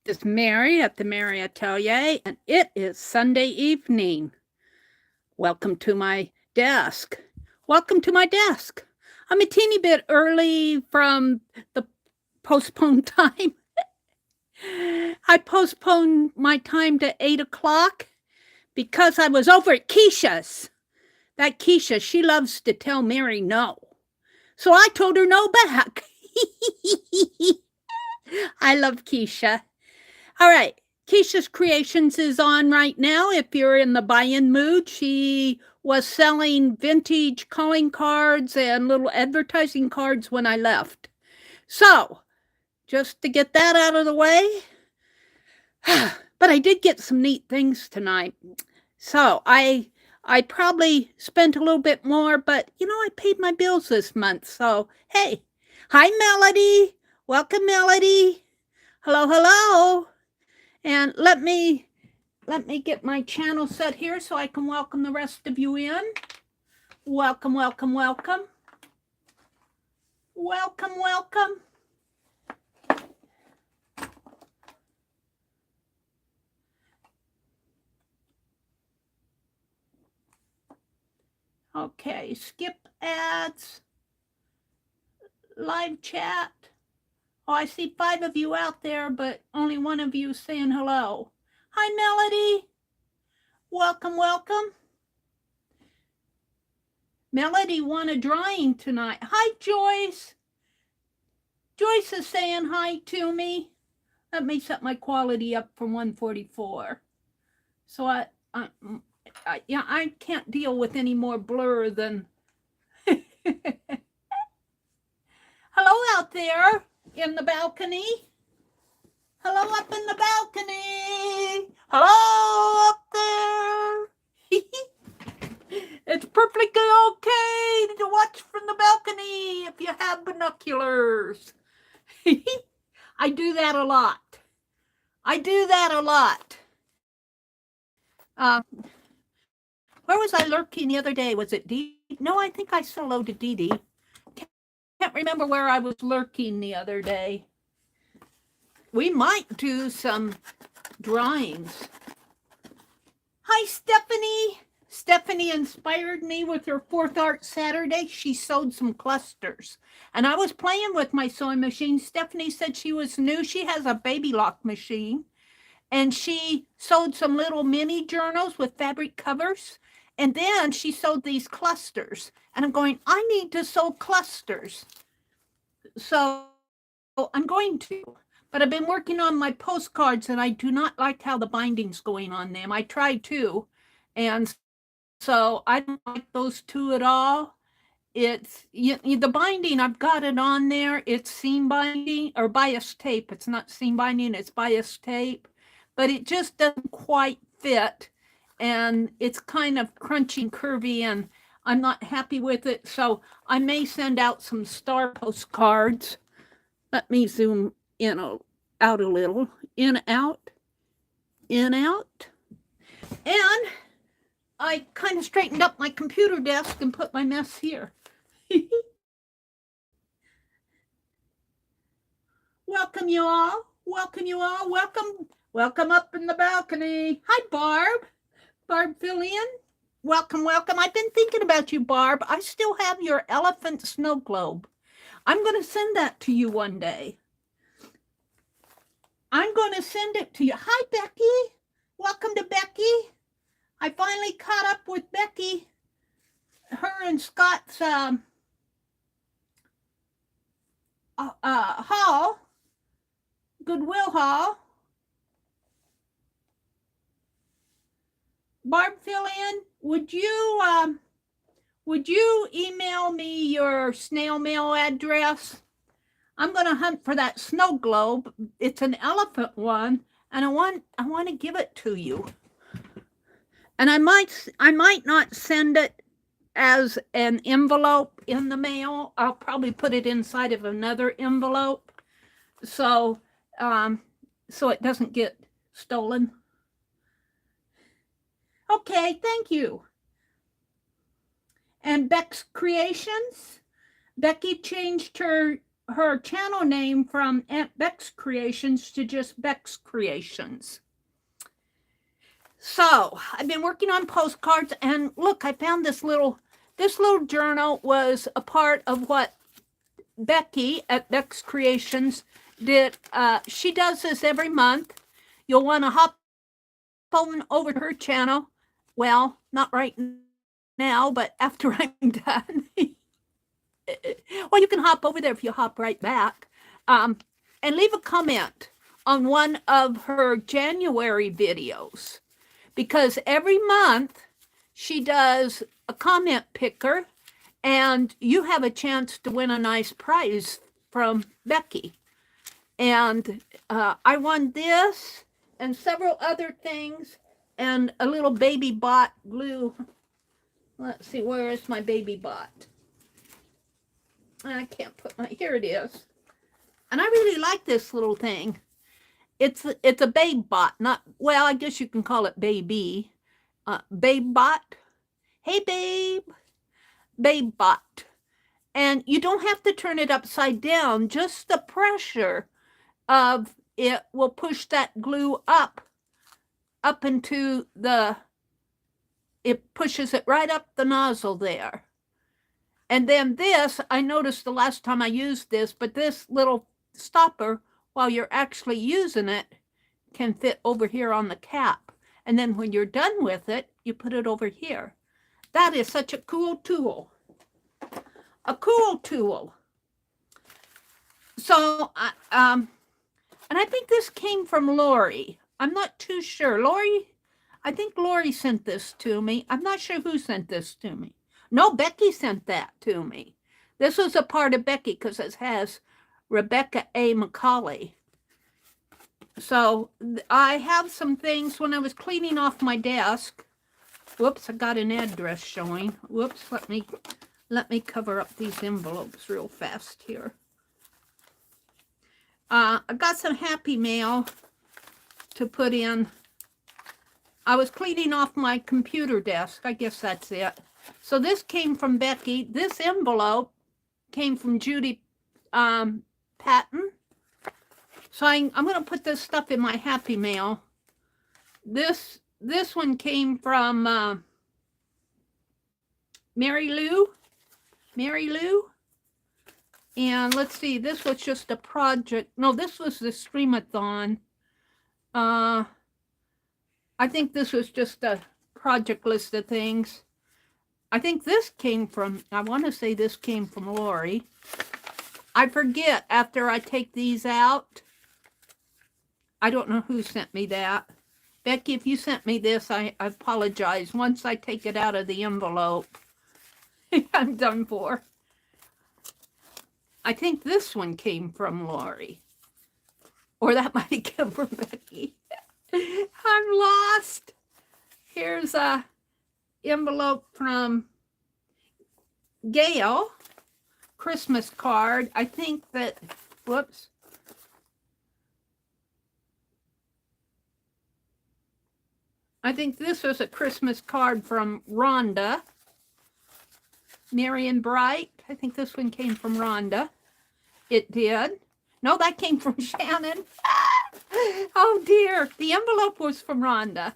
This is Meri at the Meri Atelier, and it is Sunday evening. Welcome to my desk. Welcome to my desk. I'm a teeny bit early from the postponed time. I postponed my time to 8 o'clock because I was over at Keisha's. That Keisha, she loves to tell Meri no. So I told her no back. I love Keisha. All right. Keisha's Creations is on right now. If you're in the buy-in mood, she was selling vintage calling cards and little advertising cards when I left. So, just to get that out of the way, but I did get some neat things tonight. So, I probably spent a little bit more, but I paid my bills this month. So, hey. Hi, Melody. Welcome, Melody. Hello, hello. And let me get my channel set here so I can welcome the rest of you in. Welcome, welcome, welcome. Welcome, welcome. Okay, skip ads, live chat. Oh, I see 5 of you out there, but only 1 of you saying hello. Hi, Melody. Welcome, welcome. Melody won a drawing tonight. Hi, Joyce. Joyce is saying hi to me. Let me set my quality up from 144. So I can't deal with any more blur than. Hello out there in the balcony. Hello up in the balcony. Hello up there. It's perfectly okay to watch from the balcony if you have binoculars. I do that a lot. Where was I lurking the other day? Was it Dee? No, I think I said hello to Dee Dee. Can't remember where I was lurking the other day. We might do some drawings. Hi, Stephanie. Stephanie inspired me with her 4th Art Saturday. She sewed some clusters. And I was playing with my sewing machine. Stephanie said she was new. She has a baby lock machine. And she sewed some little mini journals with fabric covers. And then she sewed these clusters. And I'm going, I need to sew clusters. So I'm going to. But I've been working on my postcards, and I do not like how the binding's going on them. I tried to. And so I don't like those 2 at all. It's the binding, I've got it on there. It's seam binding or bias tape. It's not seam binding, it's bias tape. But it just doesn't quite fit. And it's kind of crunchy and curvy, and I'm not happy with it. So I may send out some star postcards. Let me zoom in out a little. In, out, in, out. And I kind of straightened up my computer desk and put my mess here. Welcome you all. Welcome you all. Welcome up in the balcony. Hi, Barb. Barb Fillion. Welcome, welcome. I've been thinking about you, Barb. I still have your elephant snow globe. I'm going to send that to you one day. I'm going to send it to you. Hi, Becky. Welcome to Becky. I finally caught up with Becky. Her and Scott's hall, Goodwill Hall. Barb Fillion, would you email me your snail mail address? I'm going to hunt for that snow globe. It's an elephant one, and I want to give it to you. And I might not send it as an envelope in the mail. I'll probably put it inside of another envelope, so it doesn't get stolen. Okay, thank you. And Beck's Creations. Becky changed her her channel name from Aunt Beck's Creations to just Beck's Creations. So I've been working on postcards, and look, I found this little journal was a part of what Becky at Beck's Creations did. She does this every month. You'll want to hop on over to her channel. Well, not right now, but after I'm done. Well, you can hop over there if you hop right back. And leave a comment on one of her January videos, because every month she does a comment picker, and you have a chance to win a nice prize from Becky. And I won this and several other things, and a little baby bot glue. Let's see, where is my baby bot? I can't put my, here it is. And I really like this little thing. It's a babe bot, not, well, I guess you can call it baby. Babe bot. Hey, babe. Babe bot. And you don't have to turn it upside down. Just the pressure of it will push that glue up into the, it pushes it right up the nozzle there. And then this, I noticed the last time I used this, but this little stopper, while you're actually using it, can fit over here on the cap. And then when you're done with it, you put it over here. That is such a cool tool. A cool tool. So, and I think this came from Lori. I'm not too sure. Lori, I think Lori sent this to me. I'm not sure who sent this to me. No, Becky sent that to me. This was a part of Becky because it has Rebecca A. McCauley. So I have some things when I was cleaning off my desk. Whoops, I got an address showing. Whoops, let me cover up these envelopes real fast here. I got some Happy Mail to put in. I was cleaning off my computer desk. I guess that's it. So this came from Becky. This envelope came from Judy Patton. So I'm going to put this stuff in my Happy Mail. This one came from Mary Lou. And let's see, this was just a project. No, this was the Streamathon. I think this was just a project list of things. I think this came from, I want to say this came from Lori. I forget after I take these out. I don't know who sent me that. Becky, if you sent me this, I apologize. Once I take it out of the envelope, I'm done for. I think this one came from Lori. Or that might have come from Becky. I'm lost. Here's a envelope from Gail. Christmas card. I think that, whoops. I think this was a Christmas card from Rhonda. Marion Bright. I think this one came from Rhonda. It did. No, that came from Shannon. Oh dear. The envelope was from Rhonda.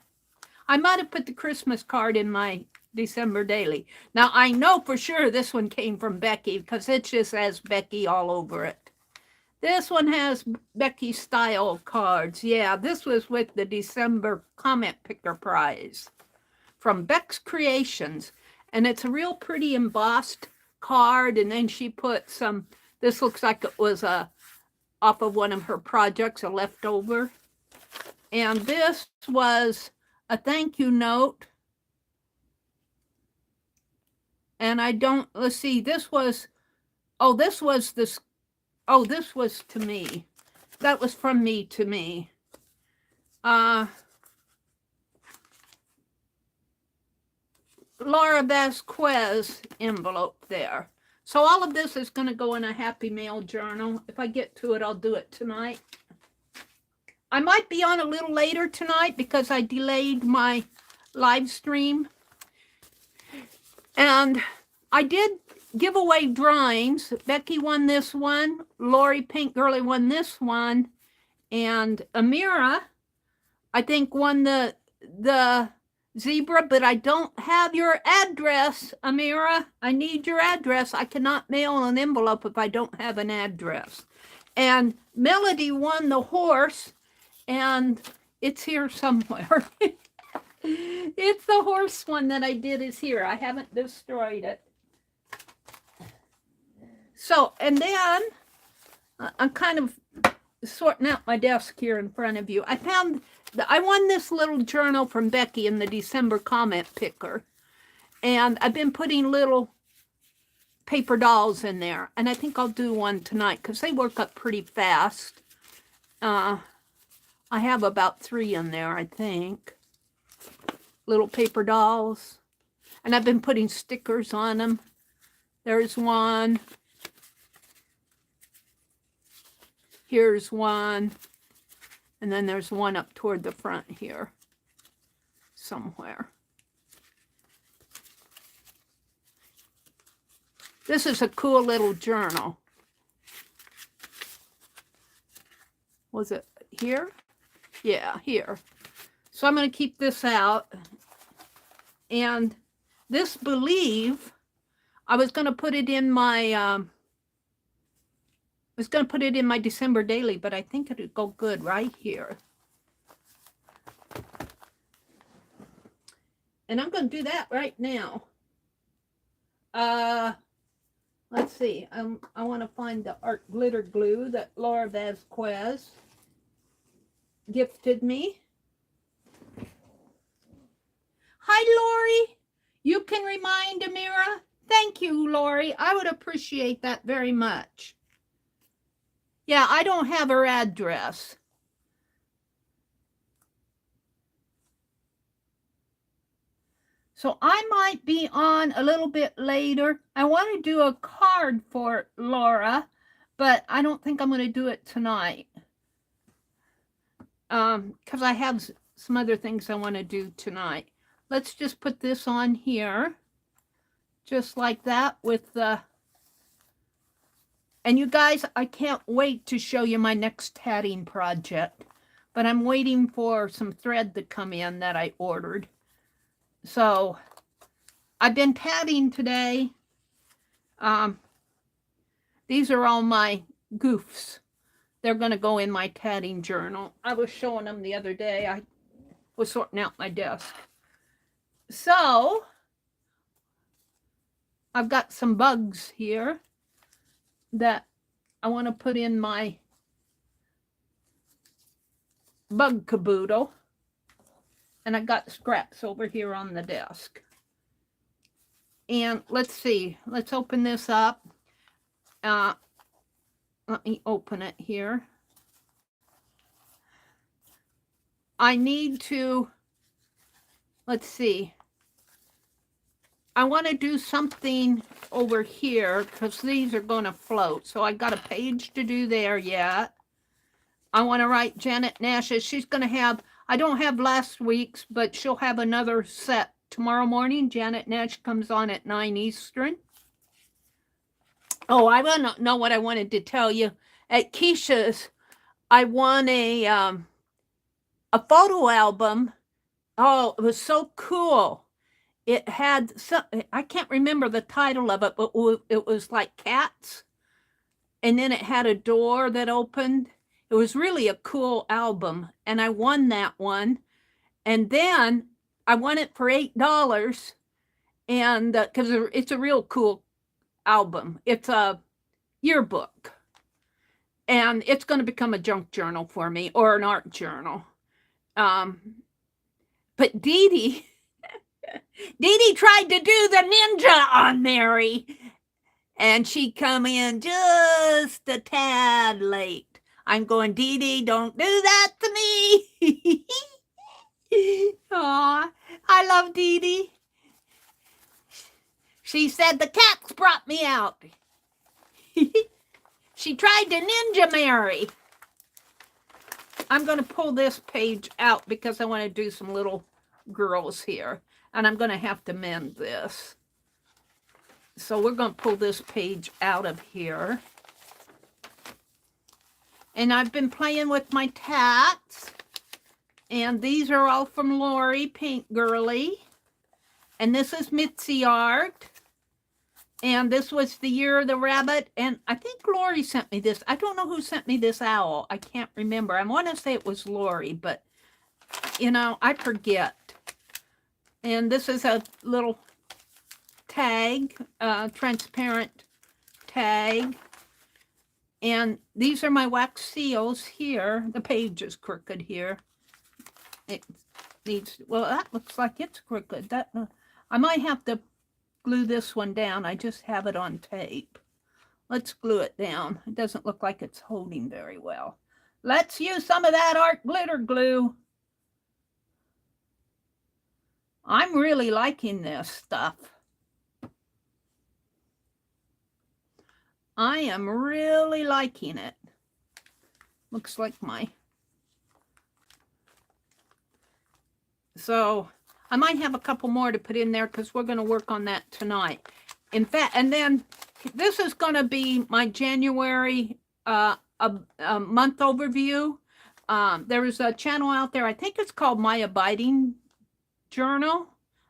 I might have put the Christmas card in my December daily. Now, I know for sure this one came from Becky because it just has Becky all over it. This one has Becky style cards. Yeah, this was with the December comment picker prize from Beck's Creations. And it's a real pretty embossed card. And then she put some, this looks like it was off of one of her projects, a leftover. And this was a thank you note. And I don't, let's see, this was, oh, this was this, oh, this was to me. That was from me to me. Laura Vasquez envelope there. So all of this is going to go in a Happy Mail journal. If I get to it, I'll do it tonight. I might be on a little later tonight because I delayed my live stream. And I did giveaway drawings. Becky won this one. Lori Pink Girly won this one. And Amira, I think, won the zebra, but I don't have your address, Amira. I need your address. I cannot mail an envelope if I don't have an address. And Melody won the horse, and it's here somewhere. It's the horse one that I did is here. I haven't destroyed it. So, and then I'm kind of sorting out my desk here in front of you. I won this little journal from Becky in the December comment picker. And I've been putting little paper dolls in there. And I think I'll do one tonight because they work up pretty fast. I have about 3 in there, I think. Little paper dolls. And I've been putting stickers on them. There's one. Here's one. And then there's one up toward the front here. Somewhere. This is a cool little journal. Was it here? Yeah, here. So I'm going to keep this out. And this Believe, I was going to put it in my December daily, but I think it'd go good right here. And I'm going to do that right now. Let's see. I want to find the art glitter glue that Laura Vasquez gifted me. Hi, Lori. You can remind Amira. Thank you, Lori. I would appreciate that very much. Yeah, I don't have her address. So I might be on a little bit later. I want to do a card for Laura, but I don't think I'm going to do it tonight. Because I have some other things I want to do tonight. Let's just put this on here. Just like that with the... And you guys, I can't wait to show you my next tatting project. But I'm waiting for some thread to come in that I ordered. So, I've been tatting today. These are all my goofs. They're going to go in my tatting journal. I was showing them the other day. I was sorting out my desk. So, I've got some bugs here that I want to put in my bug caboodle. And I got scraps over here on the desk. And let's see. Let's open this up. Let me open it here. I need to, let's see. I want to do something over here because these are going to float. So I got a page to do there yet. I want to write Janet Nash's. She's going to have, I don't have last week's, but she'll have another set tomorrow morning. Janet Nash comes on at 9 Eastern. Oh, I don't know what I wanted to tell you. At Keisha's, I won a photo album. Oh, it was so cool. It had some, I can't remember the title of it, but it was like cats. And then it had a door that opened. It was really a cool album. And I won that one. And then I won it for $8. And because it's a real cool album. It's a yearbook. And it's going to become a junk journal for me or an art journal. But Dee Dee tried to do the ninja on Meri, and she come in just a tad late. I'm going, Dee Dee, don't do that to me. Aw, I love Dee Dee. She said the cats brought me out. She tried to ninja Meri. I'm going to pull this page out because I want to do some little girls here. And I'm going to have to mend this. So we're going to pull this page out of here. And I've been playing with my tats. And these are all from Lori, Pink Girly. And this is Mitzi art. And this was the Year of the Rabbit. And I think Lori sent me this. I don't know who sent me this owl. I can't remember. I want to say it was Lori, but, you know, I forget. And this is a little tag, transparent tag. And these are my wax seals here. The page is crooked here. It needs, well, that looks like it's crooked. That I might have to glue this one down. I just have it on tape. Let's glue it down. It doesn't look like it's holding very well. Let's use some of that art glitter glue. I'm really liking this stuff. I am really liking it. Looks like my... So I might have a couple more to put in there because we're going to work on that tonight. In fact, and then this is going to be my January a month overview. There is a channel out there, I think it's called My Abiding Journal.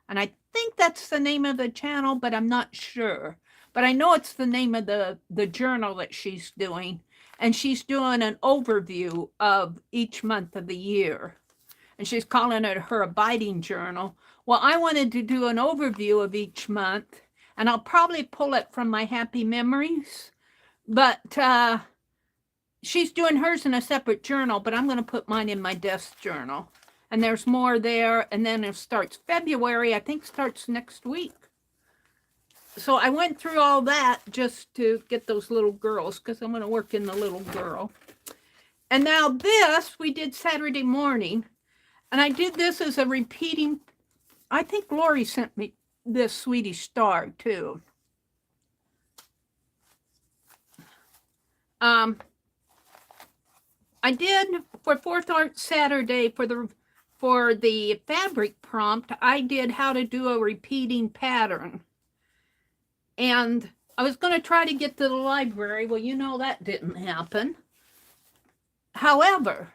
And I think that's the name of the channel, but I'm not sure. But I know it's the name of the journal that she's doing. And she's doing an overview of each month of the year. And she's calling it her abiding journal. Well, I wanted to do an overview of each month, and I'll probably pull it from my happy memories. But she's doing hers in a separate journal, but I'm going to put mine in my desk journal. And there's more there, and then it starts February, I think starts next week. So I went through all that just to get those little girls, because I'm going to work in the little girl. And now this, we did Saturday morning. And I did this as a repeating, I think Lori sent me this Swedish star too. I did for Fourth Art Saturday for the fabric prompt, I did how to do a repeating pattern. And I was going to try to get to the library. Well, you know, that didn't happen. However,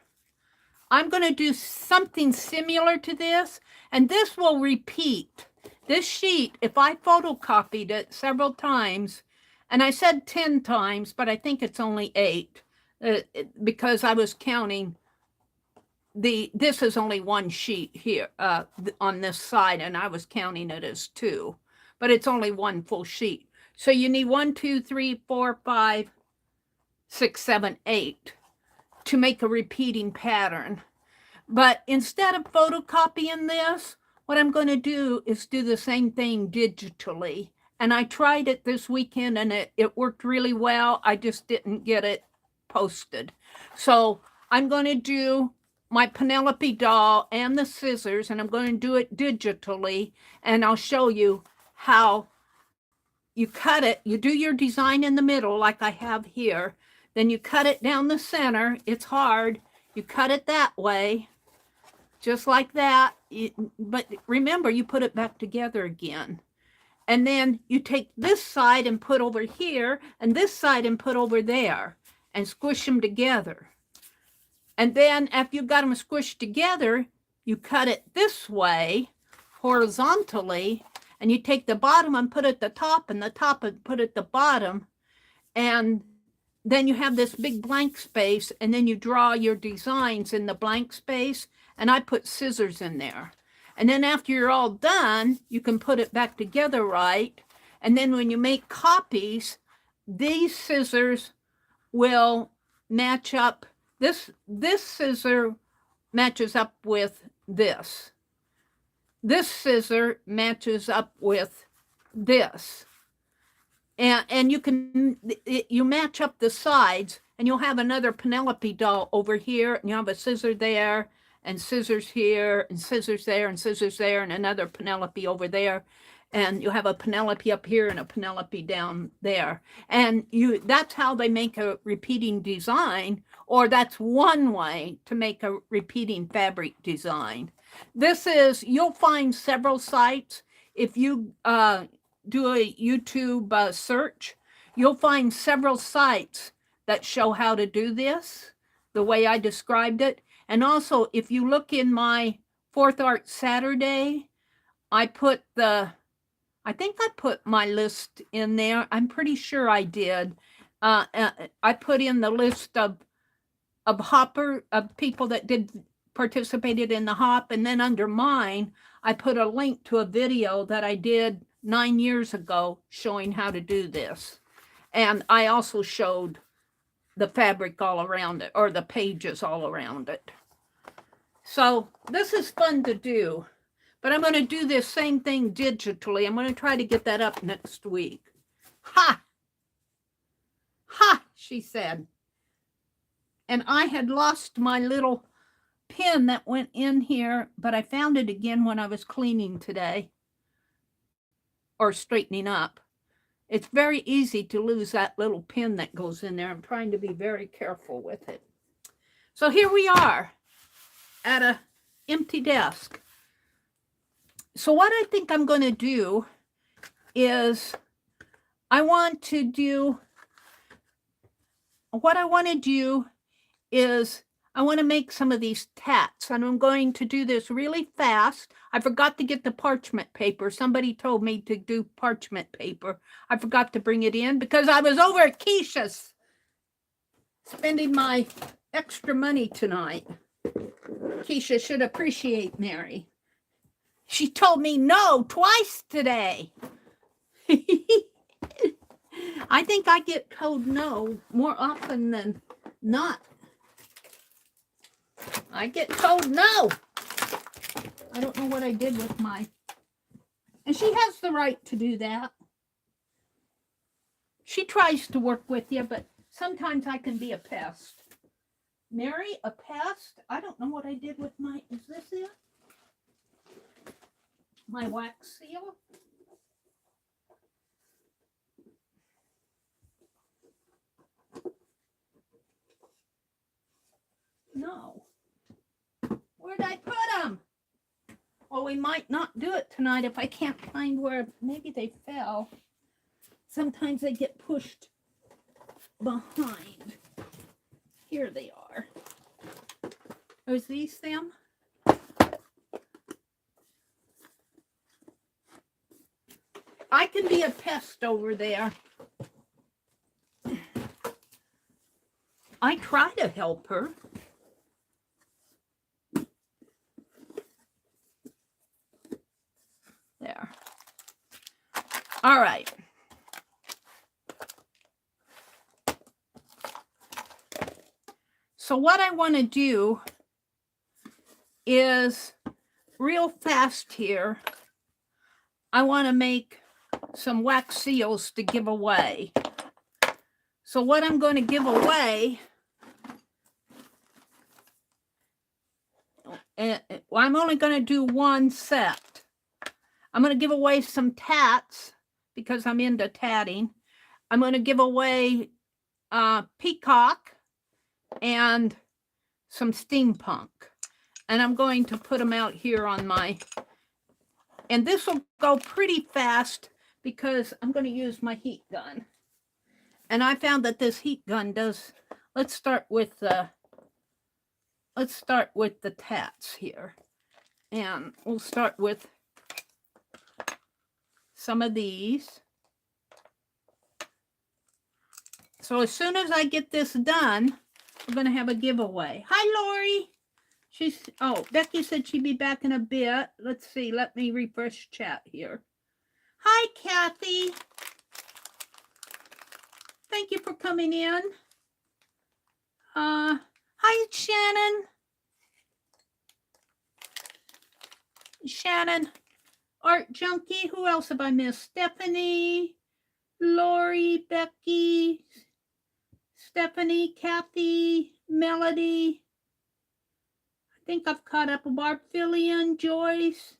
I'm going to do something similar to this, and this will repeat. This sheet, if I photocopied it several times, and I said 10 times, but I think it's only 8, because I was counting this is only one sheet here on this side, and I was counting it as 2, but it's only one full sheet. So you need 1, 2, 3, 4, 5, 6, 7, 8 to make a repeating pattern. But instead of photocopying this, what I'm going to do is do the same thing digitally. And I tried it this weekend, and it worked really well. I just didn't get it posted. So I'm going to do my Penelope doll and the scissors, and I'm going to do it digitally. And I'll show you how you cut it. You do your design in the middle like I have here. Then you cut it down the center. It's hard. You cut it that way, just like that. But remember, you put it back together again. And then you take this side and put over here, and this side and put over there, and squish them together. And then after you've got them squished together, you cut it this way, horizontally, and you take the bottom and put it at the top, and the top and put it at the bottom. And then you have this big blank space, and then you draw your designs in the blank space, and I put scissors in there. And then after you're all done, you can put it back together right. And then when you make copies, these scissors will match up. This scissor matches up with this. This scissor matches up with this. And you match up the sides, and you'll have another Penelope doll over here, and you have a scissor there, and scissors here, and scissors there, and scissors there, and another Penelope over there. And you have a Penelope up here and a Penelope down there. And that's how they make a repeating design, or that's one way to make a repeating fabric design. You'll find several sites. If you do a YouTube search, you'll find several sites that show how to do this the way I described it. And also, if you look in my Fourth Art Saturday, I think I put my list in there. I'm pretty sure I did. I put in the list of people that participated in the hop, and then under mine, I put a link to a video that I did 9 years ago showing how to do this. And I also showed the fabric all around it, or the pages all around it. So this is fun to do, but I'm going to do this same thing digitally. I'm going to try to get that up next week. Ha! Ha, she said. And I had lost my little pin that went in here, but I found it again when I was cleaning today or straightening up. It's very easy to lose that little pin that goes in there. I'm trying to be very careful with it. So here we are at an empty desk. So what I think I'm going to do is I want to make some of these tats, and I'm going to do this really fast. I forgot to get the parchment paper. Somebody told me to do parchment paper. I forgot to bring it in because I was over at Keisha's spending my extra money tonight. Keisha should appreciate Meri. She told me no twice today. I think I get told no more often than not. I get told no. I don't know what I did with my... And she has the right to do that. She tries to work with you, but sometimes I can be a pest. Meri, a pest? I don't know what I did with my... Is this it? My wax seal? No. Where'd I put them? Well, we might not do it tonight if I can't find where. Maybe they fell. Sometimes they get pushed behind. Here they are. Oh, is these them? I can be a pest over there. I try to help her. There. All right. So what I want to do is real fast here. I want to make some wax seals to give away. So what I'm going to give away, I'm only going to do one set. I'm going to give away some tats because I'm into tatting. I'm going to give away peacock and some steampunk. And I'm going to put them out here on my... And this will go pretty fast because I'm going to use my heat gun. And I found that this heat gun does... Let's start with the tats here. And we'll start with some of these. So as soon as I get this done, we're going to have a giveaway. Hi, Lori. Becky said she'd be back in a bit. Let's see. Let me refresh chat here. Hi, Kathy. Thank you for coming in. Hi, Shannon. Shannon. Art Junkie. Who else have I missed? Stephanie, Lori, Becky, Stephanie, Kathy, Melody. I think I've caught up. Barb Fillion, Joyce,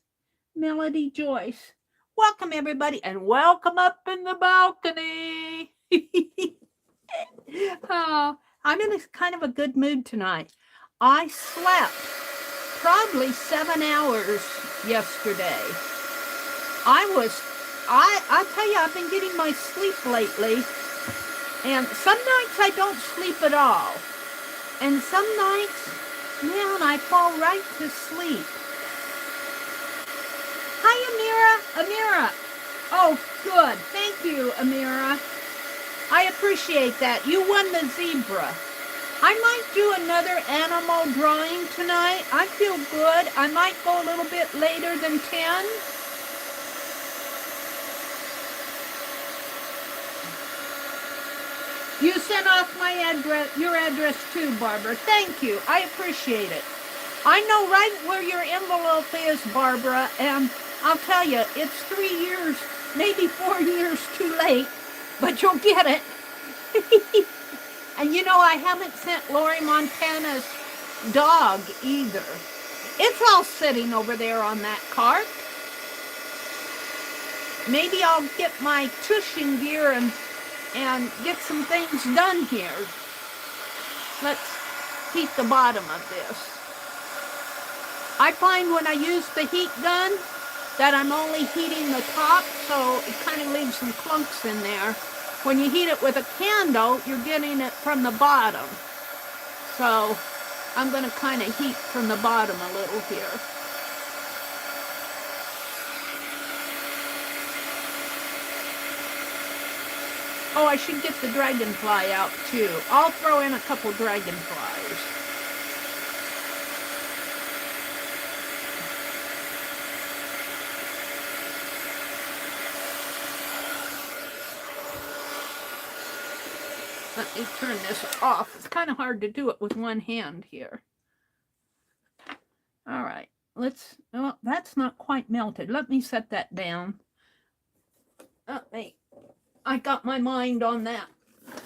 Melody, Joyce. Welcome, everybody, and welcome up in the balcony. Oh, I'm in kind of a good mood tonight. I slept probably 7 hours yesterday. I was I tell you, I've been getting my sleep lately, and some nights I don't sleep at all, and some nights, man, I fall right to sleep. Hi, Amira. Amira. Oh, good. Thank you, Amira. I appreciate that. You won the zebra. I might do another animal drawing tonight. I feel good. I might go a little bit later than 10. You sent off my address, your address too, Barbara. Thank you. I appreciate it. I know right where your envelope is, Barbara, and I'll tell you, it's 3 years, maybe 4 years too late, but you'll get it. And you know, I haven't sent Lori Montana's dog either. It's all sitting over there on that cart. Maybe I'll get my tushing gear and get some things done here. Let's heat the bottom of this. I find when I use the heat gun that I'm only heating the top, so it kind of leaves some clumps in there. When you heat it with a candle, you're getting it from the bottom. So I'm going to kind of heat from the bottom a little here. Oh, I should get the dragonfly out too. I'll throw in a couple dragonflies. Let me turn this off. It's kind of hard to do it with one hand here. All right, let's, oh, that's not quite melted. Let me set that down. I got my mind on that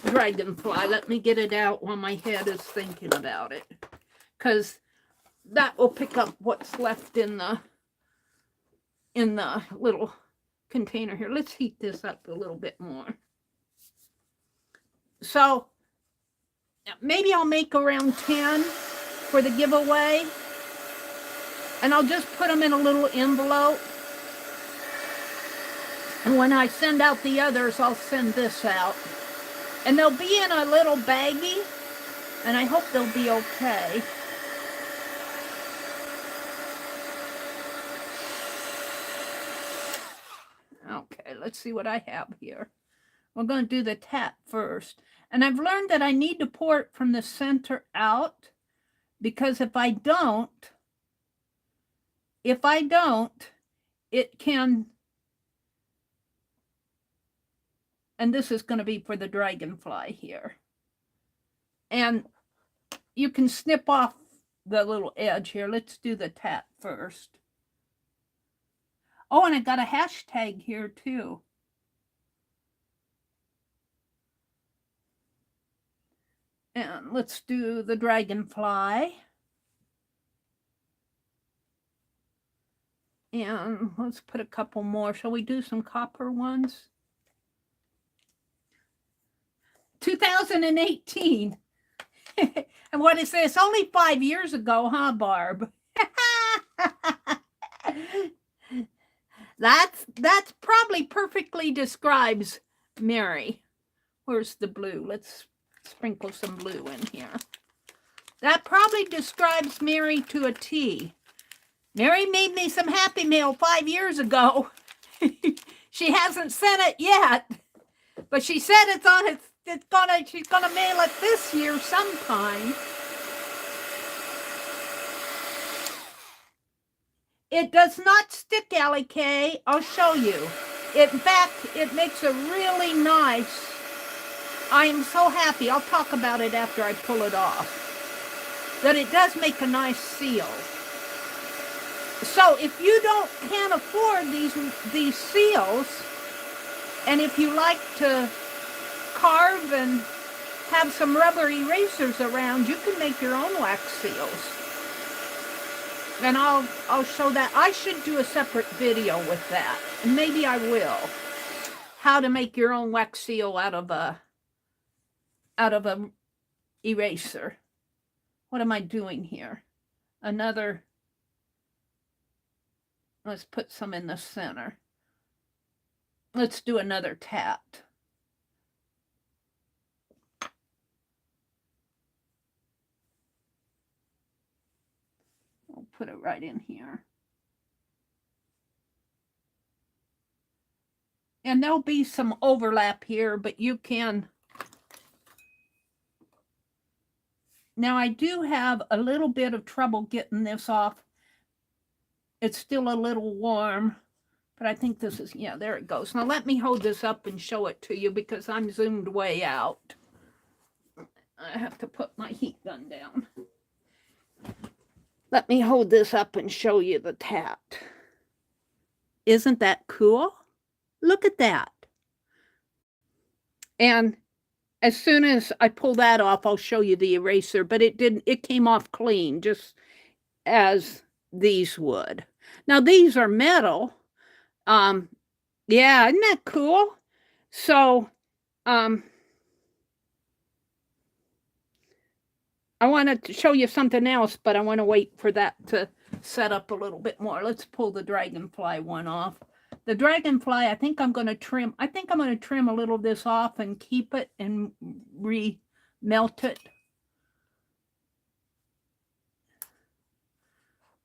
dragonfly. Let me get it out while my head is thinking about it, because that will pick up what's left in the little container here. Let's heat this up a little bit more. So maybe I'll make around 10 for the giveaway, and I'll just put them in a little envelope. And when I send out the others, I'll send this out. And they'll be in a little baggie, and I hope they'll be okay. Okay, let's see what I have here. We're going to do the tap first. And I've learned that I need to pour it from the center out, because if I don't, it can, and this is going to be for the dragonfly here. And you can snip off the little edge here. Let's do the tap first. Oh, and I got a hashtag here too. And let's do the dragonfly. And let's put a couple more. Shall we do some copper ones? 2018. And what is this? Only 5 years ago, huh, Barb? That's probably perfectly describes Meri. Where's the blue? Let's sprinkle some blue in here. That probably describes Meri to a T. Meri made me some Happy Meal 5 years ago. She hasn't sent it yet, but she said she's gonna mail it this year sometime. It does not stick, Allie K. I'll show you. In fact, it makes a really nice, I am so happy, I'll talk about it after I pull it off, that it does make a nice seal. So if you can't afford these seals, and if you like to carve and have some rubber erasers around, you can make your own wax seals. And I'll show that. I should do a separate video with that, and maybe I will. How to make your own wax seal out of a eraser. What am I doing here? Let's put some in the center. let's do another tat. I'll put it right in here. And there'll be some overlap here, but you can. Now I do have a little bit of trouble getting this off. It's still a little warm, but I think this is, yeah, there it goes. Now let me hold this up and show it to you because I'm zoomed way out. I have to put my heat gun down. Let me hold this up and show you the tat. Isn't that cool? Look at that. And as soon as I pull that off, I'll show you the eraser, but it came off clean, just as these would. Now these are metal. Yeah, isn't that cool? So, I wanted to show you something else, but I want to wait for that to set up a little bit more. Let's pull the dragonfly one off. The dragonfly, I think I'm going to trim. I think I'm going to trim a little of this off and keep it and re-melt it.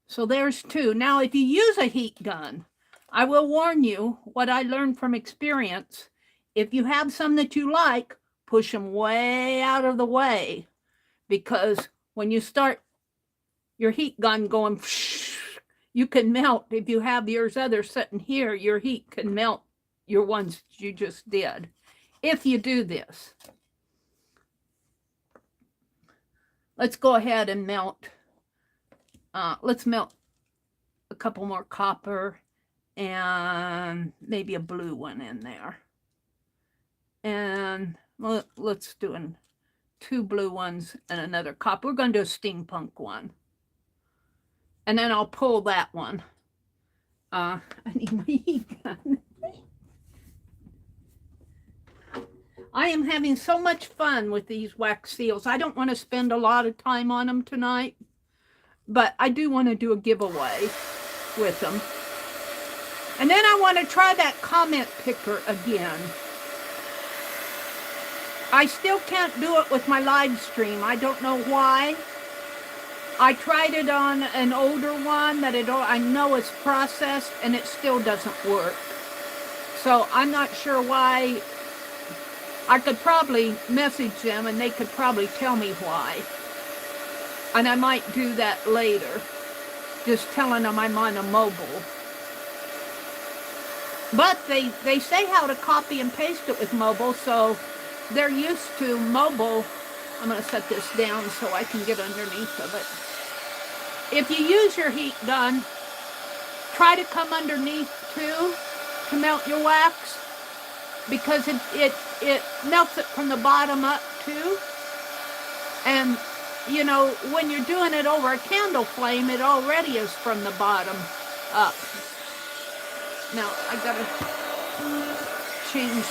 So there's two. Now, if you use a heat gun, I will warn you what I learned from experience. If you have some that you like, push them way out of the way, because when you start your heat gun going, you can melt. If you have yours other sitting here, your heat can melt your ones you just did. If you do this, let's go ahead and melt. Let's melt a couple more copper and maybe a blue one in there. And let's do 2 blue ones and another copper. We're going to do a steampunk one. And then I'll pull that one. I need my heat gun. I am having so much fun with these wax seals. I don't want to spend a lot of time on them tonight, but I do want to do a giveaway with them. And then I want to try that comment picker again. I still can't do it with my live stream. I don't know why. I tried it on an older one that I know is processed, and it still doesn't work. So I'm not sure why. I could probably message them and they could probably tell me why. And I might do that later, just telling them I'm on a mobile. But they say how to copy and paste it with mobile, so they're used to mobile. I'm going to set this down so I can get underneath of it. If you use your heat gun, try to come underneath too to melt your wax, because it melts it from the bottom up too. And you know, when you're doing it over a candle flame, it already is from the bottom up. Now I gotta change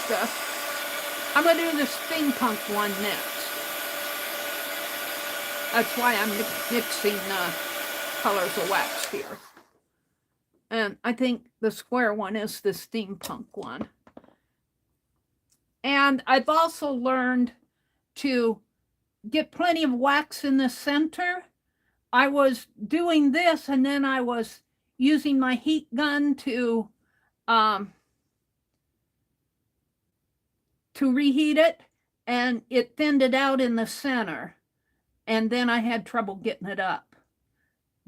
I'm gonna do the steampunk one next. That's why I'm mixing colors of wax here. And I think the square one is the steampunk one. And I've also learned to get plenty of wax in the center. I was doing this, and then I was using my heat gun to reheat it, and it thinned it out in the center. And then I had trouble getting it up.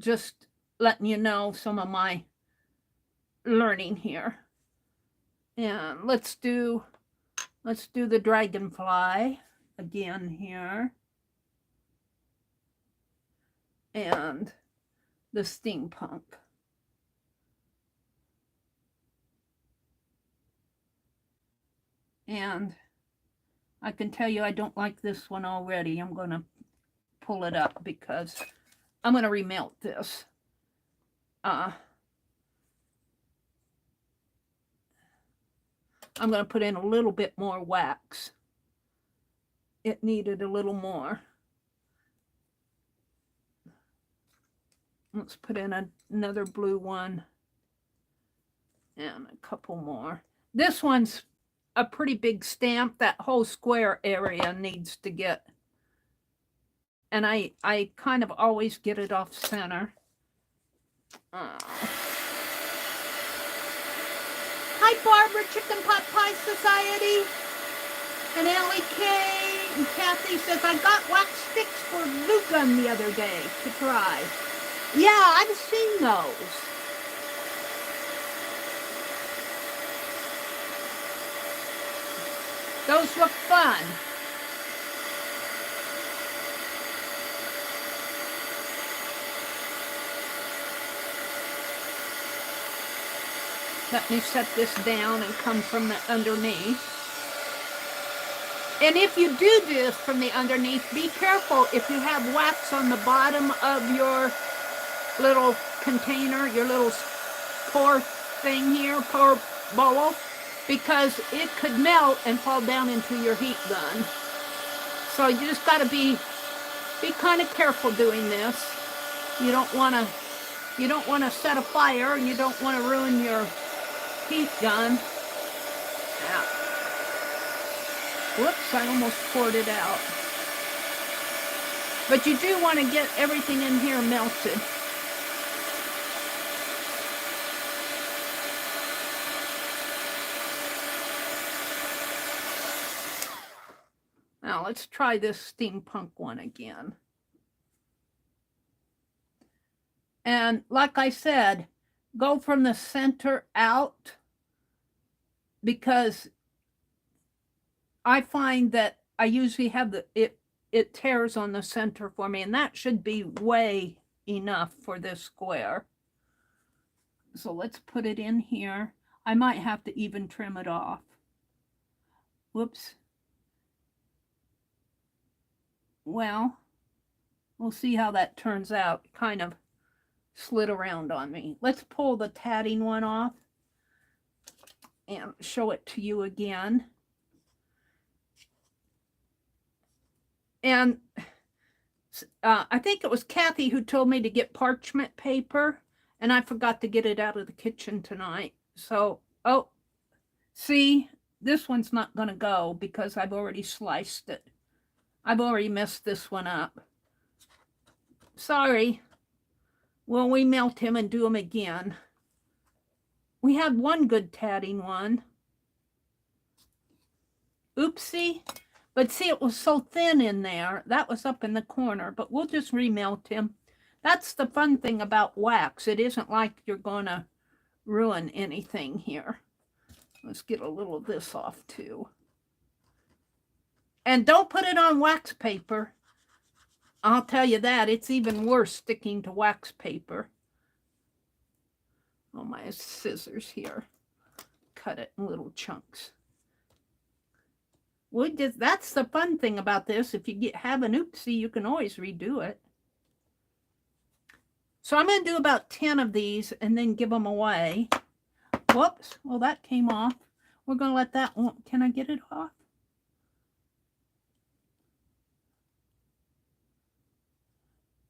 Just letting you know some of my learning here. And let's do the dragonfly again here. And the steampunk. And I can tell you I don't like this one already. I'm going to pull it up because I'm going to remelt this. I'm going to put in a little bit more wax. It needed a little more. Let's put in another blue one and a couple more. This one's a pretty big stamp. That whole square area needs to get, and I kind of always get it off center. Oh. Hi, Barbara, Chicken Pot Pie Society. And Ellie K and Kathy says, I got wax sticks for glue gun the other day to try. Yeah, I've seen those. Those look fun. Let me set this down and come from the underneath. And if you do this from the underneath, be careful if you have wax on the bottom of your little container, your little pour thing here, pour bowl, because it could melt and fall down into your heat gun. So you just got to be kind of careful doing this. You don't want to set a fire, and you don't want to ruin your heat gun. Yeah. Whoops, I almost poured it out. But you do want to get everything in here melted. Now let's try this steampunk one again. And like I said, go from the center out, because I find that I usually have it tears on the center for me, and that should be way enough for this square. So let's put it in here. I might have to even trim it off. Whoops. Well, we'll see how that turns out. It kind of slid around on me. Let's pull the tatting one off and show it to you again. And I think it was Kathy who told me to get parchment paper, and I forgot to get it out of the kitchen tonight. So, oh, see, this one's not going to go because I've already sliced it. I've already messed this one up. Sorry. Well, we melt him and do him again. We had one good tatting one. Oopsie. But see, it was so thin in there. That was up in the corner, but we'll just remelt him. That's the fun thing about wax. It isn't like you're going to ruin anything here. Let's get a little of this off too. And don't put it on wax paper. I'll tell you that. It's even worse sticking to wax paper. Oh, my scissors here. Cut it in little chunks. That's the fun thing about this. If you have an oopsie, you can always redo it. So I'm going to do about 10 of these and then give them away. Whoops. Well, that came off. We're going to let that one. Can I get it off?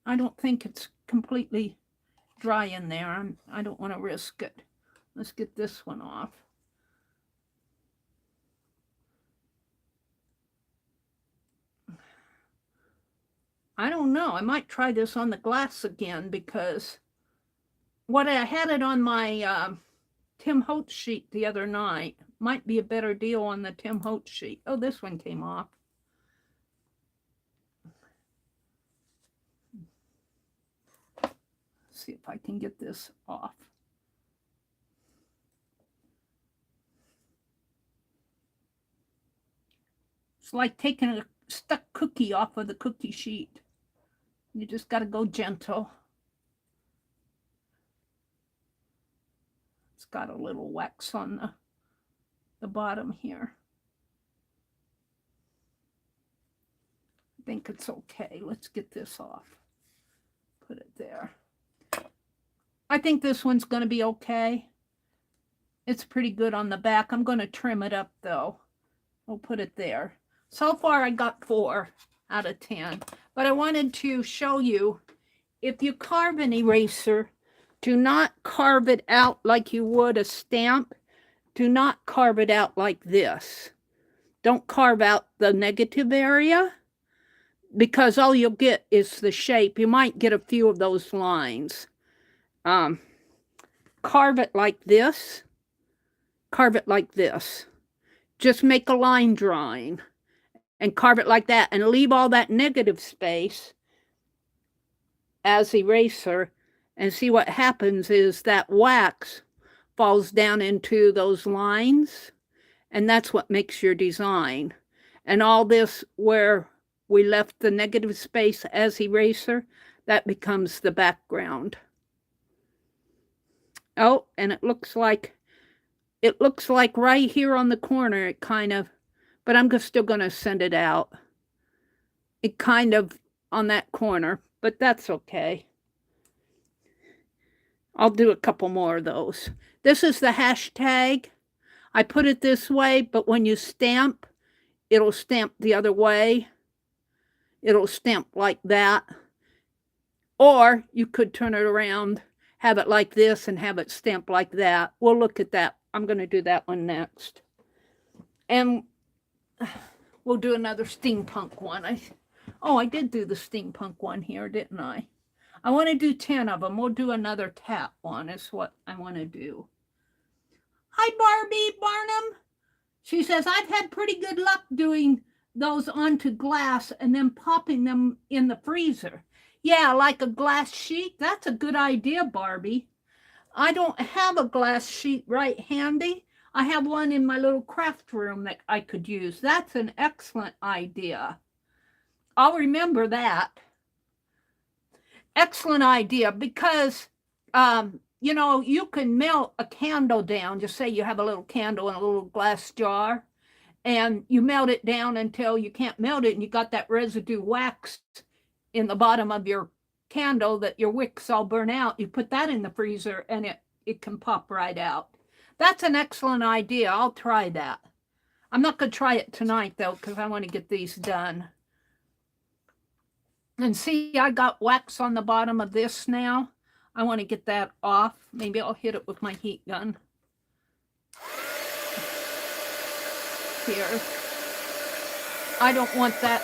I don't think it's completely dry in there. I don't want to risk it. Let's get this one off. I don't know. I might try this on the glass again, because what I had it on my Tim Holtz sheet the other night might be a better deal on the Tim Holtz sheet. Oh, this one came off. Let's see if I can get this off. It's like taking a stuck cookie off of the cookie sheet. You just got to go gentle. It's got a little wax on the bottom here. I think it's okay. Let's get this off. Put it there. I think this one's going to be okay. It's pretty good on the back. I'm going to trim it up though. We'll put it there. So far I got 4 out of 10. But I wanted to show you, if you carve an eraser, do not carve it out like you would a stamp. do not carve it out like this. Don't carve out the negative area, because all you'll get is the shape. You might get a few of those lines. Carve it like this. Carve it like this. Just make a line drawing and carve it like that, and leave all that negative space as eraser, and see what happens is that wax falls down into those lines, and that's what makes your design. And all this where we left the negative space as eraser, that becomes the background. Oh, and it looks like right here on the corner, it kind of, but I'm still going to send it out. It kind of on that corner, but that's okay. I'll do a couple more of those. This is the hashtag. I put it this way, but when you stamp, it'll stamp the other way. It'll stamp like that. Or you could turn it around, have it like this, and have it stamp like that. We'll look at that. I'm going to do that one next. And we'll do another steampunk one. I did do the steampunk one here, didn't I? I want to do 10 of them. We'll do another tap one is what I want to do. Hi, Barbie Barnum. She says, I've had pretty good luck doing those onto glass and then popping them in the freezer. Yeah, like a glass sheet. That's a good idea, Barbie. I don't have a glass sheet right handy. I have one in my little craft room that I could use. That's an excellent idea. I'll remember that. Excellent idea, because, you know, you can melt a candle down. Just say you have a little candle in a little glass jar, and you melt it down until you can't melt it, and you got that residue wax in the bottom of your candle that your wicks all burn out. You put that in the freezer, and it can pop right out. That's an excellent idea. I'll try that. I'm not going to try it tonight, though, because I want to get these done. And see, I got wax on the bottom of this now. I want to get that off. Maybe I'll hit it with my heat gun. Here. I don't want that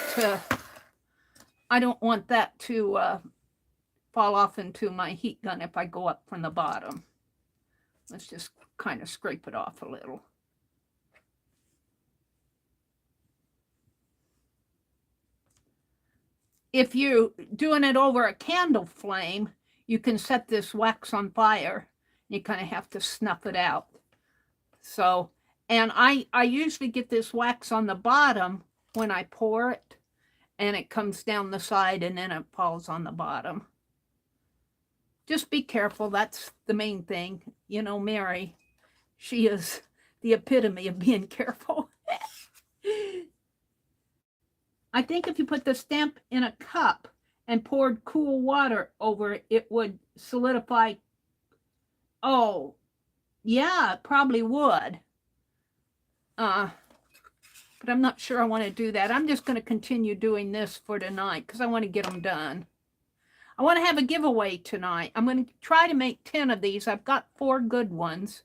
to fall off into my heat gun if I go up from the bottom. Let's just kind of scrape it off a little. If you're doing it over a candle flame, you can set this wax on fire. You kind of have to snuff it out. So, and I usually get this wax on the bottom when I pour it, and it comes down the side and then it falls on the bottom. Just be careful. That's the main thing. You know, Meri, she is the epitome of being careful. I think if you put the stamp in a cup and poured cool water over it, it would solidify. Oh, yeah, it probably would. But I'm not sure I want to do that. I'm just going to continue doing this for tonight because I want to get them done. I want to have a giveaway tonight. I'm going to try to make 10 of these. I've got 4 good ones.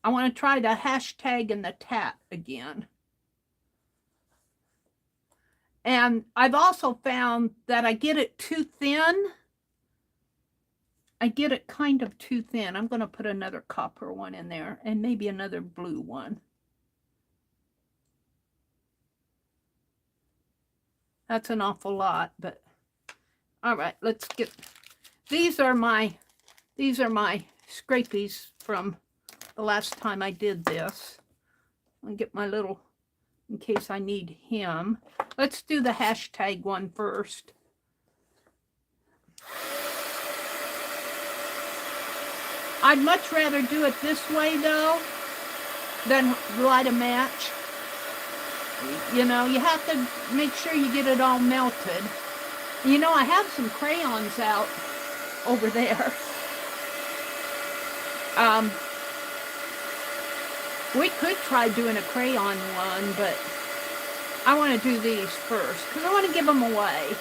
I want to try the hashtag and the tap again. And I've also found that I get it too thin. I get it kind of too thin. I'm going to put another copper one in there and maybe another blue one. That's an awful lot, but all right, let's get, these are my scrapies from the last time I did this. I'll get my little, in case I need him. Let's do the hashtag one first. I'd much rather do it this way, though, than light a match. You know, you have to make sure you get it all melted. You know, I have some crayons out over there. We could try doing a crayon one, but I want to do these first because I want to give them away.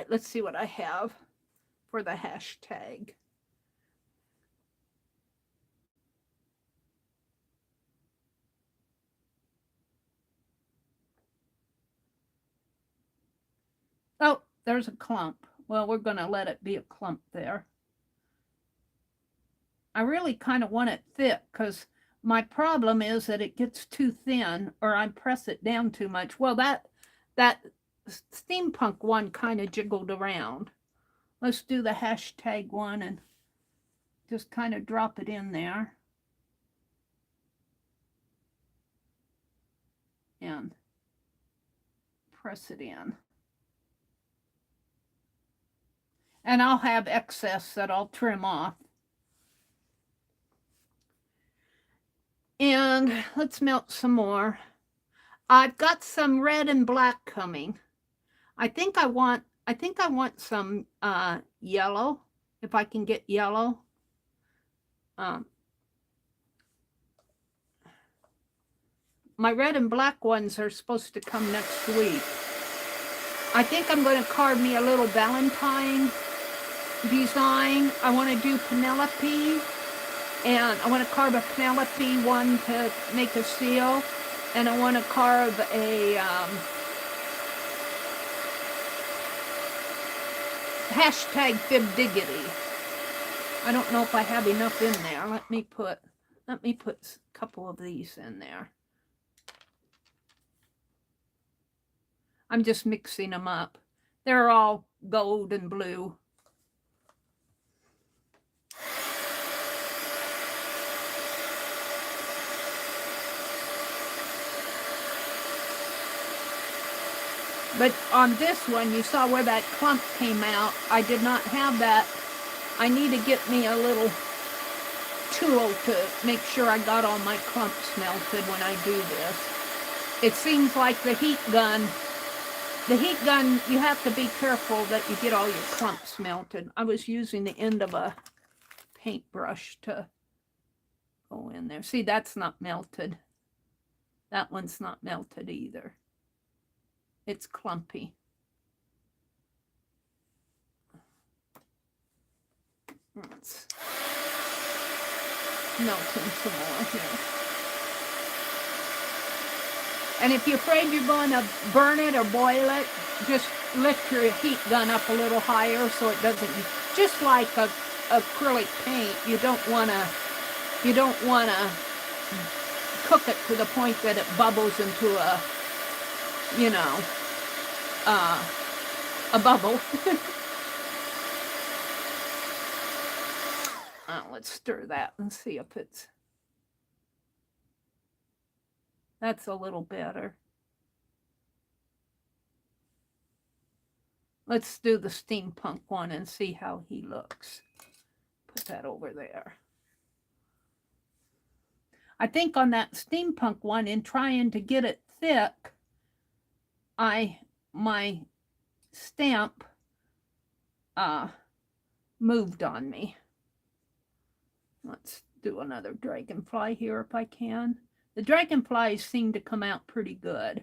right, let's see what I have for the hashtag. Oh, there's a clump. Well, we're going to let it be a clump there. I really kind of want it thick because my problem is that it gets too thin or I press it down too much. Well, that steampunk one kind of jiggled around. Let's do the hashtag one and just kind of drop it in there. And press it in. And I'll have excess that I'll trim off. And let's melt some more. I've got some red and black coming. I think I want some yellow, if I can get yellow. My red and black ones are supposed to come next week. I think I'm going to carve me a little Valentine design. I want to do Penelope, and I want to carve a Penelope one to make a seal, and I want to carve a hashtag Fibdiggity. I don't know if I have enough in there. Let me put a couple of these in there. I'm just mixing them up. They're all gold and blue. But on this one, you saw where that clump came out. I did not have that. I need to get me a little tool to make sure I got all my clumps melted when I do this. It seems like the heat gun, you have to be careful that you get all your clumps melted. I was using the end of a paintbrush to go in there. See, that's not melted. That one's not melted either. It's clumpy. Let's melt in some more here. And if you're afraid you're going to burn it or boil it, just lift your heat gun up a little higher so it doesn't, just like acrylic paint, you don't want to cook it to the point that it bubbles into a, you know, a bubble. Let's stir that and see if it's, that's a little better. Let's do the steampunk one and see how he looks. Put that over there. I think on that steampunk one, in trying to get it thick, my stamp moved on me. Let's do another dragonfly here if I can. The dragonflies seem to come out pretty good.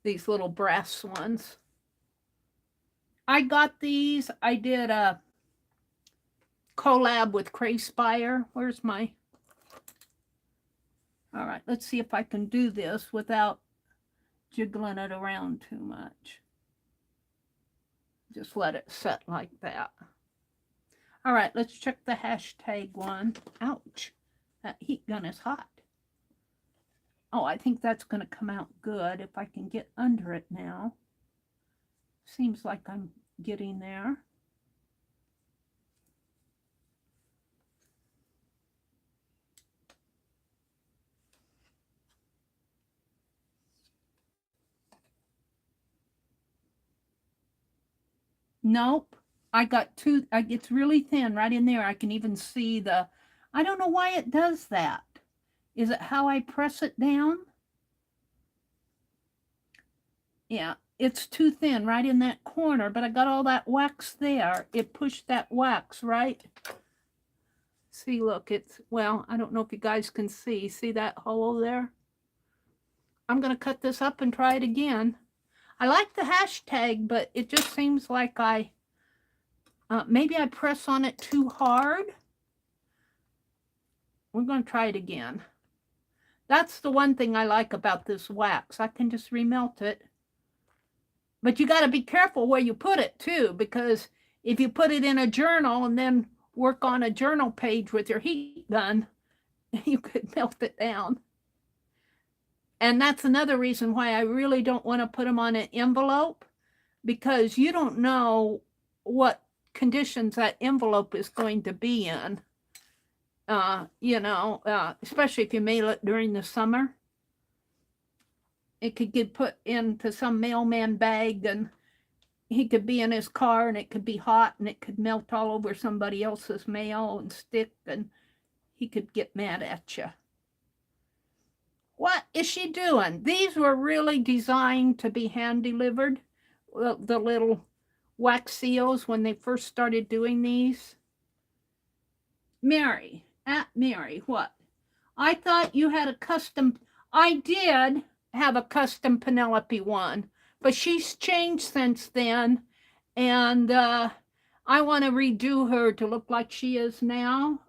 These little brass ones. I got these. I did a collab with Crayspire. Where's my... All right, let's see if I can do this without jiggling it around too much. Just let it set like that. All right, let's check the hashtag one. Ouch, that heat gun is hot. Oh, I think that's going to come out good if I can get under it now. Seems like I'm getting there. Nope, I got two. It's really thin right in there. I can even see the, I don't know why it does that. Is it how I press it down? Yeah, it's too thin right in that corner, but I got all that wax there. It pushed that wax, right? See, look, it's, well, I don't know if you guys can see. See that hole there? I'm going to cut this up and try it again. I like the hashtag, but it just seems like maybe I press on it too hard. We're going to try it again. That's the one thing I like about this wax. I can just remelt it. But you got to be careful where you put it too, because if you put it in a journal and then work on a journal page with your heat gun, you could melt it down. And that's another reason why I really don't want to put them on an envelope, because you don't know what conditions that envelope is going to be in. Especially if you mail it during the summer. It could get put into some mailman bag, and he could be in his car, and it could be hot, and it could melt all over somebody else's mail and stick, and he could get mad at you. What is she doing? These were really designed to be hand delivered, the little wax seals, when they first started doing these. Meri, at Meri, what? I thought you had a custom. I did have a custom Penelope one, but she's changed since then, and I want to redo her to look like she is now.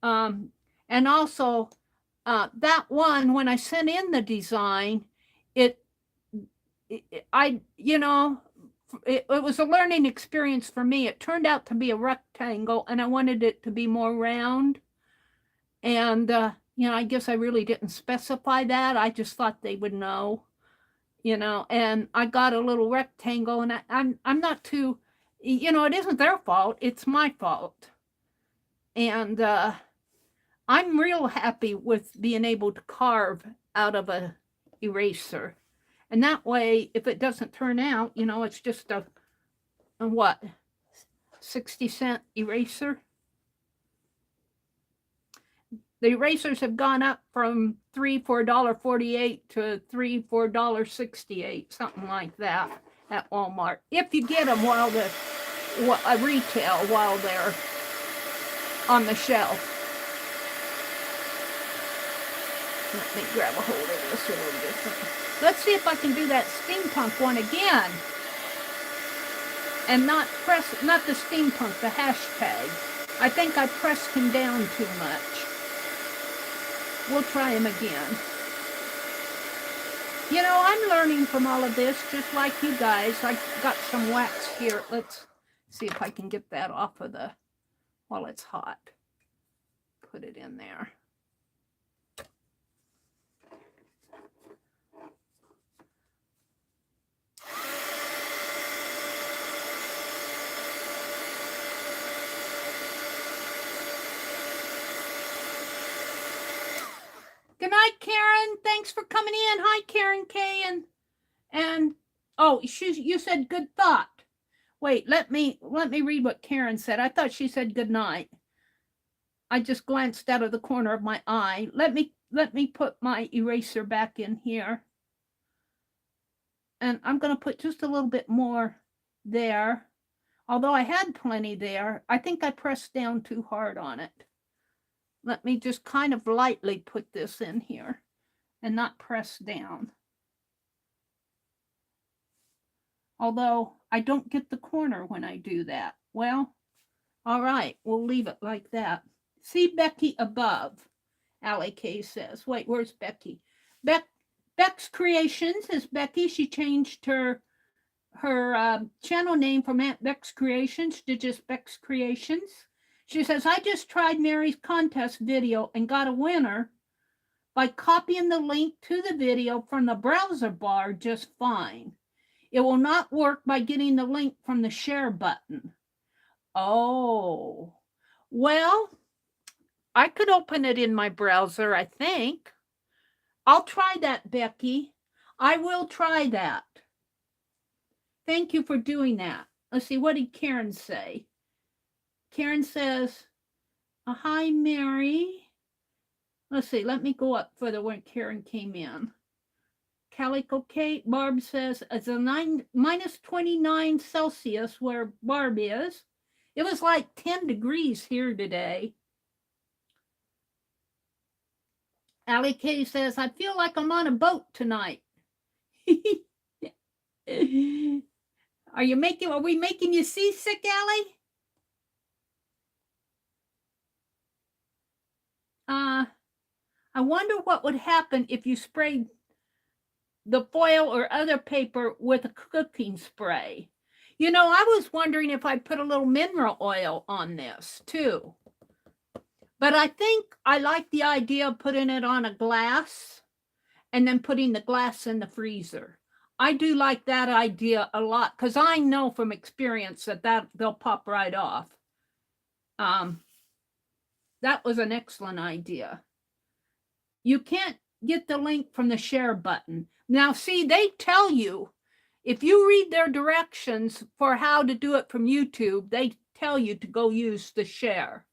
And also, that one, when I sent in the design, it was a learning experience for me. It turned out to be a rectangle, and I wanted it to be more round. And, I guess I really didn't specify that. I just thought they would know, and I got a little rectangle, and I'm not too, it isn't their fault. It's my fault. And I'm real happy with being able to carve out of a eraser. And that way, if it doesn't turn out, it's just a what, 60-cent eraser. The erasers have gone up from $3 for $1.48 to $3 for $1.68, something like that at Walmart. If you get them while retail, while they're on the shelf. Let me grab a hold of this a little bit. Let's see if I can do that steampunk one again. And not the steampunk, the hashtag. I think I pressed him down too much. We'll try him again. I'm learning from all of this, just like you guys. I got some wax here. Let's see if I can get that off of while it's hot. Put it in there. Good night, Karen. Thanks for coming in. Hi, Karen K. And oh, you said good thought. Wait, let me read what Karen said. I thought she said good night. I just glanced out of the corner of my eye. Let me put my eraser back in here. And I'm going to put just a little bit more there. Although I had plenty there, I think I pressed down too hard on it. Let me just kind of lightly put this in here and not press down. Although I don't get the corner when I do that. Well, all right, we'll leave it like that. See Becky above, Allie K says. Wait, where's Becky? Beck's Creations is Becky. She changed her channel name from Aunt Beck's Creations to just Beck's Creations. She says, I just tried Meri's contest video and got a winner by copying the link to the video from the browser bar just fine. It will not work by getting the link from the share button. Oh, well, I could open it in my browser, I think. I'll try that, Becky. I will try that. Thank you for doing that. Let's see, what did Karen say? Karen says, hi, Meri. Let's see, let me go up further when Karen came in. Calico Kate, Barb says, it's a minus 29 Celsius where Barb is. It was like 10 degrees here today. Allie K says, I feel like I'm on a boat tonight. Are we making you seasick, Allie? I wonder what would happen if you sprayed the foil or other paper with a cooking spray. You know, I was wondering if I'd put a little mineral oil on this too. But I think I like the idea of putting it on a glass and then putting the glass in the freezer. I do like that idea a lot because I know from experience that they'll pop right off. That was an excellent idea. You can't get the link from the share button. Now, see, they tell you, if you read their directions for how to do it from YouTube, they tell you to go use the share.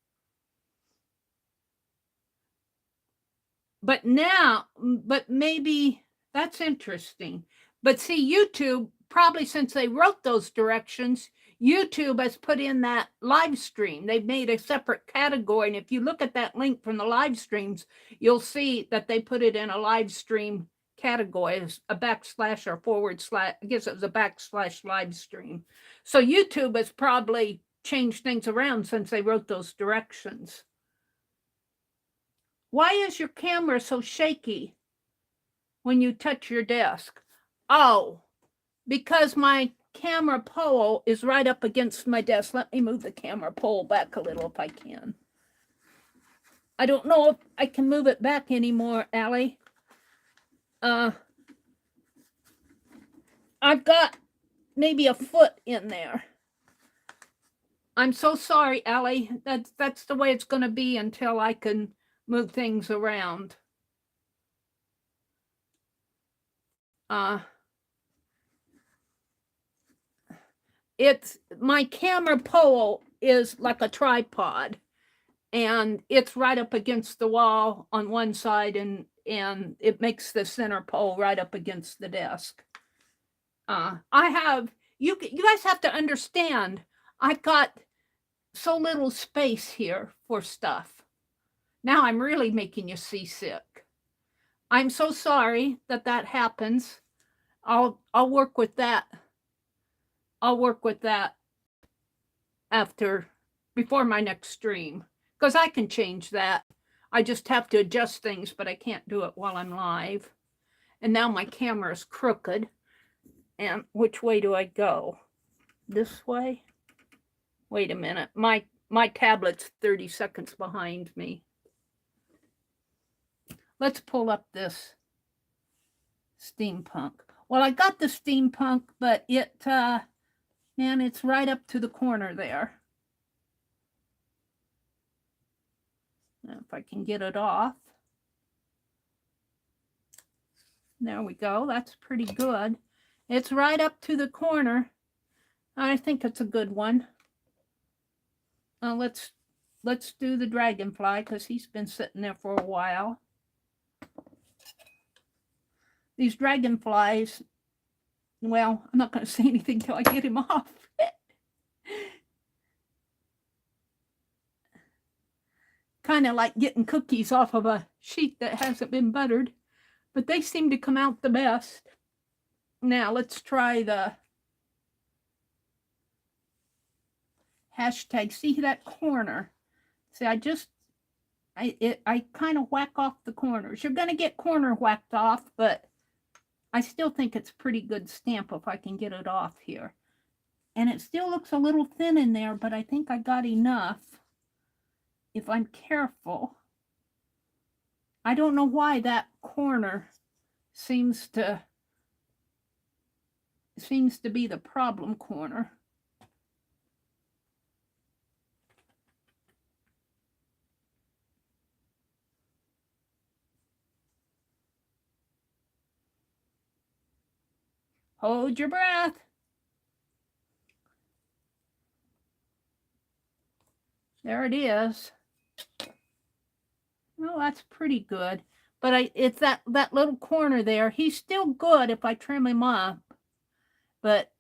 But maybe that's interesting. But see, YouTube, probably since they wrote those directions, YouTube has put in that live stream. They've made a separate category. And if you look at that link from the live streams, you'll see that they put it in a live stream category, a backslash or forward slash. I guess it was a backslash live stream. So YouTube has probably changed things around since they wrote those directions. Why is your camera so shaky when you touch your desk? Oh, because my camera pole is right up against my desk. Let me move the camera pole back a little if I can. I don't know if I can move it back anymore, Allie. I've got maybe a foot in there. I'm so sorry, Allie. That's the way it's going to be until I can move things around. It's my camera pole is like a tripod, and it's right up against the wall on one side, and it makes the center pole right up against the desk. You guys have to understand, I've got so little space here for stuff. Now I'm really making you seasick. I'm so sorry that happens. I'll work with that. I'll work with that before my next stream, because I can change that. I just have to adjust things, but I can't do it while I'm live. And now my camera is crooked. And which way do I go? This way? Wait a minute. My tablet's 30 seconds behind me. Let's pull up this steampunk. Well, I got the steampunk, but man, it's right up to the corner there. Now, if I can get it off. There we go. That's pretty good. It's right up to the corner. I think it's a good one. Let's do the dragonfly because he's been sitting there for a while. These dragonflies, well, I'm not going to say anything till I get him off. Kind of like getting cookies off of a sheet that hasn't been buttered, but they seem to come out the best. Now let's try the hashtag. See that corner? See, I kind of whack off the corners. You're going to get corner whacked off, but I still think it's pretty good stamp if I can get it off here. And it still looks a little thin in there, but I think I got enough if I'm careful. I don't know why that corner seems to be the problem corner. Hold your breath. There it is. Well, that's pretty good. But it's that little corner there. He's still good if I trim him up. But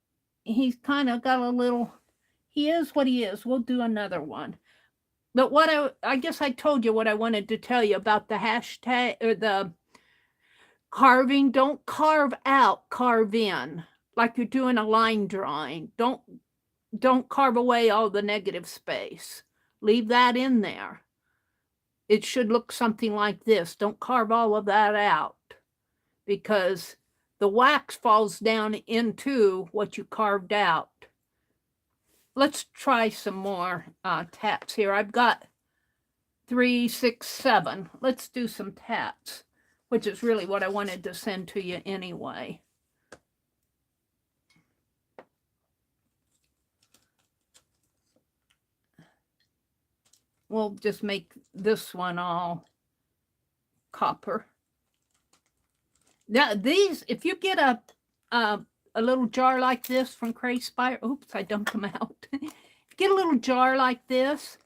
he's kind of got a little, he is what he is. We'll do another one. But what I guess I told you what I wanted to tell you about the hashtag or the carving. Don't carve out, carve in, like you're doing a line drawing. Don't carve away all the negative space. Leave that in there. It should look something like this. Don't carve all of that out, because the wax falls down into what you carved out. Let's try some more tats here. I've got 3, 6, 7. Let's do some tats, which is really what I wanted to send to you anyway. We'll just make this one all copper. Now these, if you get a little jar like this from Crayspire, oops, I dumped them out. Get a little jar like this.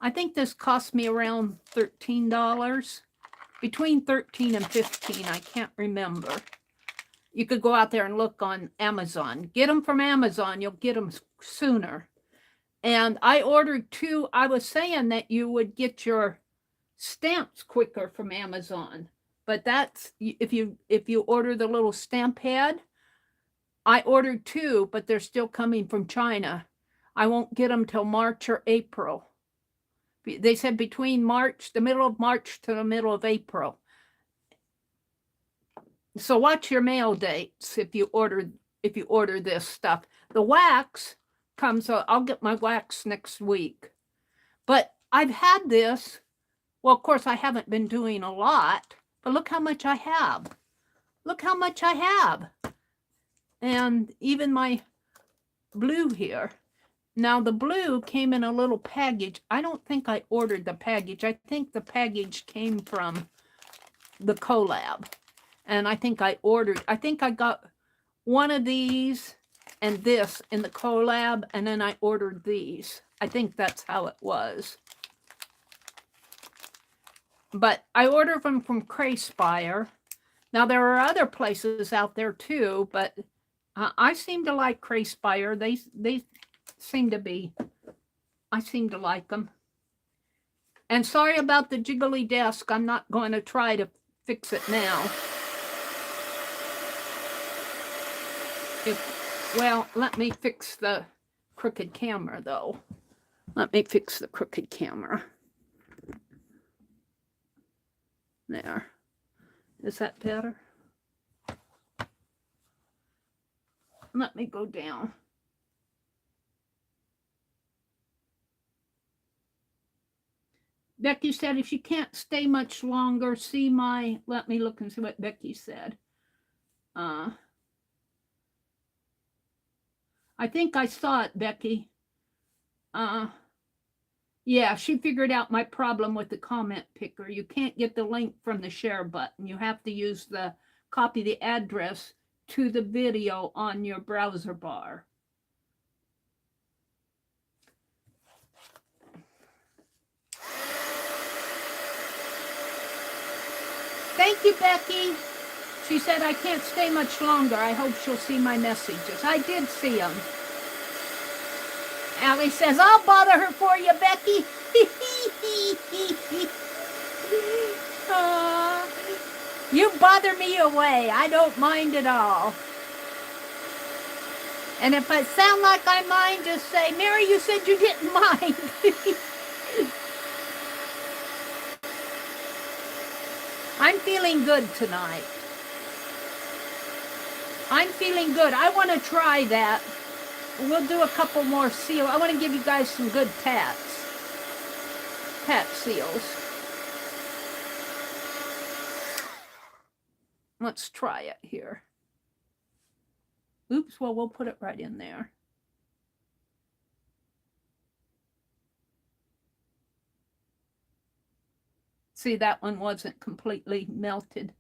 I think this cost me around $13, between 13 and 15. I can't remember. You could go out there and look on Amazon. Get them from Amazon. You'll get them sooner. And I ordered 2. I was saying that you would get your stamps quicker from Amazon, but that's if you order the little stamp head. I ordered 2, but they're still coming from China. I won't get them till March or April. They said between March, the middle of March to the middle of April. So watch your mail dates if you order this stuff. The wax comes, I'll get my wax next week. But I've had this. Well, of course, I haven't been doing a lot, but look how much I have. Look how much I have. And even my blue here. Now, the blue came in a little package. I don't think I ordered the package. I think the package came from the collab. And I think I got one of these and this in the collab, and then I ordered these. I think that's how it was. But I ordered them from Crayspire. Now, there are other places out there too, but I seem to like Crayspire. They seem to be, I seem to like them. And sorry about the jiggly desk. I'm not going to try to fix it now. Well, let me fix the crooked camera though. Let me fix the crooked camera. There. Is that better? Let me go down. Becky said if she can't stay much longer, see my, let me look and see what Becky said. I think I saw it, Becky. Yeah, she figured out my problem with the comment picker. You can't get the link from the share button. You have to use the copy the address to the video on your browser bar. Thank you, Becky. She said I can't stay much longer. I hope she'll see my messages. I did see them. Allie says, I'll bother her for you, Becky. You bother me away. I don't mind at all. And if I sound like I mind, just say, Meri, you said you didn't mind. I'm feeling good tonight. I'm feeling good. I want to try that. We'll do a couple more seals. I want to give you guys some good tats. Tat seals. Let's try it here. Oops, well, we'll put it right in there. See, that one wasn't completely melted.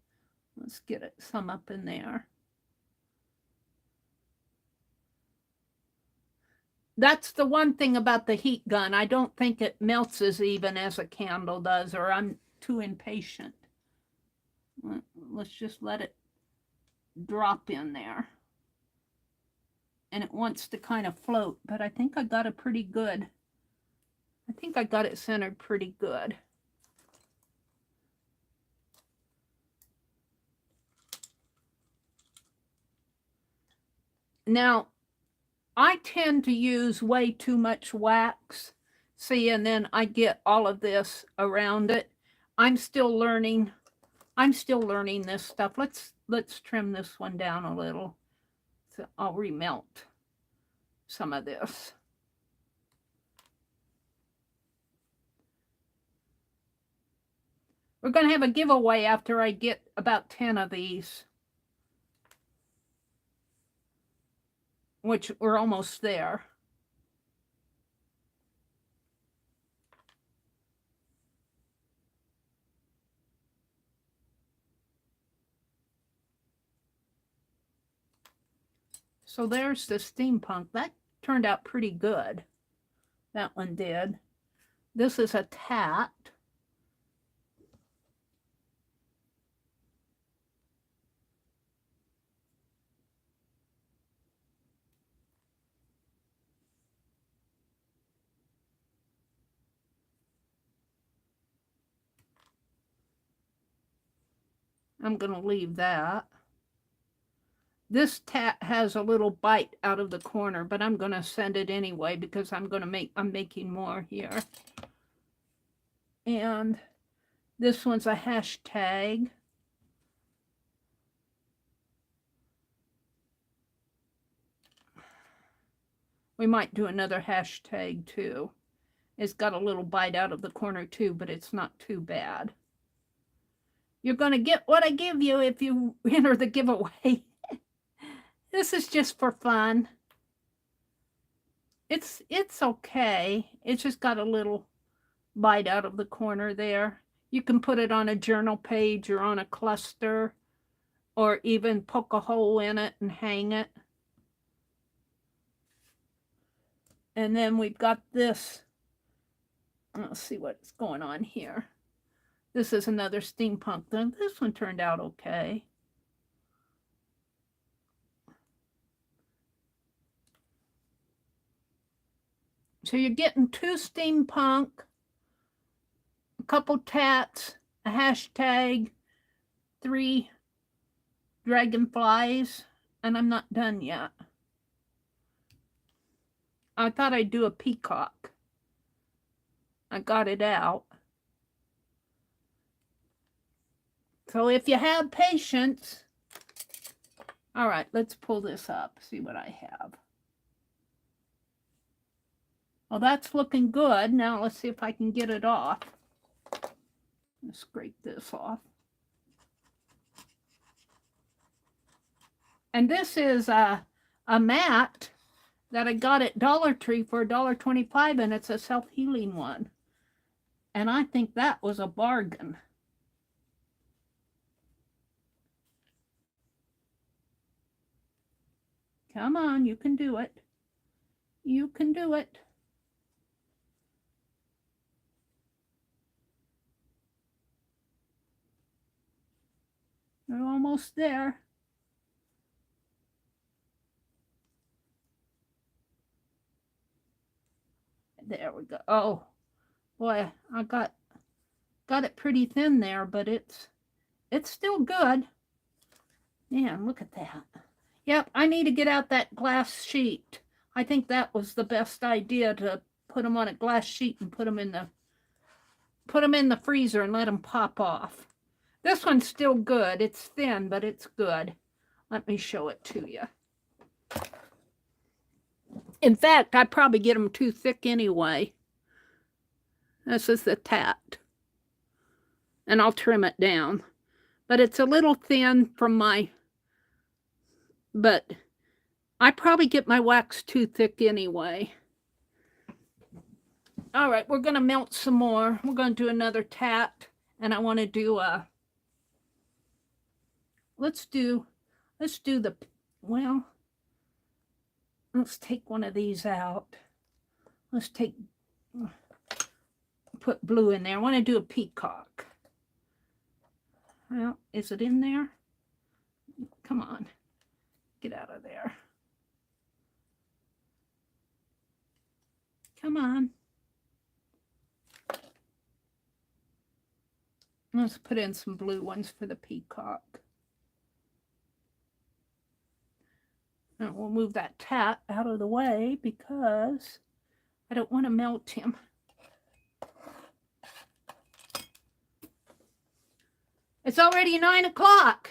Let's get it some up in there. That's the one thing about the heat gun. I don't think it melts as even as a candle does, or I'm too impatient. Let's just let it drop in there. And it wants to kind of float, but I think I got a pretty good I think I got it centered pretty good. Now, I tend to use way too much wax. See, and then I get all of this around it. I'm still learning. I'm still learning this stuff. Let's trim this one down a little. So I'll remelt some of this. We're going to have a giveaway after I get about 10 of these, which we're almost there. So there's the steampunk. That turned out pretty good. That one did. This is a tat. I'm going to leave that. This tat has a little bite out of the corner, but I'm going to send it anyway because I'm making more here. And this one's a hashtag. We might do another hashtag too. It's got a little bite out of the corner too, but it's not too bad. You're going to get what I give you if you enter the giveaway. This is just for fun. It's okay. It's just got a little bite out of the corner there. You can put it on a journal page or on a cluster, or even poke a hole in it and hang it. And then we've got this. Let's see what's going on here. This is another steampunk thing. This one turned out okay. So you're getting 2 steampunk, a couple tats, a hashtag, 3 dragonflies, and I'm not done yet. I thought I'd do a peacock. I got it out. So if you have patience, all right, let's pull this up, see what I have. Well, that's looking good. Now let's see if I can get it off. Let's scrape this off. And this is a mat that I got at Dollar Tree for $1.25, and it's a self-healing one. And I think that was a bargain. Come on, you can do it. You can do it. We're almost there. There we go. Oh, boy, I got it pretty thin there, but it's still good. Man, look at that. Yep, I need to get out that glass sheet. I think that was the best idea, to put them on a glass sheet and put them in the freezer and let them pop off. This one's still good. It's thin, but it's good. Let me show it to you. In fact, I probably get them too thick anyway. This is the tat. And I'll trim it down. But it's a little thin from my... But I probably get my wax too thick anyway. All right, we're going to melt some more. We're going to do another tat. And I want to do a... Let's do the... Well... Let's take one of these out. Let's put blue in there. I want to do a peacock. Well, is it in there? Come on. Get out of there. Come on. Let's put in some blue ones for the peacock. And we'll move that tat out of the way because I don't want to melt him. It's already 9 o'clock.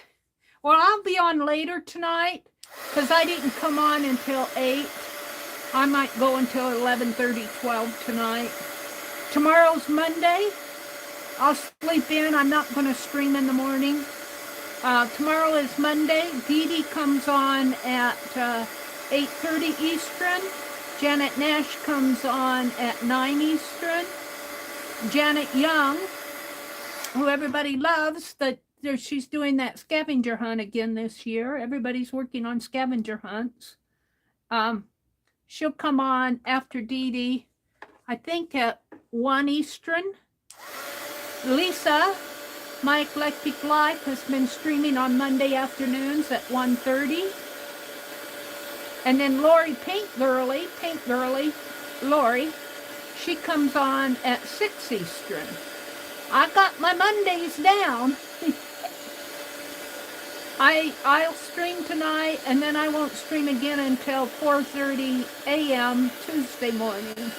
Well, I'll be on later tonight because I didn't come on until 8. I might go until 11:30, 12 tonight. Tomorrow's Monday. I'll sleep in. I'm not going to stream in the morning. Tomorrow is Monday. Dee Dee comes on at 8:30 Eastern. Janet Nash comes on at 9 Eastern. Janet Young, who everybody loves, she's doing that scavenger hunt again this year. Everybody's working on scavenger hunts. She'll come on after Dee Dee, I think at 1 Eastern. Lisa, My Eclectic Life, has been streaming on Monday afternoons at 1:30. And then Lori Paint Girly, Lori, she comes on at 6 Eastern. I got my Mondays down. I'll stream tonight, and then I won't stream again until 4:30 a.m. Tuesday morning.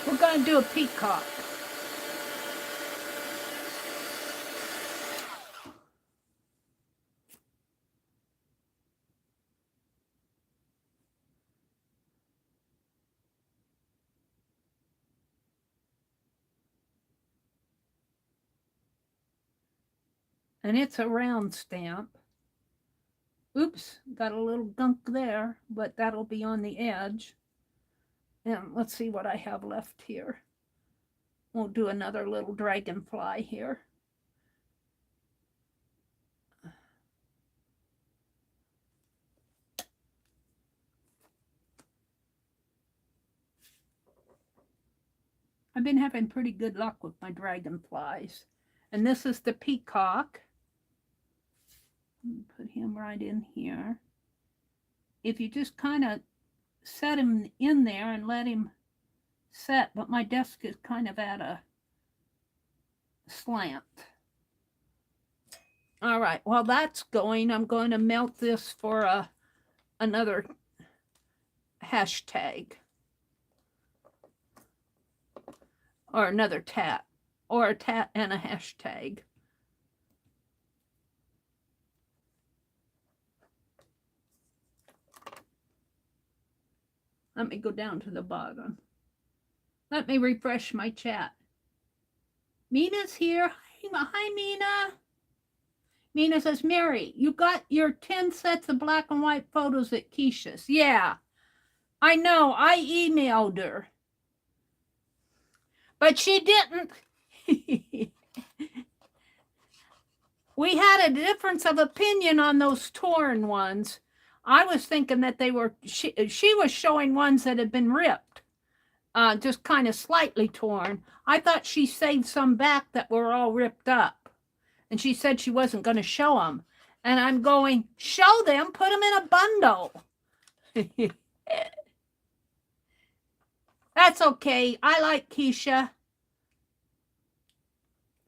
We're going to do a peacock. And it's a round stamp. Oops, got a little gunk there, but that'll be on the edge. And let's see what I have left here. We'll do another little dragonfly here. I've been having pretty good luck with my dragonflies. And this is the peacock. Put him right in here. If you just kind of set him in there and let him set, but my desk is kind of at a slant. All right, while that's going, I'm going to melt this for another hashtag. Or another tat. Or a tat and a hashtag. Let me go down to the bottom. Let me refresh my chat. Mina's here. Hi, Mina. Mina says, Meri, you got your 10 sets of black and white photos at Keisha's. Yeah, I know. I emailed her. But she didn't. We had a difference of opinion on those torn ones. I was thinking that they were, she was showing ones that had been ripped, just kind of slightly torn. I thought she saved some back that were all ripped up. And she said she wasn't going to show them. And I'm going, show them, put them in a bundle. That's okay. I like Keisha.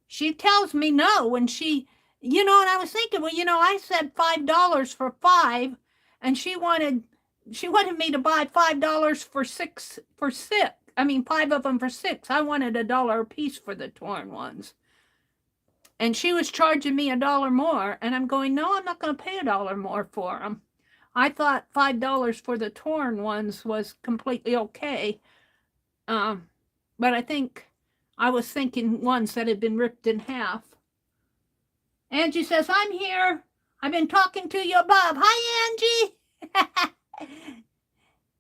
She tells me no when she, and I was thinking, well, I said $5 for 5. And she wanted me to buy $5 for 6. I mean, 5 of them for 6. I wanted $1 a piece for the torn ones. And she was charging me $1 more. And I'm going, no, I'm not going to pay $1 more for them. I thought $5 for the torn ones was completely okay. But I think I was thinking ones that had been ripped in half. Angie says, I'm here. I've been talking to you above. Hi, Angie.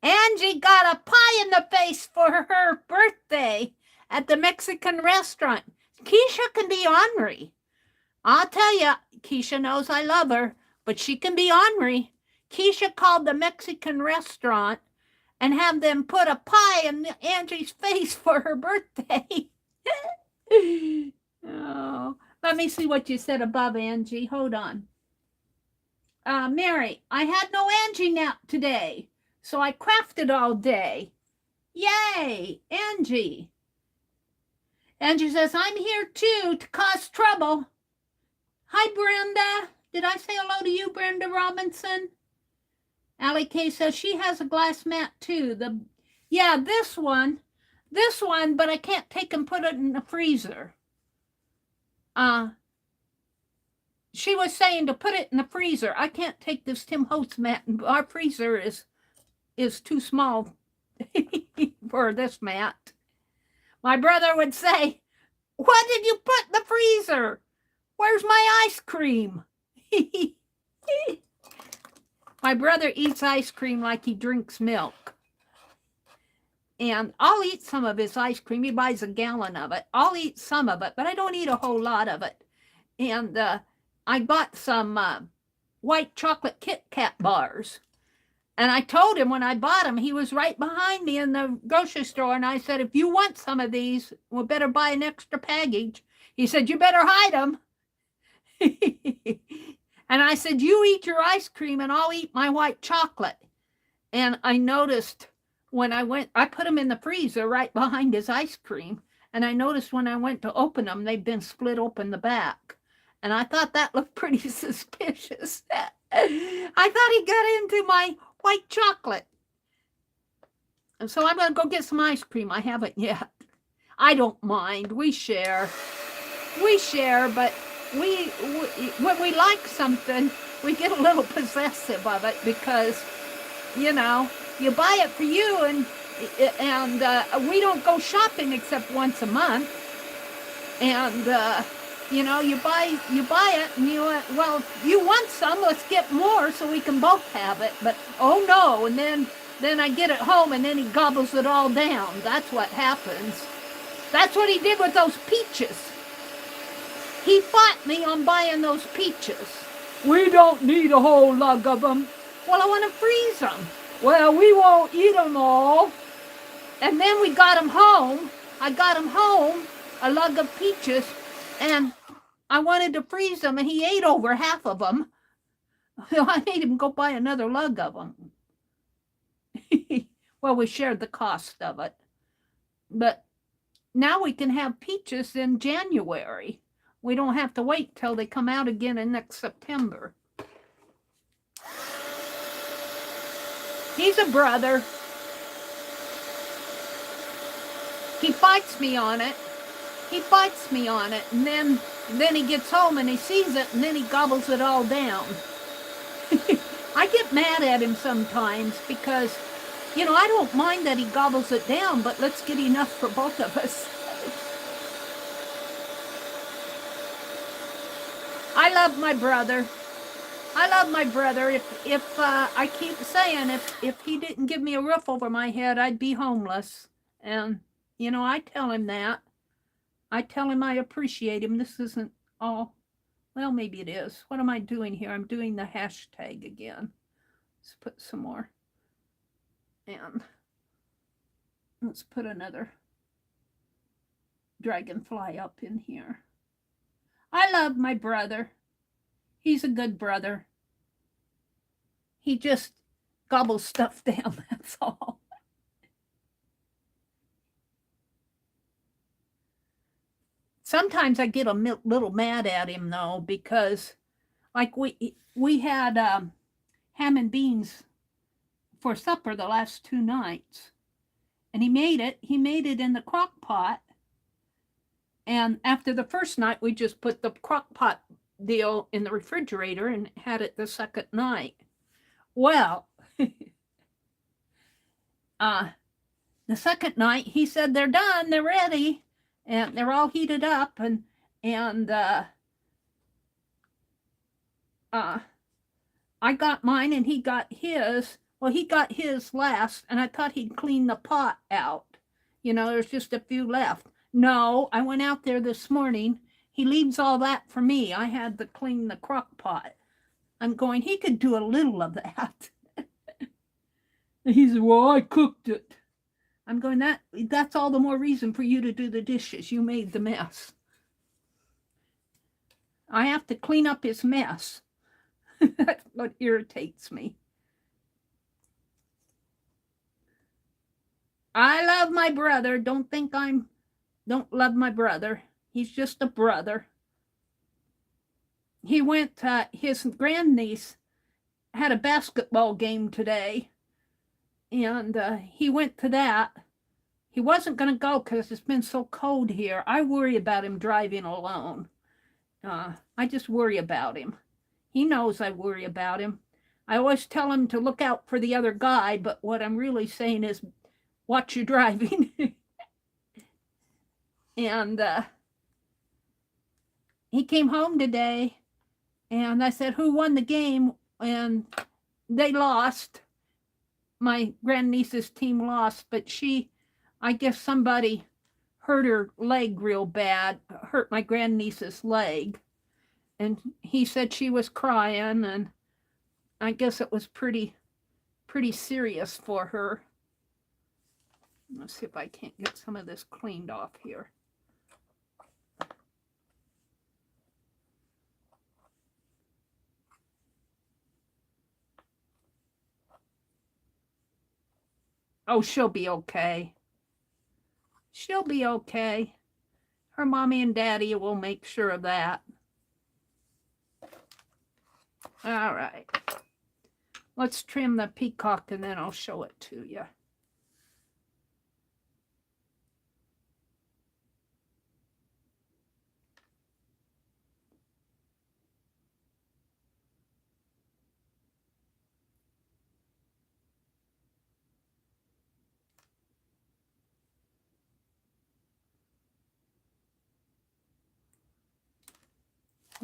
Angie got a pie in the face for her birthday at the Mexican restaurant. Keisha can be ornery. I'll tell you, Keisha knows I love her, but she can be ornery. Keisha called the Mexican restaurant and have them put a pie in Angie's face for her birthday. Oh, let me see what you said above, Angie. Hold on. Meri, I had no Angie nap today, so I crafted all day. Yay, Angie. Angie says, I'm here too to cause trouble. Hi, Brenda. Did I say hello to you, Brenda Robinson? Allie K says she has a glass mat too. Yeah, this one, but I can't take and put it in the freezer. She was saying to put it in the freezer. I can't take this Tim Holtz mat. Our freezer is too small for this mat. My brother would say, what did you put in the freezer? Where's my ice cream? My brother eats ice cream like he drinks milk. And I'll eat some of his ice cream. He buys a gallon of it. I'll eat some of it, but I don't eat a whole lot of it. And I bought some white chocolate Kit Kat bars. And I told him when I bought them, he was right behind me in the grocery store. And I said, if you want some of these, we better buy an extra package. He said, you better hide them. And I said, you eat your ice cream and I'll eat my white chocolate. And I noticed when I put them in the freezer right behind his ice cream. And I noticed when I went to open them, they'd been split open the back. And I thought that looked pretty suspicious. I thought he got into my white chocolate. And so I'm going to go get some ice cream. I haven't yet. I don't mind. We share, but when we like something, we get a little possessive of it because, you know, you buy it for you and we don't go shopping except once a month. And, you know, you buy it and you want some, let's get more so we can both have it. But, oh no, and then I get it home and then he gobbles it all down. That's what happens. That's what he did with those peaches. He fought me on buying those peaches. We don't need a whole lug of them. Well, I want to freeze them. Well, we won't eat them all. And then we got them home. I got them home, a lug of peaches, and I wanted to freeze them, and he ate over half of them. So I made him go buy another lug of them. Well, we shared the cost of it. But now we can have peaches in January. We don't have to wait till they come out again in next September. He's a brother. He fights me on it. And then he gets home and he sees it and then he gobbles it all down. I get mad at him sometimes because, you know, I don't mind that he gobbles it down, but let's get enough for both of us. I love my brother. If I keep saying if he didn't give me a roof over my head, I'd be homeless. And, you know, I tell him that. I tell him I appreciate him. This isn't all, well, maybe it is. What am I doing here? I'm doing the hashtag again. Let's put some more. And let's put another dragonfly up in here. I love my brother. He's a good brother. He just gobbles stuff down, that's all. Sometimes I get a little mad at him, though, because like we had ham and beans for supper the last 2 nights. And he made it in the crock pot. And after the first night, we just put the crock pot deal in the refrigerator and had it the second night. Well, the second night, he said, they're done, they're ready. And they're all heated up, and I got mine and he got his. Well, he got his last, and I thought he'd clean the pot out. You know, there's just a few left. No, I went out there this morning. He leaves all that for me. I had to clean the crock pot. I'm going, he could do a little of that. He said, well, I cooked it. I'm going, that's all the more reason for you to do the dishes. You made the mess. I have to clean up his mess. That's what irritates me. I love my brother. Don't think don't love my brother. He's just a brother. He went, his grandniece had a basketball game today, and he went to that. He wasn't going to go because it's been so cold here. I worry about him driving alone. I just worry about him. He knows I worry about him. I always tell him to look out for the other guy, but what I'm really saying is watch your driving. And he came home today, and I said, who won the game? And they lost. My grandniece's team lost, but I guess somebody hurt her leg real bad, hurt my grandniece's leg. And he said she was crying, and I guess it was pretty serious for her. Let's see if I can't get some of this cleaned off here. Oh, she'll be okay. She'll be okay. Her mommy and daddy will make sure of that. All right. Let's trim the peacock and then I'll show it to you.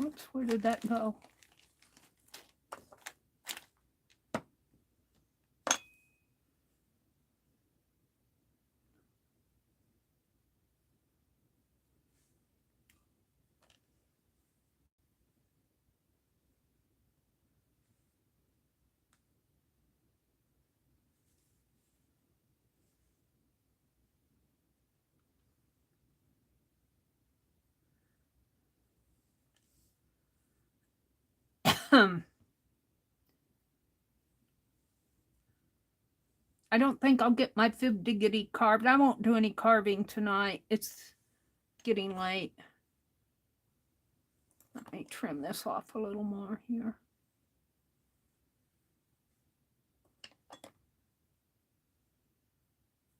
Oops, where did that go? I don't think I'll get my fib diggity carved. I won't do any carving tonight. It's getting late. Let me trim this off a little more here.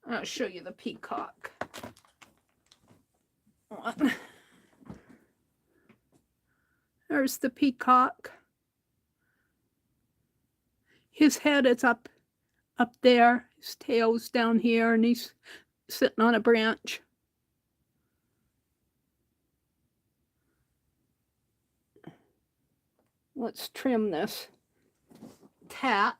I'll show you the peacock. There's the peacock. His head is up there. His tail's down here, and he's sitting on a branch. Let's trim this cat.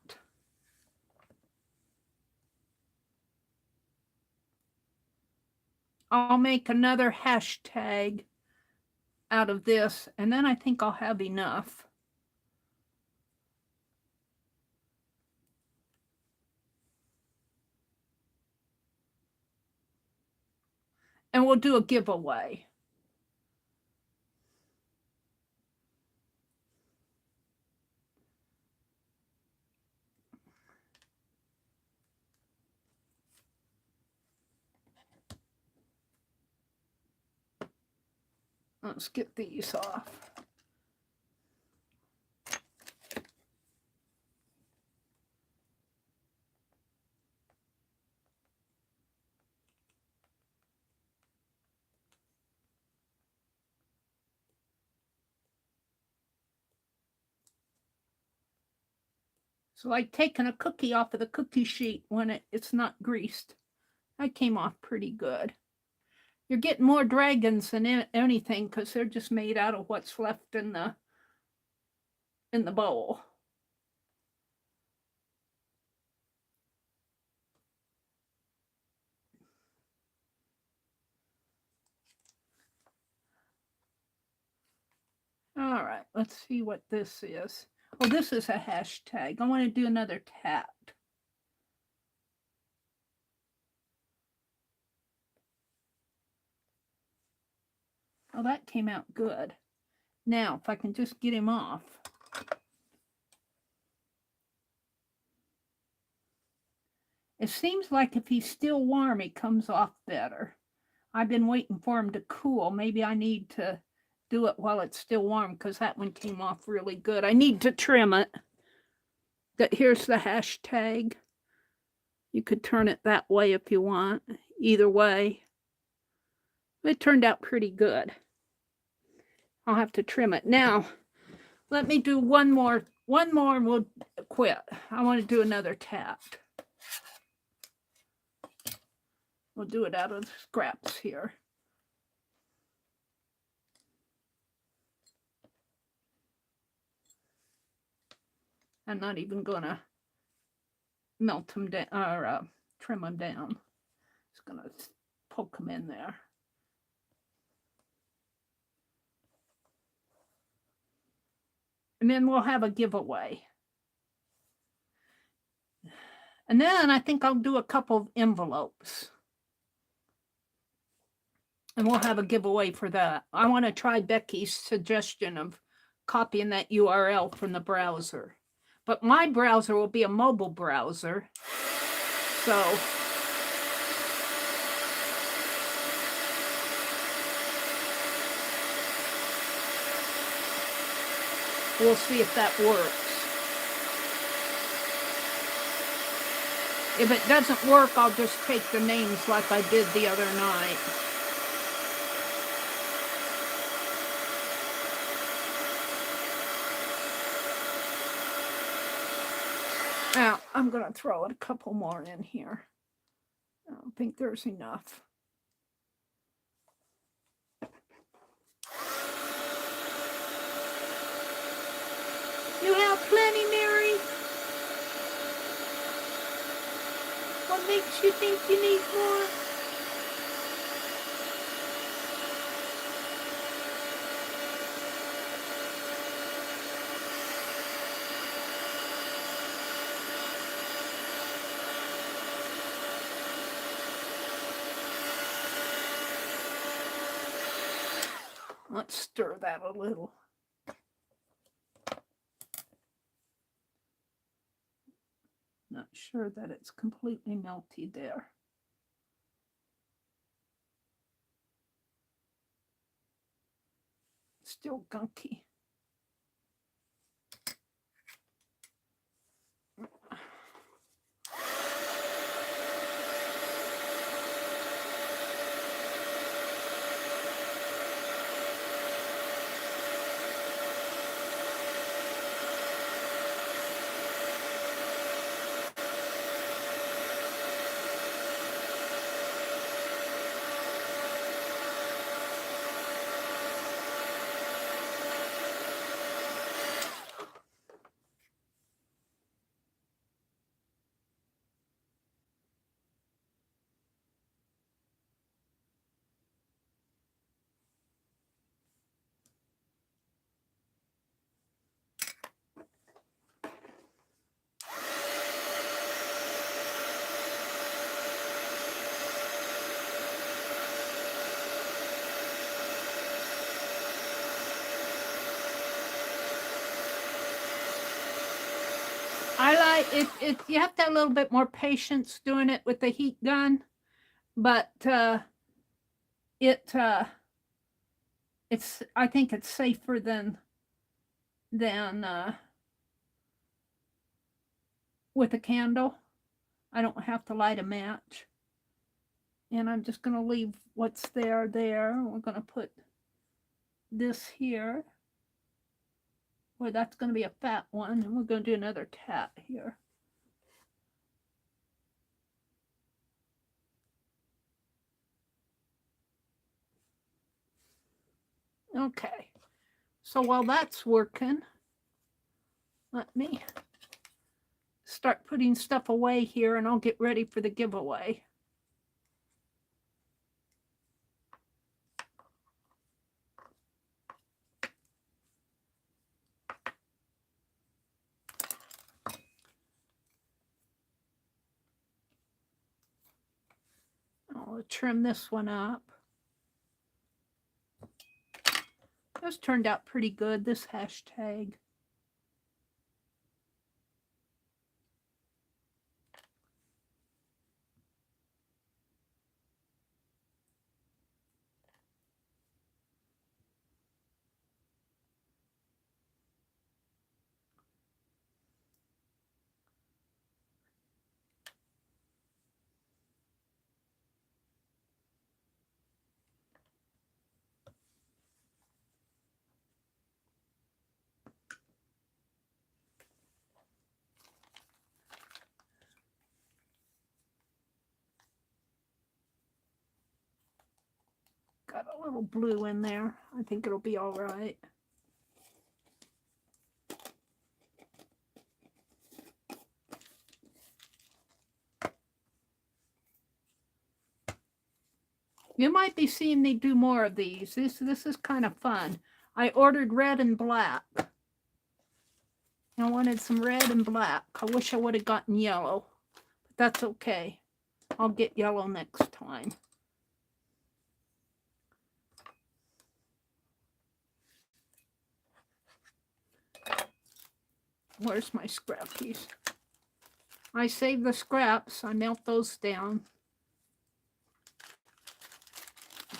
I'll make another hashtag out of this, and then I think I'll have enough. And we'll do a giveaway. Let's get these off. So like taking a cookie off of the cookie sheet when it's not greased. That came off pretty good. You're getting more dragons than anything because they're just made out of what's left in the bowl. All right, let's see what this is. Oh, this is a hashtag. I want to do another tat. Oh, that came out good. Now, if I can just get him off. It seems like if he's still warm, he comes off better. I've been waiting for him to cool. Maybe I need to do it while it's still warm because that one came off really good. I need to trim it. Here's the hashtag. You could turn it that way if you want. Either way. It turned out pretty good. I'll have to trim it. Now, let me do one more. One more and we'll quit. I want to do another tat. We'll do it out of the scraps here. I'm not even going to melt them down or trim them down. Just going to poke them in there. And then we'll have a giveaway. And then I think I'll do a couple of envelopes. And we'll have a giveaway for that. I want to try Becky's suggestion of copying that URL from the browser. But my browser will be a mobile browser. So we'll see if that works. If it doesn't work, I'll just take the names like I did the other night. Now, I'm going to throw a couple more in here. I don't think there's enough. You have plenty, Meri? What makes you think you need more? Let's stir that a little. Not sure that it's completely melty there. Still gunky. I like it. You have to have a little bit more patience doing it with the heat gun, but it's I think it's safer than with a candle. I don't have to light a match, and I'm just going to leave what's there. We're going to put this here. Well, that's going to be a fat one, and we're going to do another tat here. Okay, so while that's working, let me start putting stuff away here, and I'll get ready for the giveaway. I'll trim this one up. This turned out pretty good, this hashtag. got a little blue in there. I think it'll be all right. You might be seeing me do more of these. This is kind of fun. I ordered red and black. I wanted some red and black. I wish I would have gotten yellow, but that's okay. I'll get yellow next time. Where's my scrap piece? I save the scraps. I melt those down.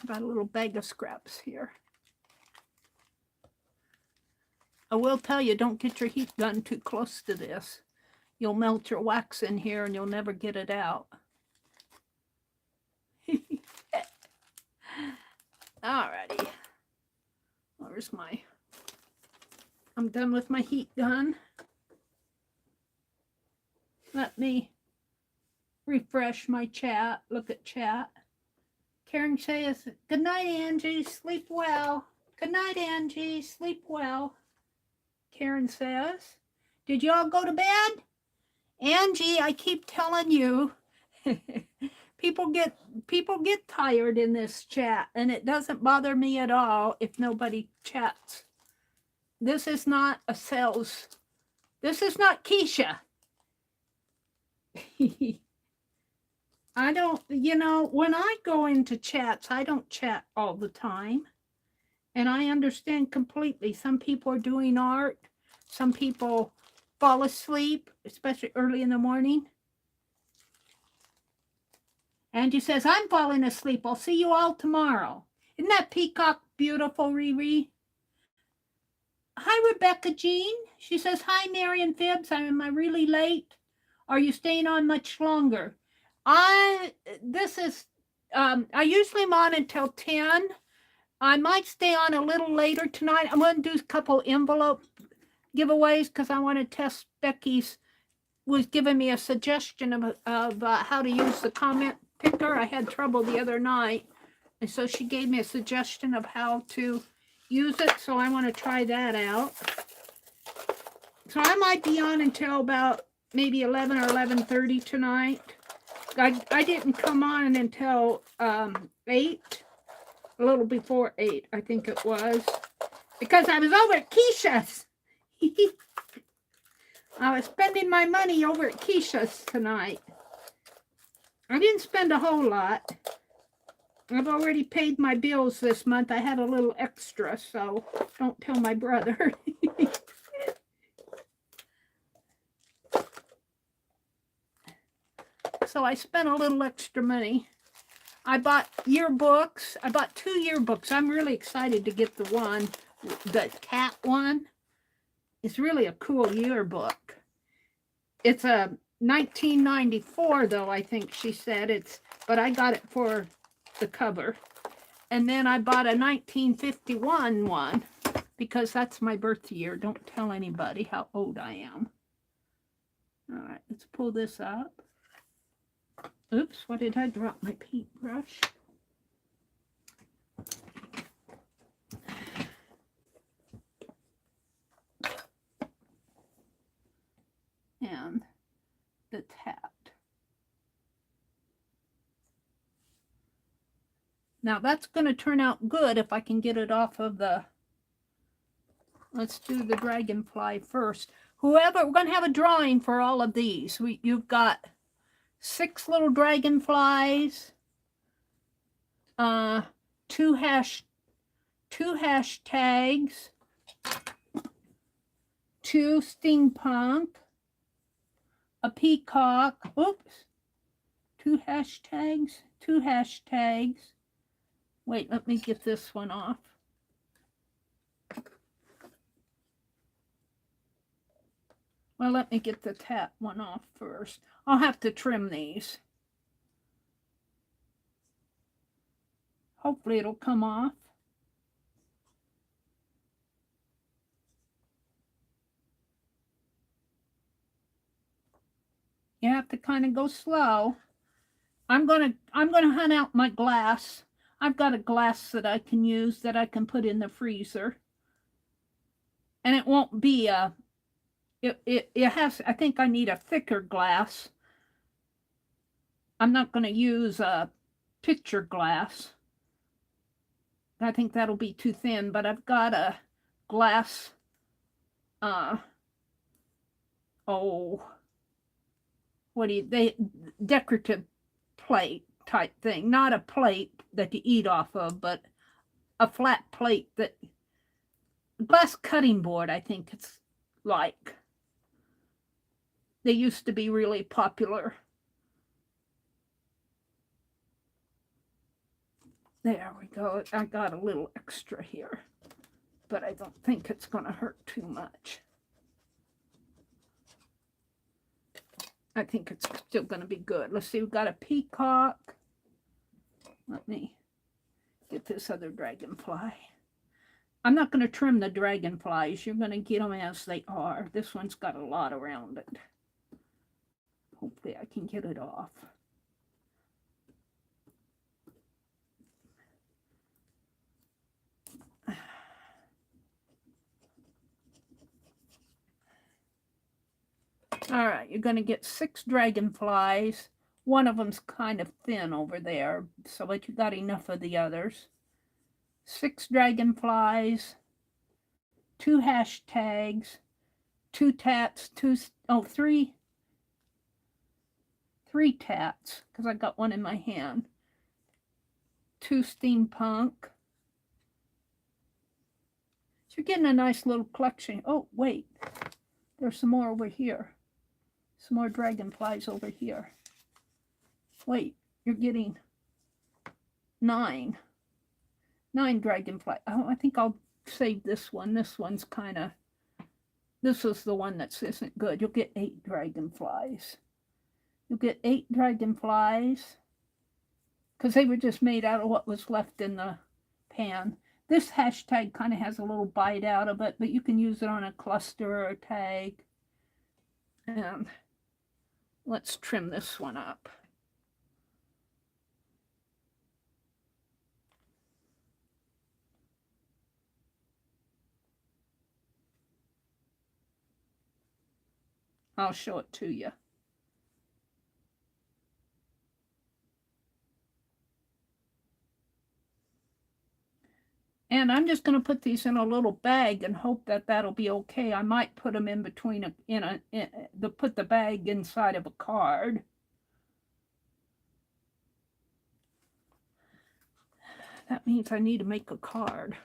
Got a little bag of scraps here. I will tell you, don't get your heat gun too close to this. You'll melt your wax in here and you'll never get it out. Alrighty. Where's my... I'm done with my heat gun. Let me refresh my chat. Look at chat. Karen says, good night, Angie. Sleep well. Good night, Angie. Sleep well. Karen says, did you all go to bed? Angie, I keep telling you, people get tired in this chat, and it doesn't bother me at all if nobody chats. This is not a sales. This is not Keisha. I don't, you know, when I go into chats, I don't chat all the time. And I understand completely. Some people are doing art. Some people fall asleep, especially early in the morning. Angie says, I'm falling asleep. I'll see you all tomorrow. Isn't that peacock beautiful, Riri? Hi, Rebecca Jean. She says, hi, Mary and Phibbs. Am I really late? Are you staying on much longer? I usually am on until 10. I might stay on a little later tonight. I'm going to do a couple envelope giveaways because I want to test Becky's, was giving me a suggestion of how to use the comment picker. I had trouble the other night, and so she gave me a suggestion of how to use it, so I want to try that out. So I might be on until about maybe 11 or 11:30 tonight. I didn't come on until 8, a little before 8, I think it was, because I was over at Keisha's. I was spending my money over at Keisha's tonight. I didn't spend a whole lot. I've already paid my bills this month. I had a little extra, so don't tell my brother. So I spent a little extra money. I bought yearbooks. I bought 2 yearbooks. I'm really excited to get the cat one. It's really a cool yearbook. It's a 1994, though, I think she said. But I got it for the cover. And then I bought a 1951 one because that's my birth year. Don't tell anybody how old I am. All right, let's pull this up. Oops, what did I drop? My paintbrush. And the tat. Now that's going to turn out good if I can get it off of the, let's do the dragonfly first. Whoever, we're going to have a drawing for all of these. You've got 6 little dragonflies, 2 hashtags, 2 steampunk, a peacock, oops, 2 hashtags, 2 hashtags. Wait, let me get this one off. Well, let me get the tat one off first. I'll have to trim these. Hopefully it'll come off. You have to kind of go slow. I'm gonna hunt out my glass. I've got a glass that I can use that I can put in the freezer. And it won't be a, it has, I think I need a thicker glass. I'm not going to use a picture glass. I think that'll be too thin, but I've got a glass, decorative plate type thing. Not a plate that you eat off of, but a flat plate that, glass cutting board, I think it's like. They used to be really popular. There we go. I got a little extra here, but I don't think it's going to hurt too much. I think it's still going to be good. Let's see, we've got a peacock. Let me get this other dragonfly. I'm not going to trim the dragonflies. You're going to get them as they are. This one's got a lot around it. Hopefully I can get it off. All right, you're going to get 6 dragonflies. One of them's kind of thin over there, so that you got enough of the others. 6 dragonflies, 2 hashtags, 2 tats, 3 tats, because I got one in my hand. 2 steampunk. So you're getting a nice little collection. Oh, wait. There's some more over here. Some more dragonflies over here. Wait, you're getting 9. 9 dragonflies. Oh, I think I'll save this one. This one's kind of, this is the one that isn't good. You'll get 8 dragonflies. You'll get 8 dragonflies because they were just made out of what was left in the pan. This hashtag kind of has a little bite out of it, but you can use it on a cluster or a tag. And let's trim this one up. I'll show it to you. And I'm just going to put these in a little bag and hope that that'll be okay. I might put them in between put the bag inside of a card. That means I need to make a card.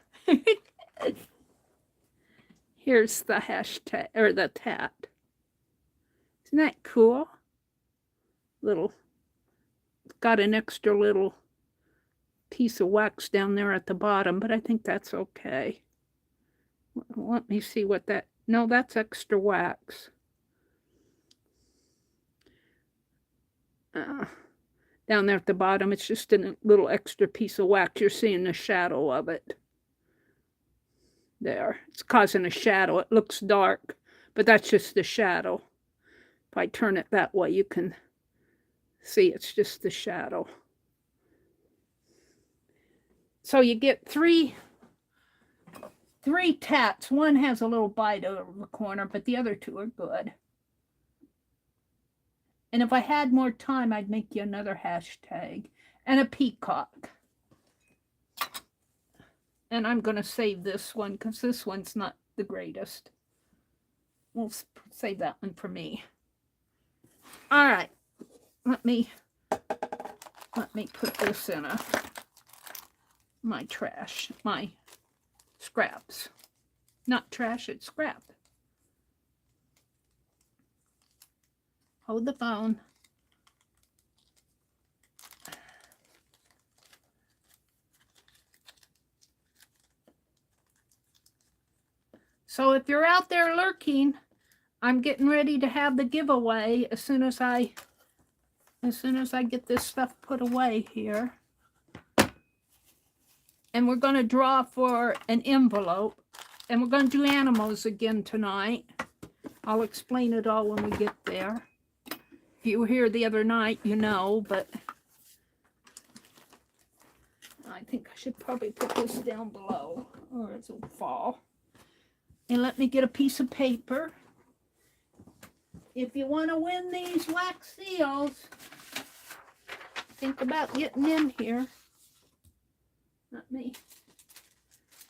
Here's the hashtag or the tat. Isn't that cool? Little, got an extra little piece of wax down there at the bottom, but I think that's okay. Let me see what that, no, that's extra wax. Down there at the bottom, it's just a little extra piece of wax. You're seeing the shadow of it. There, it's causing a shadow. It looks dark, but that's just the shadow. If I turn it that way, you can see it's just the shadow. So you get three tats. One has a little bite over the corner, but the other 2 are good. And if I had more time, I'd make you another hashtag and a peacock. And I'm going to save this one because this one's not the greatest. We'll save that one for me. All right. Let me put this in my trash, my scraps. Not trash, it's scrap. Hold the phone. So if you're out there lurking, I'm getting ready to have the giveaway as soon as I get this stuff put away here. And we're going to draw for an envelope. And we're going to do animals again tonight. I'll explain it all when we get there. If you were here the other night, you know, but I think I should probably put this down below or it will fall. And let me get a piece of paper. If you want to win these wax seals, think about getting in here. Not me.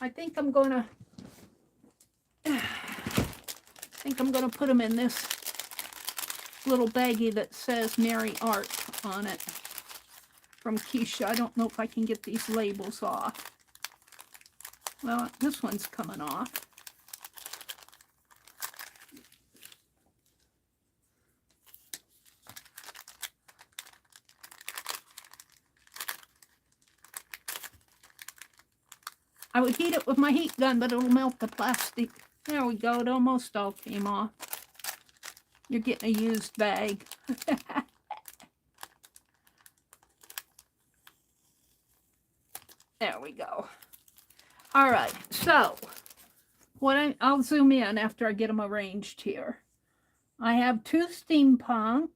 I think I'm gonna put them in this little baggie that says Meri Art on it from Keisha. I don't know if I can get these labels off. Well, this one's coming off. I would heat it with my heat gun, but it'll melt the plastic. There we go. It almost all came off. You're getting a used bag. There we go. All right. So, I'll zoom in after I get them arranged here. I have 2 steampunk,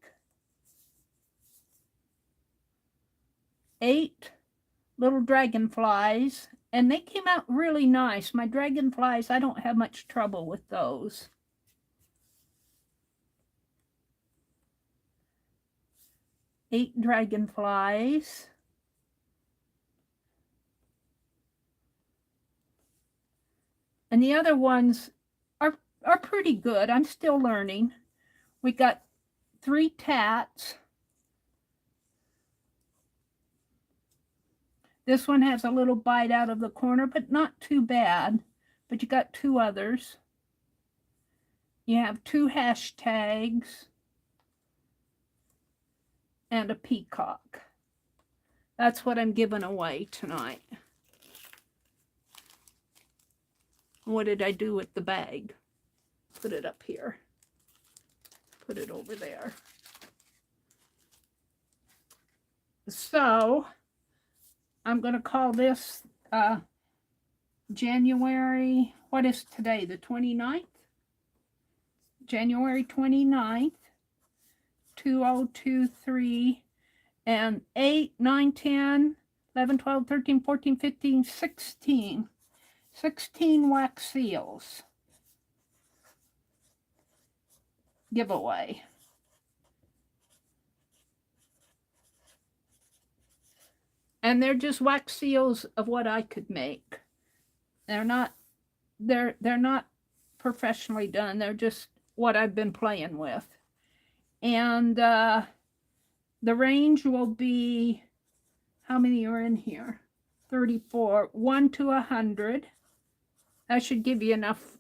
8 little dragonflies, and they came out really nice. My dragonflies, I don't have much trouble with those. 8 dragonflies. And the other ones are pretty good. I'm still learning. We got 3 tats. This one has a little bite out of the corner, but not too bad. But you got 2 others. You have 2 hashtags and a peacock. That's what I'm giving away tonight. What did I do with the bag? Put it up here. Put it over there. So, I'm going to call this January, what is today, the 29th? January 29th, 2023, and 8, 9, 10, 11, 12, 13, 14, 15, 16. 16 wax seals giveaway. And they're just wax seals of what I could make. They're not professionally done. They're just what I've been playing with. And the range will be, how many are in here? 34, 1 to 100. That should give you enough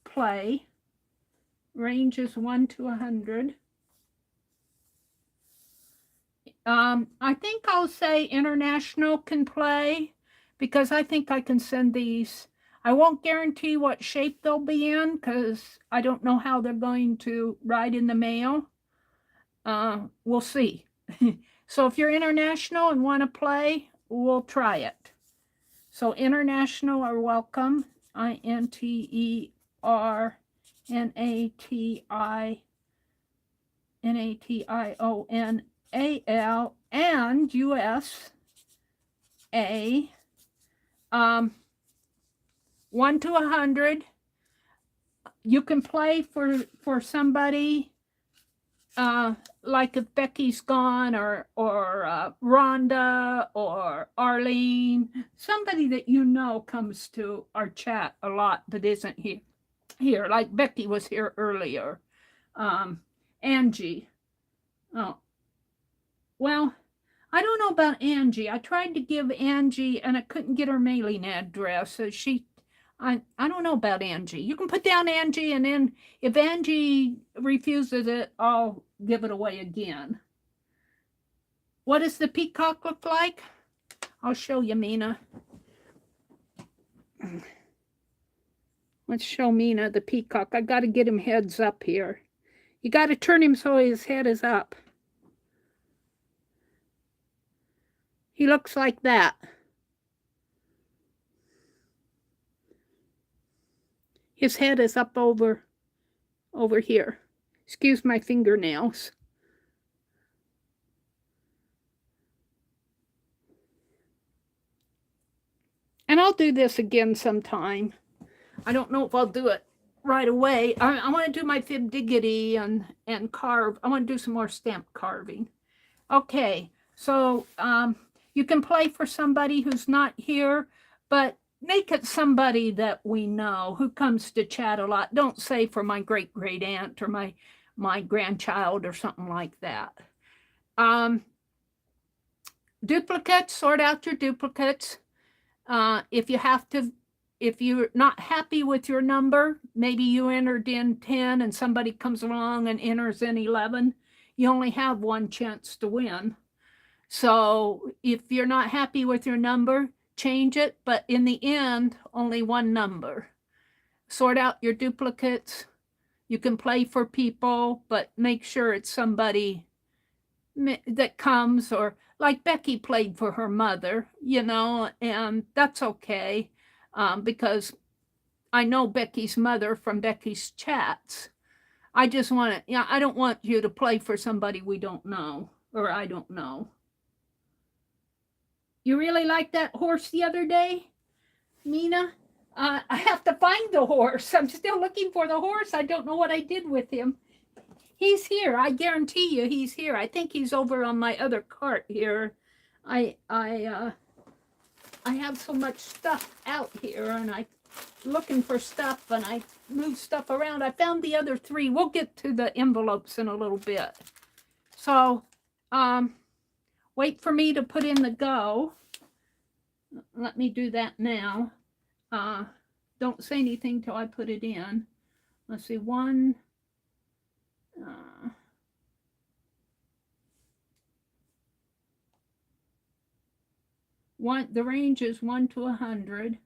play. Range is 1 to 100. I think I'll say international can play because I think I can send these. I won't guarantee what shape they'll be in because I don't know how they're going to ride in the mail. We'll see. So if you're international and want to play, we'll try it. So international are welcome. INTERNATIONAL and USA. 1 to 100. You can play for somebody like if Becky's gone or Rhonda or Arlene, somebody that you know comes to our chat a lot but isn't here. Like Becky was here earlier. Angie. Oh, well, I don't know about Angie. I tried to give Angie and I couldn't get her mailing address. So I don't know about Angie. You can put down Angie, and then if Angie refuses it, I'll give it away again. What does the peacock look like? I'll show you, Mina. Let's show Mina the peacock. I got to get him heads up here. You got to turn him so his head is up. He looks like that. His head is up over here. Excuse my fingernails. And I'll do this again sometime. I don't know if I'll do it right away. I want to do my fib diggity and carve. I want to do some more stamp carving. Okay, so you can play for somebody who's not here, but make it somebody that we know who comes to chat a lot. Don't say for my great great aunt or my grandchild or something like that. Um, Duplicates, sort out your duplicates. If you have to, if you're not happy with your number, maybe you entered in 10 and somebody comes along and enters in 11, you only have one chance to win. So if you're not happy with your number, change it, but in the end, only one number. Sort out your duplicates. You can play for people, but make sure it's somebody that comes, or like Becky played for her mother, and that's okay, because I know Becky's mother from Becky's chats. I just want to, I don't want you to play for somebody we don't know, or I don't know. You really liked that horse the other day, Mina? I have to find the horse. I'm still looking for the horse. I don't know what I did with him. He's here. I guarantee you he's here. I think he's over on my other cart here. I have so much stuff out here, and I looking for stuff, and I move stuff around. I found the other three. We'll get to the envelopes in a little bit. So wait for me to put in the go. Let me do that now. Don't say anything till I put it in. Let's see, one. The range is 1 to 100.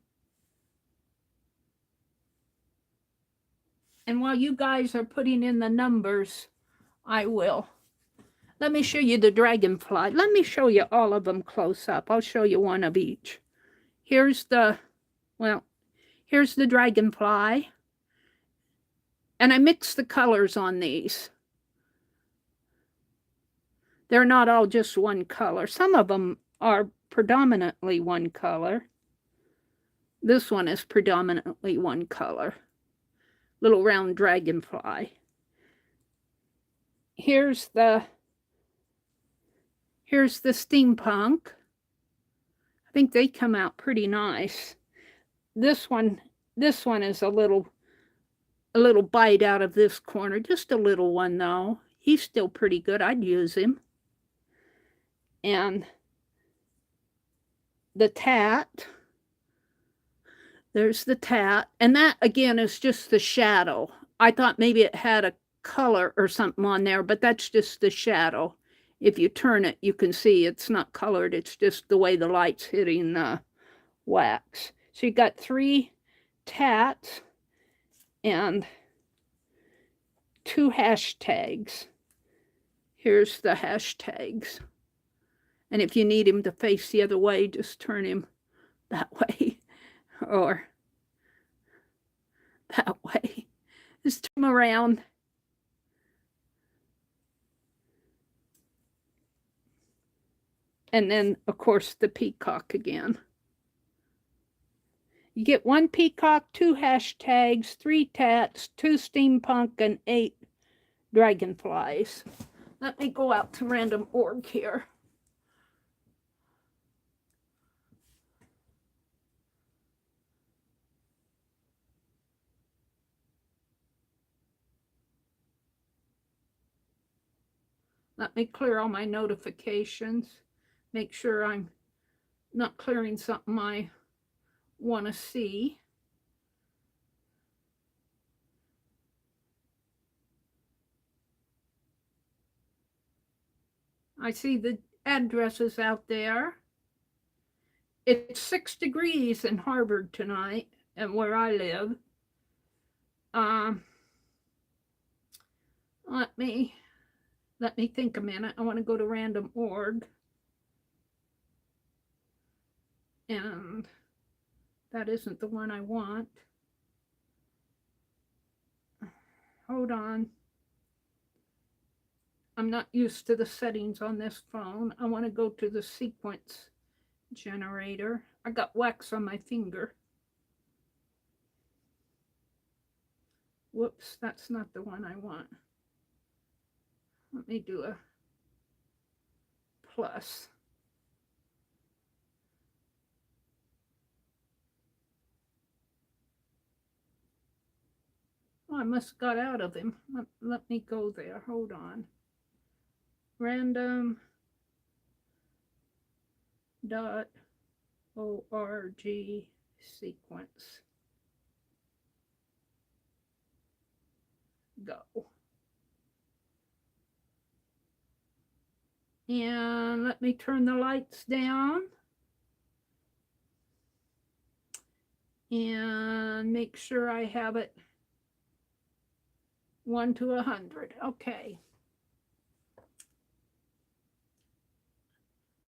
And while you guys are putting in the numbers, I will. Let me show you the dragonfly. Let me show you all of them close up. I'll show you one of each. Here's the dragonfly. And I mixed the colors on these. They're not all just one color. Some of them are predominantly one color. This one is predominantly one color. Little round dragonfly. Here's the steampunk. I think they come out pretty nice. This one is a little bite out of this corner, just a little one though. He's still pretty good. I'd use him. And the tat. There's the tat. And that, again, is just the shadow. I thought maybe it had a color or something on there, but that's just the shadow. If you turn it, you can see it's not colored. It's just the way the light's hitting the wax. So you got 3 tats and 2 hashtags. Here's the hashtags. And if you need him to face the other way, just turn him that way or that way. Just turn him around. And then, of course, the peacock again. You get 1 peacock, 2 hashtags, 3 tats, 2 steampunk, and 8 dragonflies. Let me go out to random org here. Let me clear all my notifications. Make sure I'm not clearing something I want to see. I see the addresses out there. It's 6 degrees in Harvard tonight, and where I live. Let me think a minute. I want to go to random org. And that isn't the one I want. Hold on. I'm not used to the settings on this phone. I want to go to the sequence generator. I got wax on my finger. Whoops, that's not the one I want. Let me do a plus. Oh, I must have got out of him. Let me go there. Hold on. Random dot org sequence. Go. And let me turn the lights down. And make sure I have it 1 to 100. Okay.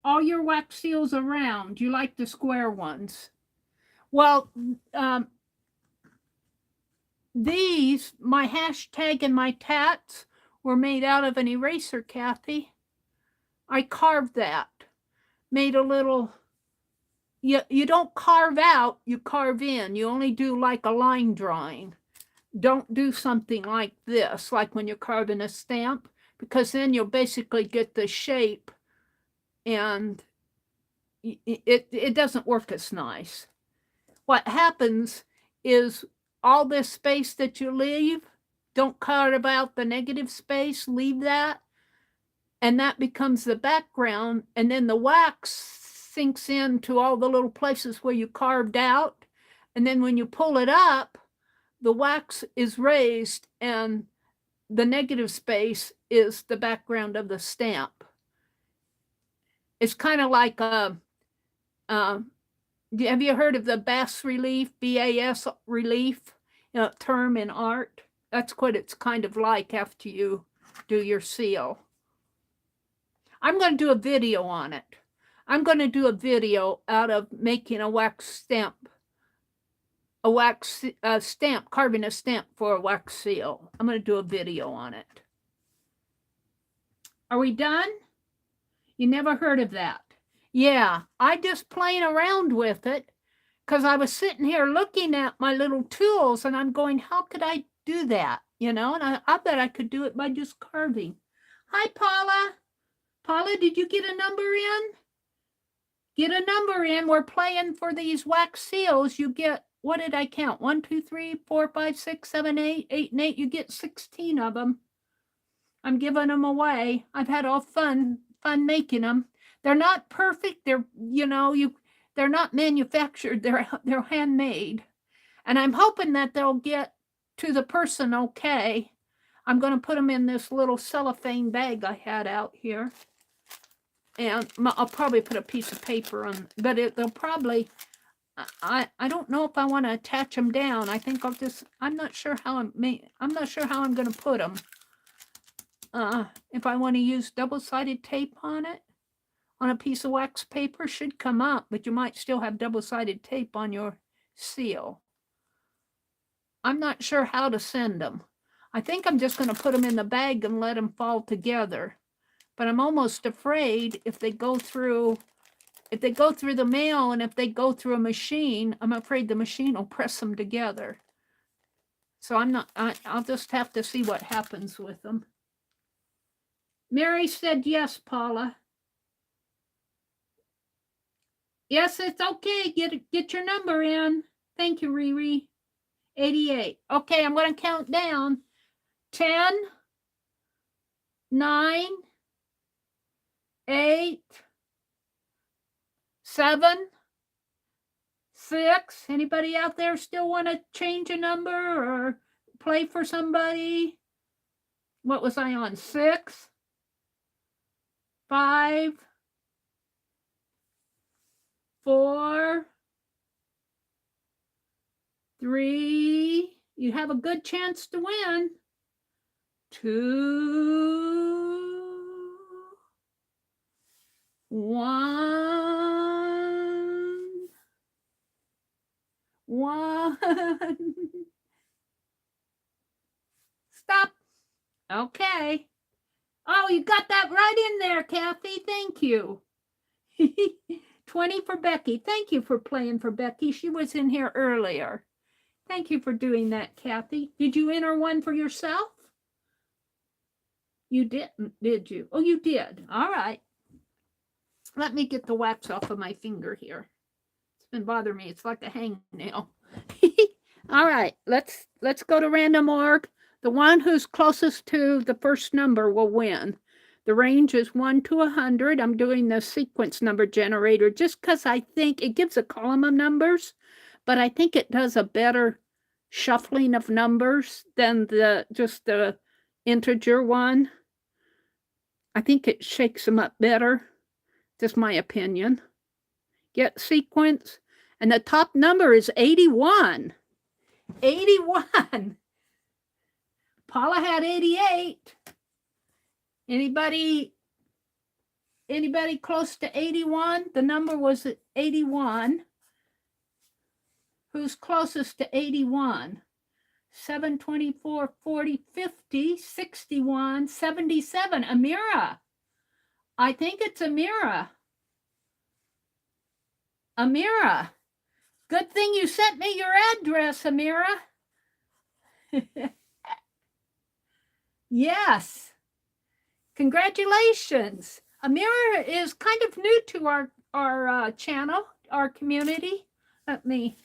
All your wax seals are round. You like the square ones. Well, these, my hashtag and my tats, were made out of an eraser, Kathy. I carved that. Made a little, you don't carve out, you carve in. You only do like a line drawing. Don't do something like this, like when you're carving a stamp, because then you'll basically get the shape and it doesn't work as nice. What happens is all this space that you leave, don't carve out the negative space, leave that, and that becomes the background, and then the wax sinks into all the little places where you carved out, and then when you pull it up, the wax is raised and the negative space is the background of the stamp. It's kind of like a, have you heard of the bas relief, BAS relief, term in art? That's what it's kind of like after you do your seal. I'm going to do a video on it. I'm going to do a video out of making a wax stamp, stamp, carving a stamp for a wax seal. I'm going to do a video on it. Are we done? You never heard of that? Yeah, I just playing around with it because I was sitting here looking at my little tools and I'm going, how could I do that? You know, and I bet I could do it by just carving. Hi, Paula. Paula, did you get a number in? Get a number in. We're playing for these wax seals. You get, what did I count? 1, 2, 3, 4, 5, 6, 7, 8, 8, and 8. You get 16 of them. I'm giving them away. I've had all fun making them. They're not perfect. They're, they're not manufactured. They're handmade. And I'm hoping that they'll get to the person okay. I'm going to put them in this little cellophane bag I had out here. And I'll probably put a piece of paper on, but they'll probably, I don't know if I want to attach them down. I think I'll just, I'm not sure how I'm going to put them. If I want to use double-sided tape on it, on a piece of wax paper, should come up, but you might still have double-sided tape on your seal. I'm not sure how to send them. I think I'm just going to put them in the bag and let them fall together. But I'm almost afraid if they go through the mail and if they go through a machine, I'm afraid the machine will press them together. So I'll just have to see what happens with them. Mary said yes, Paula. Yes, it's okay. Get your number in. Thank you, Riri. 88. Okay, I'm going to count down. 10, 9, 8, 7, 6. Anybody out there still want to change a number or play for somebody? What was I on? 6, 5, 4, 3. You have a good chance to win. 2, 1. 1. Stop. Okay. Oh, you got that right in there, Kathy. Thank you. 20. 20 for Becky. Thank you for playing for Becky. She was in here earlier. Thank you for doing that, Kathy. Did you enter one for yourself? You didn't, did you? Oh, you did. All right. Let me get the wax off of my finger here. It's been bothering me. It's like a hangnail. All right. Let's go to random org. The one who's closest to the first number will win. The range is 1 to 100. I'm doing the sequence number generator just because I think it gives a column of numbers, but I think it does a better shuffling of numbers than just the integer one. I think it shakes them up better. Just my opinion. Get sequence. And the top number is 81. 81. Paula had 88. Anybody close to 81? The number was 81. Who's closest to 81? 7, 24, 40, 50, 61, 77. Amira. I think it's Amira. Amira. Good thing you sent me your address, Amira. Yes. Congratulations. Amira is kind of new to our channel, our community. Let me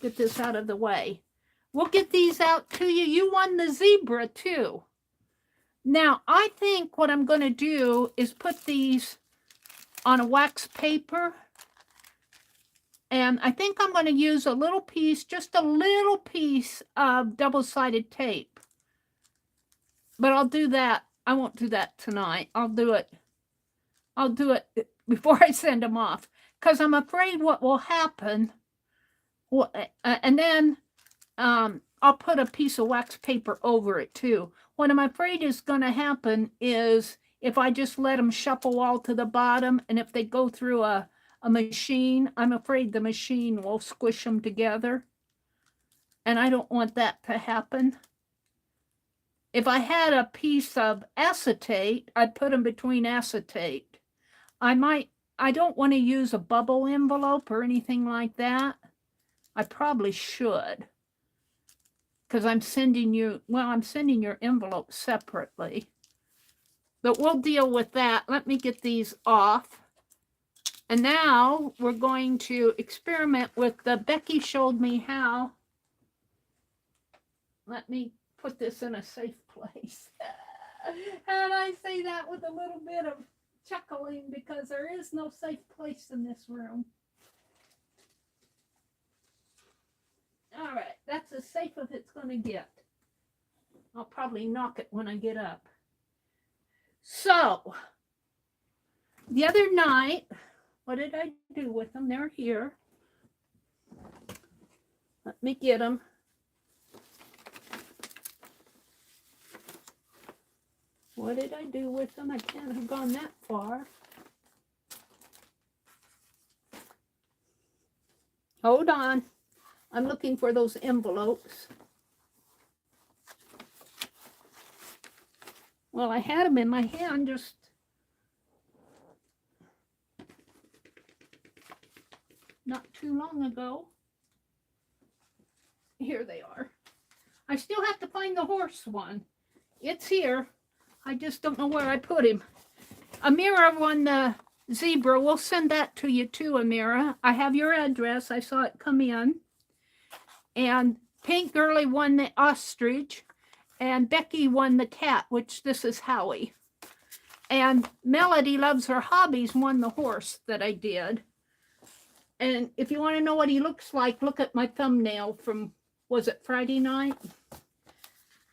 get this out of the way. We'll get these out to you. You won the zebra too. Now, I think what I'm going to do is put these on a wax paper. And I think I'm going to use a little piece, just a little piece of double-sided tape. But I'll do that. I won't do that tonight. I'll do it before I send them off. Because I'm afraid what will happen, and then I'll put a piece of wax paper over it too. What I'm afraid is going to happen is if I just let them shuffle all to the bottom, and if they go through a machine, I'm afraid the machine will squish them together. And I don't want that to happen. If I had a piece of acetate, I'd put them between acetate. I don't want to use a bubble envelope or anything like that. I probably should. Because I'm sending your envelope separately. But we'll deal with that. Let me get these off. And now we're going to experiment with the Becky showed me how. Let me put this in a safe place. And I say that with a little bit of chuckling because there is no safe place in this room. All right, that's as safe as it's going to get. I'll probably knock it when I get up. So, the other night, what did I do with them? They're here. Let me get them. What did I do with them? I can't have gone that far. Hold on. I'm looking for those envelopes. Well, I had them in my hand just not too long ago. Here they are. I still have to find the horse one. It's here. I just don't know where I put him. Amira won the zebra. We'll send that to you too, Amira. I have your address. I saw it come in. And Pink Girlie won the ostrich. And Becky won the cat, which this is Howie. And Melody Loves Her Hobbies won the horse that I did. And if you want to know what he looks like, look at my thumbnail from, was it Friday night?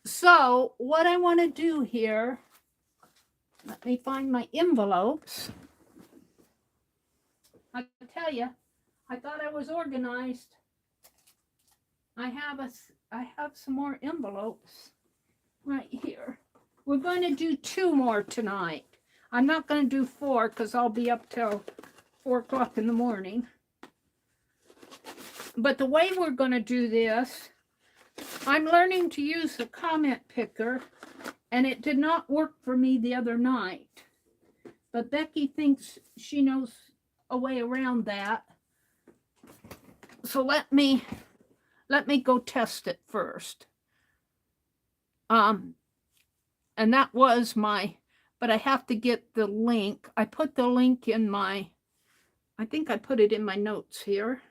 So what I want to do here, let me find my envelopes. I tell you, I thought I was organized. I have some more envelopes right here. We're going to do 2 more tonight. I'm not going to do 4 because I'll be up till 4 o'clock in the morning. But the way we're going to do this, I'm learning to use the comment picker, and it did not work for me the other night. But Becky thinks she knows a way around that. So let me go test it first. And that was my, but I have to get the link. I put the link in my, I think I put it in my notes here.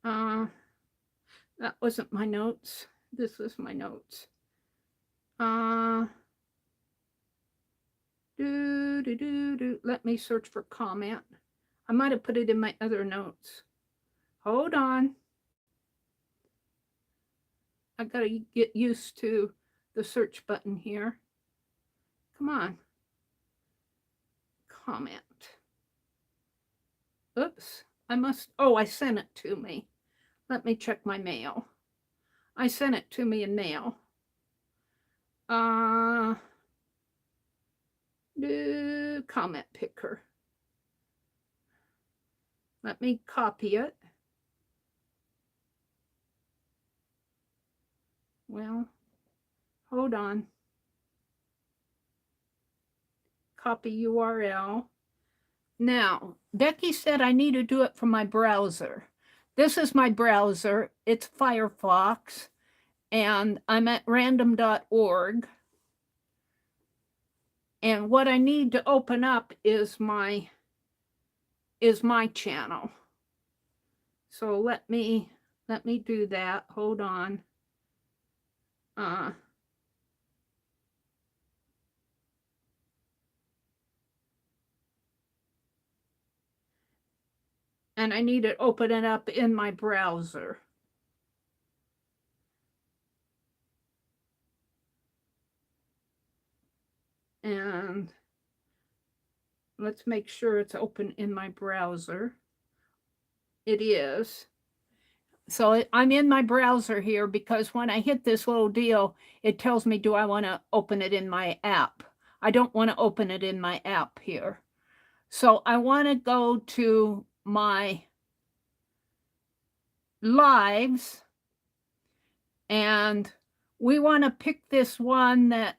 That wasn't my notes. This is my notes. Let me search for comment. I might have put it in my other notes. Hold on. I gotta get used to the search button here. Come on. Comment. Oops. I must, oh, I sent it to me. Let me check my mail. I sent it to me in mail. Comment picker. Let me copy it. Well, hold on. Copy URL. Now, Becky said I need to do it from my browser. This is my browser. It's Firefox, and I'm at random.org. And what I need to open up is my channel. So let me do that. Hold on. And I need to open it up in my browser. And let's make sure it's open in my browser. It is. So I'm in my browser here because when I hit this little deal, it tells me, do I want to open it in my app? I don't want to open it in my app here. So I want to go to my lives, and we want to pick this one that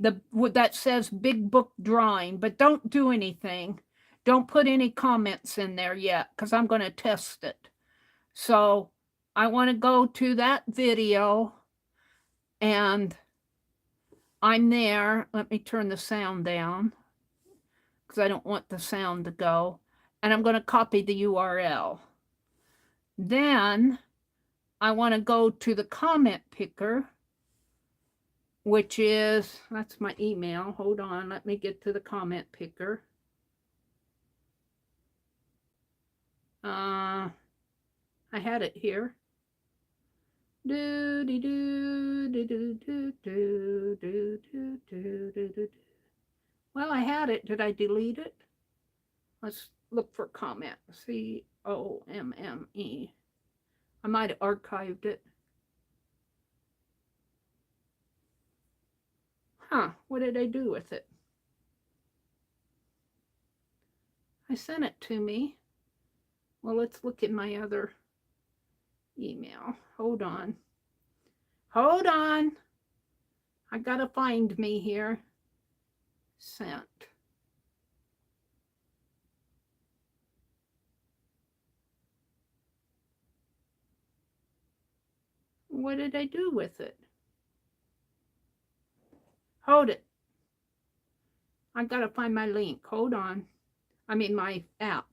that says Big Book Drawing, but don't do anything. Don't put any comments in there yet because I'm going to test it. So I want to go to that video, and I'm there. Let me turn the sound down because I don't want the sound to go. And I'm going to copy the URL. Then I want to go to the comment picker, which is, that's my email. Hold on, let me get to the comment picker. I had it here. Well, I had it. Did I delete it? Let's look for comment. COMME. I might have archived it. Huh, what did I do with it? I sent it to me. Well, let's look at my other email. Hold on. Hold on. I gotta find me here. Sent. What did I do with it? Hold it. I gotta find my link. Hold on. I mean my app.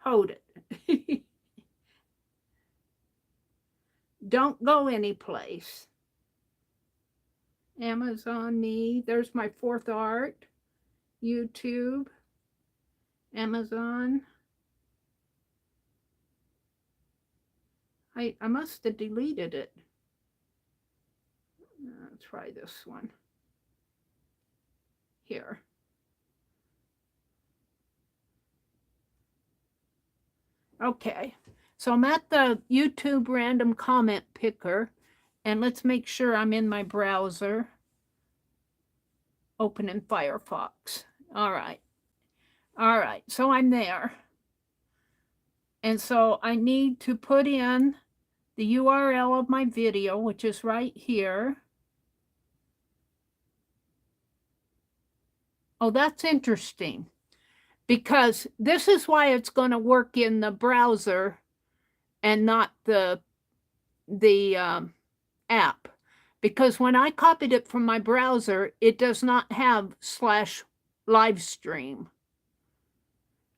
Hold it. Don't go anyplace. Amazon me. There's my fourth art. YouTube. Amazon. I must have deleted it. Let's try this one. Here. Okay, so I'm at the YouTube random comment picker, and let's make sure I'm in my browser. Open in Firefox. All right. All right, so I'm there. And so I need to put in the URL of my video, which is right here. Oh, that's interesting. Because this is why it's going to work in the browser and not the app. Because when I copied it from my browser, it does not have /livestream.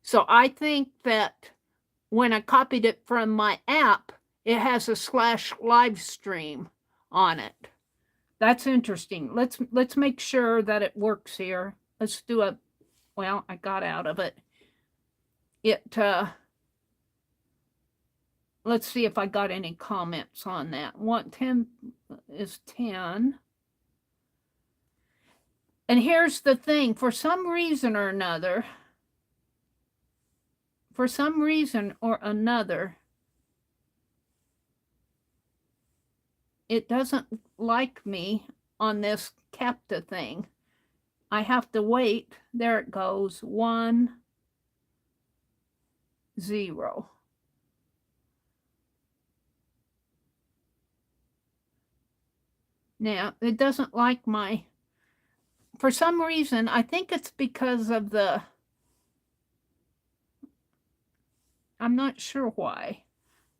So I think that when I copied it from my app, it has a /livestream on it. That's interesting. Let's make sure that it works here. Let's do a, well, I got out of it. Let's see if I got any comments on that. 10 is 10. And here's the thing, for some reason or another, it doesn't like me on this CAPTCHA thing. I have to wait. There it goes. 1, 0. Now, it doesn't like my, for some reason, I think it's because of the, I'm not sure why,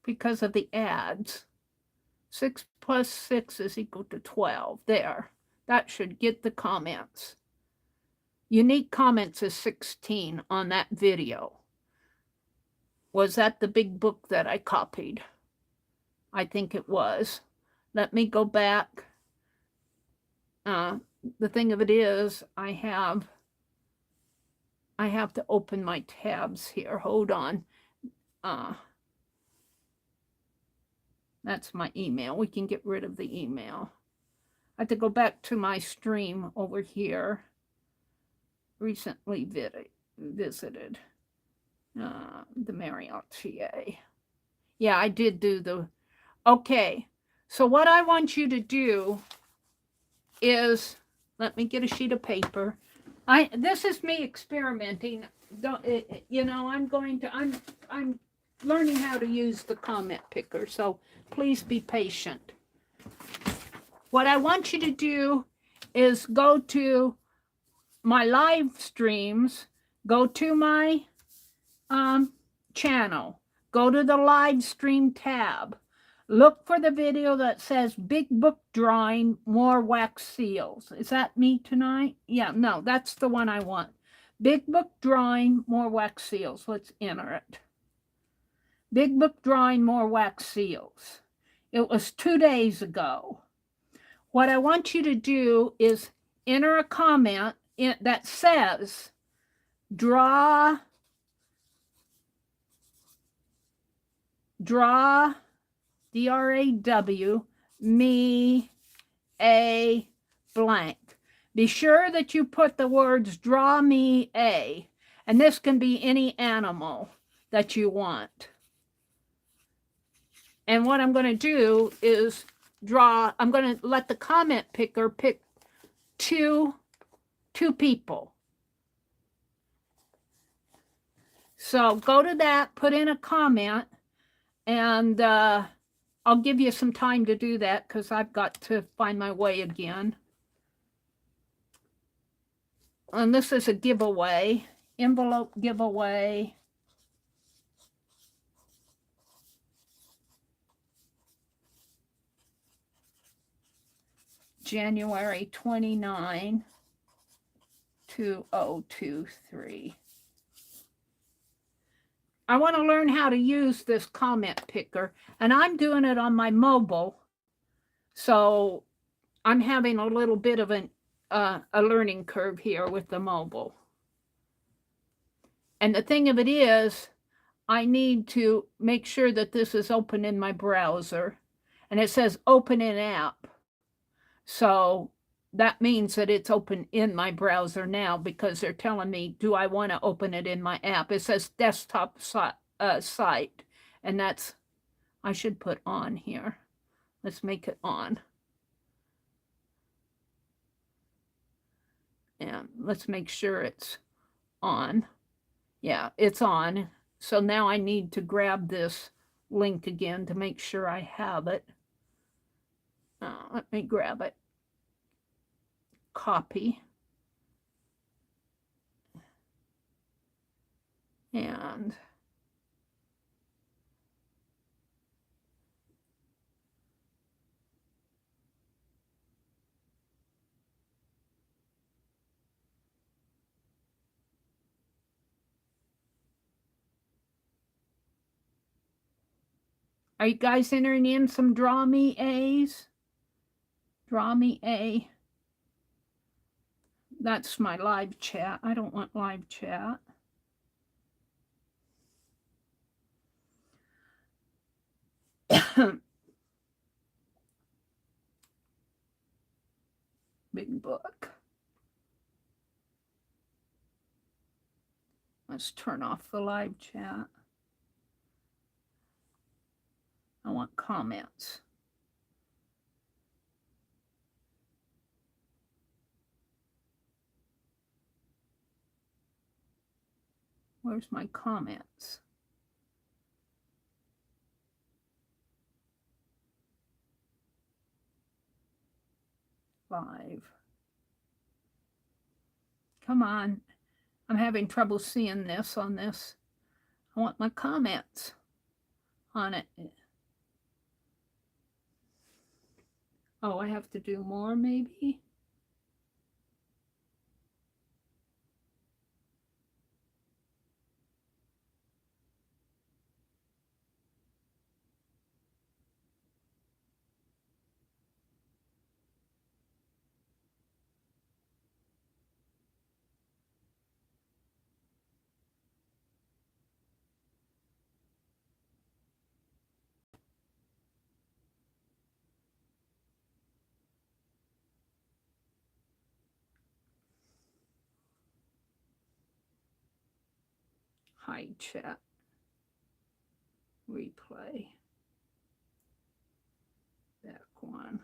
because of the ads. 6 plus 6 is equal to 12. There. That should get the comments. Unique comments is 16 on that video. Was that the big book that I copied? I think it was. Let me go back. The thing of it is, I have to open my tabs here. Hold on. That's my email. We can get rid of the email. I have to go back to my stream over here. Recently visited the Meri Atelier. Yeah, I did do the, okay. So what I want you to do is, let me get a sheet of paper. This is me experimenting. I'm learning how to use the comment picker, so please be patient. What I want you to do is go to my live streams, go to my channel, go to the live stream tab, look for the video that says Big Book Drawing, More Wax Seals. Is that me tonight? Yeah, no, that's the one I want. Big Book Drawing, More Wax Seals. Let's enter it. Big Book Drawing, More Wax Seals. It was 2 days ago. What I want you to do is enter a comment that says, draw, D-R-A-W, me, a blank. Be sure that you put the words draw me a, and this can be any animal that you want. And what I'm going to do is I'm going to let the comment picker pick two people. So go to that, put in a comment, and I'll give you some time to do that because I've got to find my way again. And this is a giveaway, envelope giveaway. January 29, 2023. I want to learn how to use this comment picker, and I'm doing it on my mobile, so I'm having a little bit of a learning curve here with the mobile. And the thing of it is, I need to make sure that this is open in my browser, and it says open in app. So that means that it's open in my browser now because they're telling me, do I want to open it in my app? It says desktop site, and that's, I should put on here. Let's make it on. And let's make sure it's on. Yeah, it's on. So now I need to grab this link again to make sure I have it. Let me grab it. Copy. And are you guys entering in some Draw Me A's? Draw Me A. That's my live chat. I don't want live chat. Big book. Let's turn off the live chat. I want comments. Where's my comments? Live. Come on. I'm having trouble seeing this on this. I want my comments on it. Oh, I have to do more maybe? Hide chat. Replay. Back one.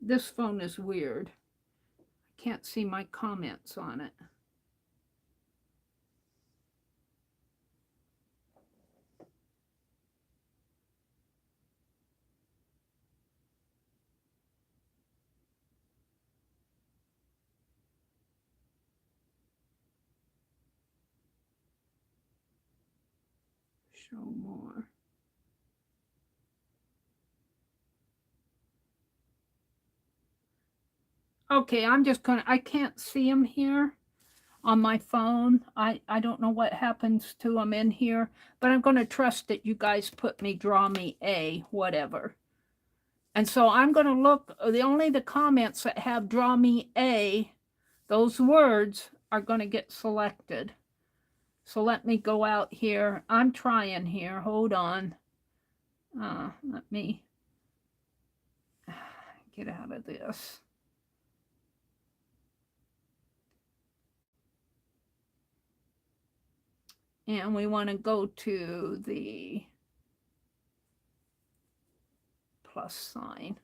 This phone is weird. I can't see my comments on it. Show more. Okay, I'm just gonna, I can't see them here on my phone. I don't know what happens to them in here, but I'm gonna trust that you guys put me, Draw Me A, whatever. And so I'm gonna look, only the comments that have Draw Me A, those words are gonna get selected. So let me go out here. I'm trying here, hold on. Let me get out of this. And we want to go to the plus sign.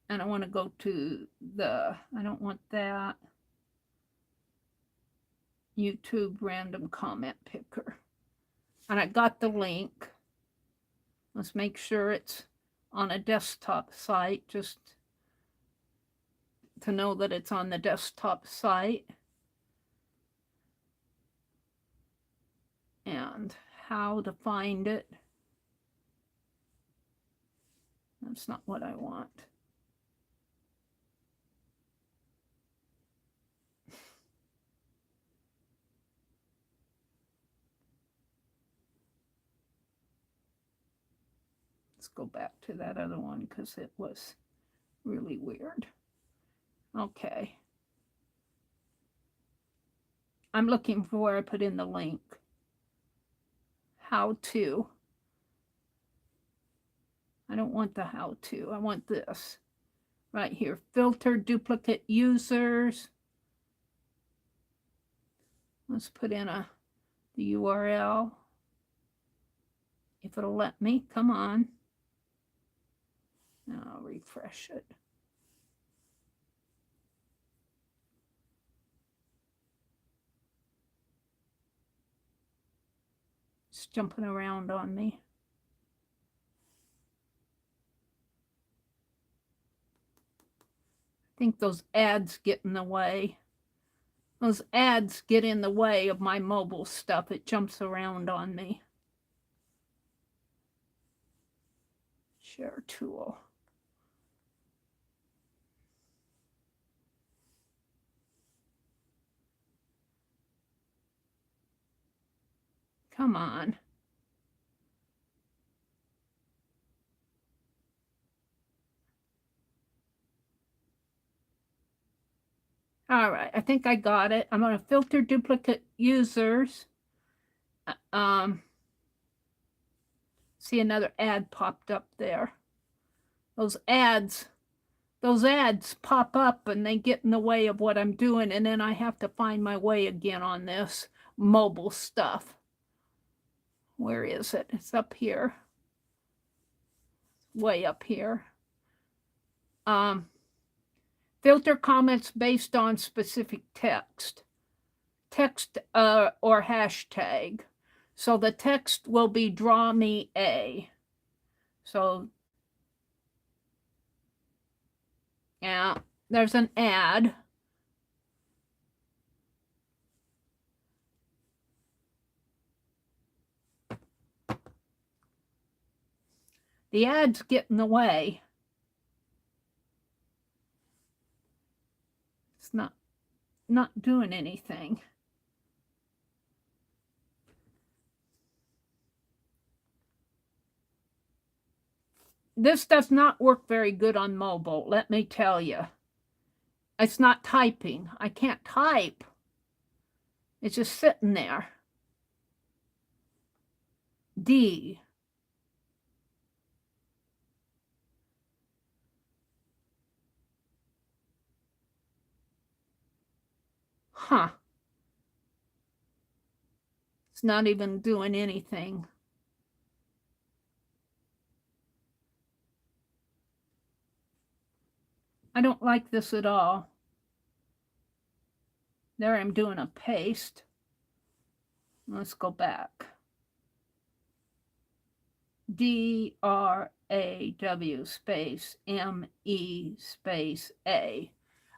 And I want to go to the, I don't want that, YouTube random comment picker. And I got the link. Let's make sure it's on a desktop site, just to know that it's on the desktop site. And how to find it. That's not what I want. Let's go back to that other one because it was really weird. Okay. I'm looking for where I put in the link. How to. I don't want the how to. I want this right here. Filter duplicate users. Let's put in the URL. If it'll let me, come on. I'll refresh it. It's jumping around on me. I think those ads get in the way. Those ads get in the way of my mobile stuff. It jumps around on me. Share tool. Come on. All right, I think I got it. I'm going to filter duplicate users. See, another ad popped up there. Those ads pop up and they get in the way of what I'm doing, and then I have to find my way again on this mobile stuff. Where is it? It's up here. Way up here. Filter comments based on specific text or hashtag. So the text will be draw me a. So yeah, there's an ad. The ads get in the way. It's not doing anything. This does not work very good on mobile, let me tell you. It's not typing. I can't type. It's just sitting there. D. Huh. It's not even doing anything. I don't like this at all. There I'm doing a paste. Let's go back. D-R-A-W space M-E space A.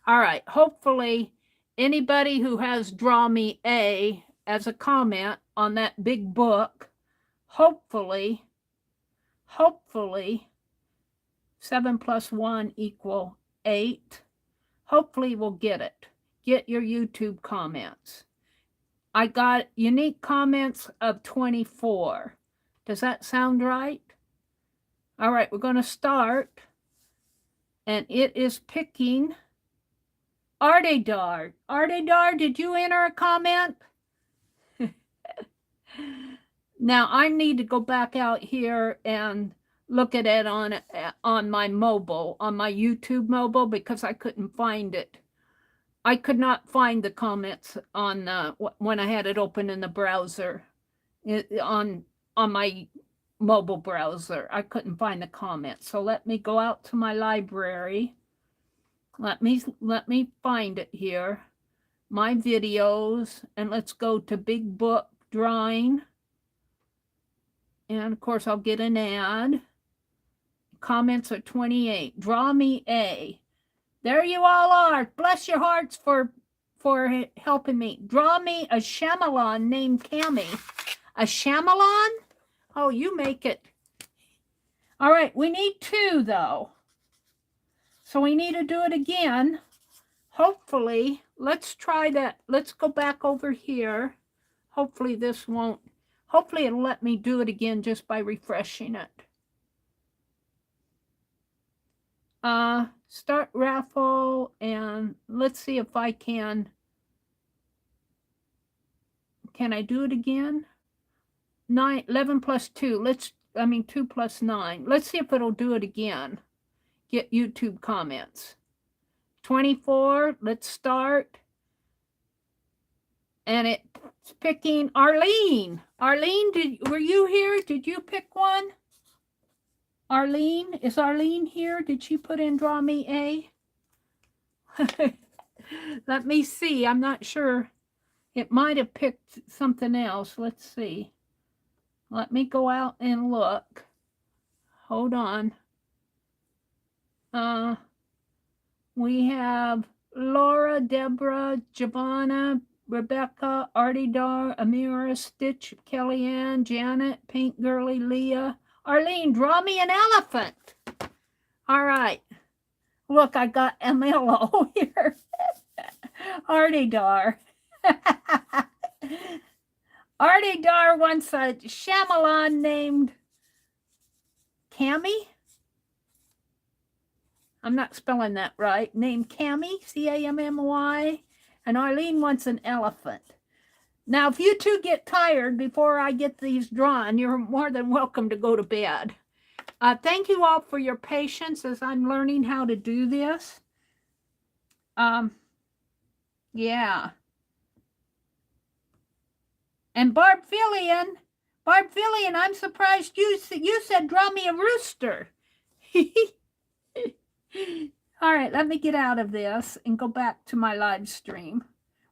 All right, hopefully anybody who has draw me A as a comment on that big book, hopefully 7 plus 1 equal 8. Hopefully we'll get it. Get your YouTube comments. I got unique comments of 24. Does that sound right? All right, we're going to start. And it is picking Ardedar. Ardedar, did you enter a comment? Now I need to go back out here and look at it on my mobile, on my YouTube mobile, because I couldn't find it. I could not find the comments on when I had it open in the browser, on my mobile browser. I couldn't find the comments. So let me go out to my library. Let me find it here. My videos, and let's go to Big Book Drawing. And of course I'll get an ad. Comments are 28. Draw me A. There you all are. Bless your hearts for helping me. Draw me a Chameleon named Cammy. A Chameleon? Oh, you make it. All right, we need 2 though. So we need to do it again. Hopefully, let's try that. Let's go back over here. Hopefully this won't. Hopefully it'll let me do it again just by refreshing it. Start raffle, and let's see if I can I do it again? 11 plus 2. 2 plus 9. Let's see if it'll do it again. Get YouTube comments. 24, let's start. And it's picking Arlene. Arlene, were you here? Did you pick one? Arlene, is Arlene here? Did she put in draw me A? Let me see. I'm not sure. It might have picked something else. Let's see. Let me go out and look. Hold on. We have Laura, Deborah, Giovanna, Rebecca, Artie Dar, Amira, Stitch, Kellyanne, Janet, Pink Girly, Leah. Arlene, draw me an elephant. All right. Look, I got Emilio here. Artie Dar. Artie Dar wants a Chameleon named Cammy. I'm not spelling that right. Named Cammy, C-A-M-M-Y. And Arlene wants an elephant. Now, if you two get tired before I get these drawn, you're more than welcome to go to bed. Thank you all for your patience as I'm learning how to do this. Yeah. And Barb Fillion, I'm surprised you said draw me a rooster. All right, let me get out of this and go back to my live stream.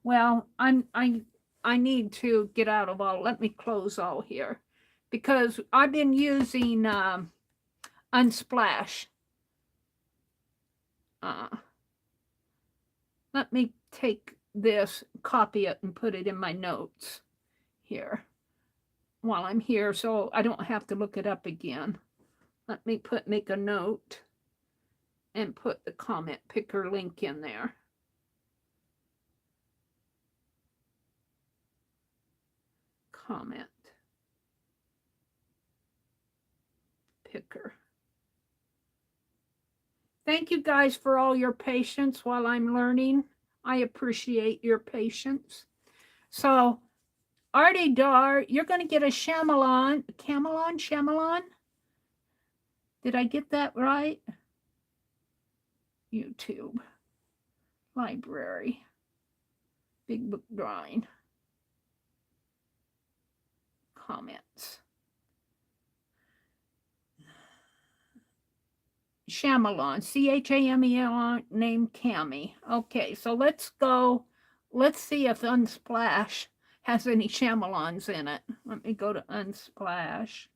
Well, I need to get out of all. Let me close all here because I've been using Unsplash. Let me take this, copy it, and put it in my notes here while I'm here so I don't have to look it up again. Let me make a note and put the comment picker link in there. Comment picker. Thank you guys for all your patience while I'm learning. I appreciate your patience. So, Artie Dar, you're going to get a Chameleon. Chameleon? Did I get that right? YouTube. Library. Big Book Drawing. Comments. Chameleon, C-H-A-M-E-L-O-N, named Cammy. Okay, so let's go. Let's see if Unsplash has any Chameleons in it. Let me go to Unsplash.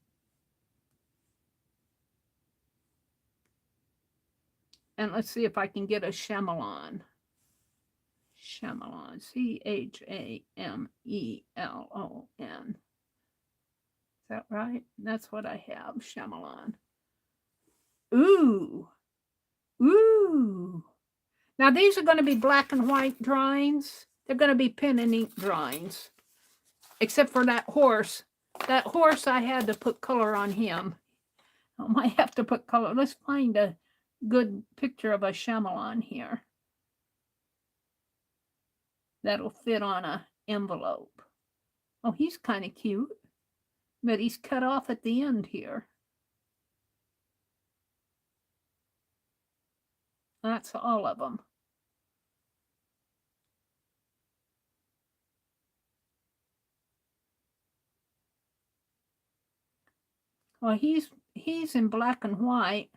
And let's see if I can get a Chameleon. Chameleon, C-H-A-M-E-L-O-N. Is that right? That's what I have, Chameleon. Ooh. Now these are going to be black and white drawings. They're going to be pen and ink drawings. Except for that horse. That horse, I had to put color on him. I might have to put color. Let's find a good picture of a Chameleon here. That'll fit on an envelope. Oh, he's kind of cute. But he's cut off at the end here. That's all of them. Well, he's in black and white.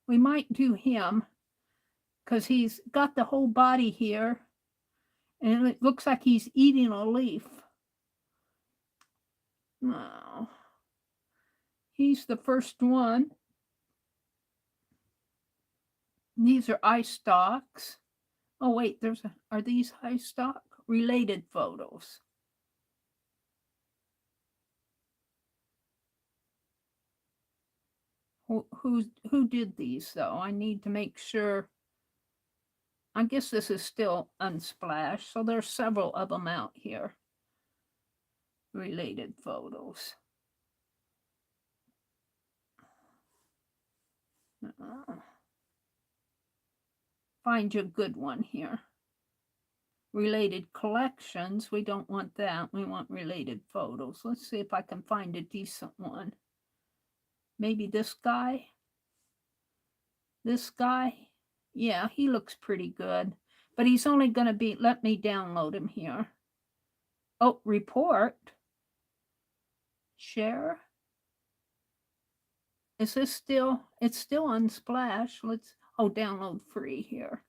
We might do him because he's got the whole body here. And it looks like he's eating a leaf. No. He's the first one. These are eye stalks. Oh, wait, are these eye stalk? Related photos. Who did these, though? I need to make sure. I guess this is still Unsplash, so there's several of them out here. Related photos. Find you a good one here. Related collections. We don't want that. We want related photos. Let's see if I can find a decent one. Maybe this guy. This guy. Yeah, he looks pretty good. But he's only going to be, let me download him here. Oh, report. Share. Is this still, it's still Unsplash. Let's, oh, download free here.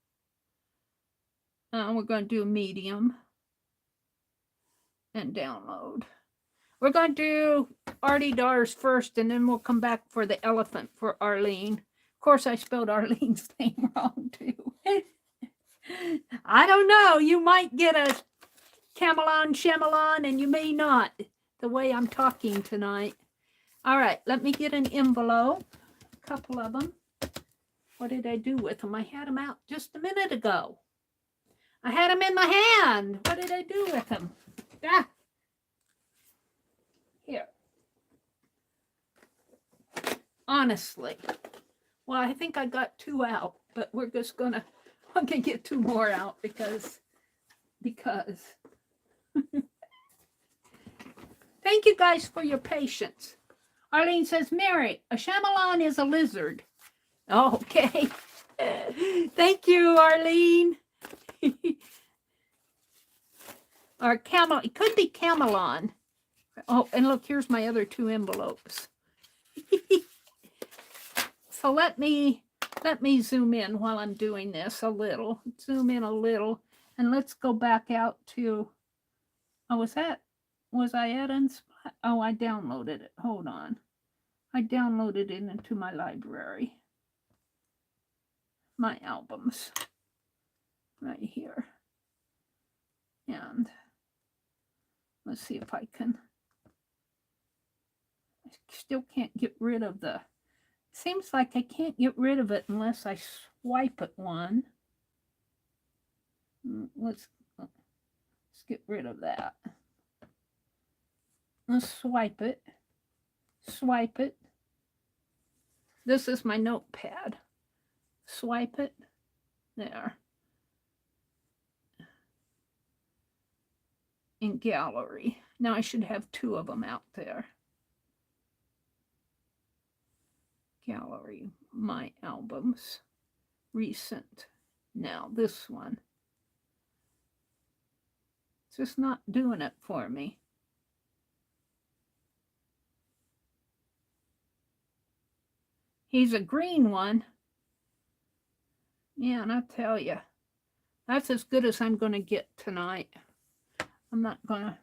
We're going to do medium and download. We're going to do Artie Dar's first, and then we'll come back for the elephant for Arlene. Of course, I spelled Arlene's name wrong, too. I don't know. You might get a Chameleon, and you may not, the way I'm talking tonight. All right, let me get an envelope. A couple of them. What did I do with them? I had them out just a minute ago. I had them in my hand. What did I do with them? Ah. Here. Honestly. Well, I think I got 2 out, but I'm gonna get 2 more out because. Thank you guys for your patience. Arlene says, Meri, a Chameleon is a lizard. Oh, okay. Thank you, Arlene. Or camel, it could be Chameleon. Oh, and look, here's my other 2 envelopes. So let me zoom in while I'm doing this a little. Zoom in a little, and let's go back out to. Oh, was I at Inspire? Oh, I downloaded it. Hold on. I downloaded it into my library. My albums. Right here. And let's see if I can. I still can't get rid of the. Seems like I can't get rid of it unless I swipe at one. Let's get rid of that. Let's swipe it. Swipe it. This is my notepad. Swipe it. There. In gallery. Now I should have 2 of them out there. Gallery, my albums, recent. Now this one. It's just not doing it for me. He's a green one. Yeah, and I tell you, that's as good as I'm going to get tonight. I'm not going to.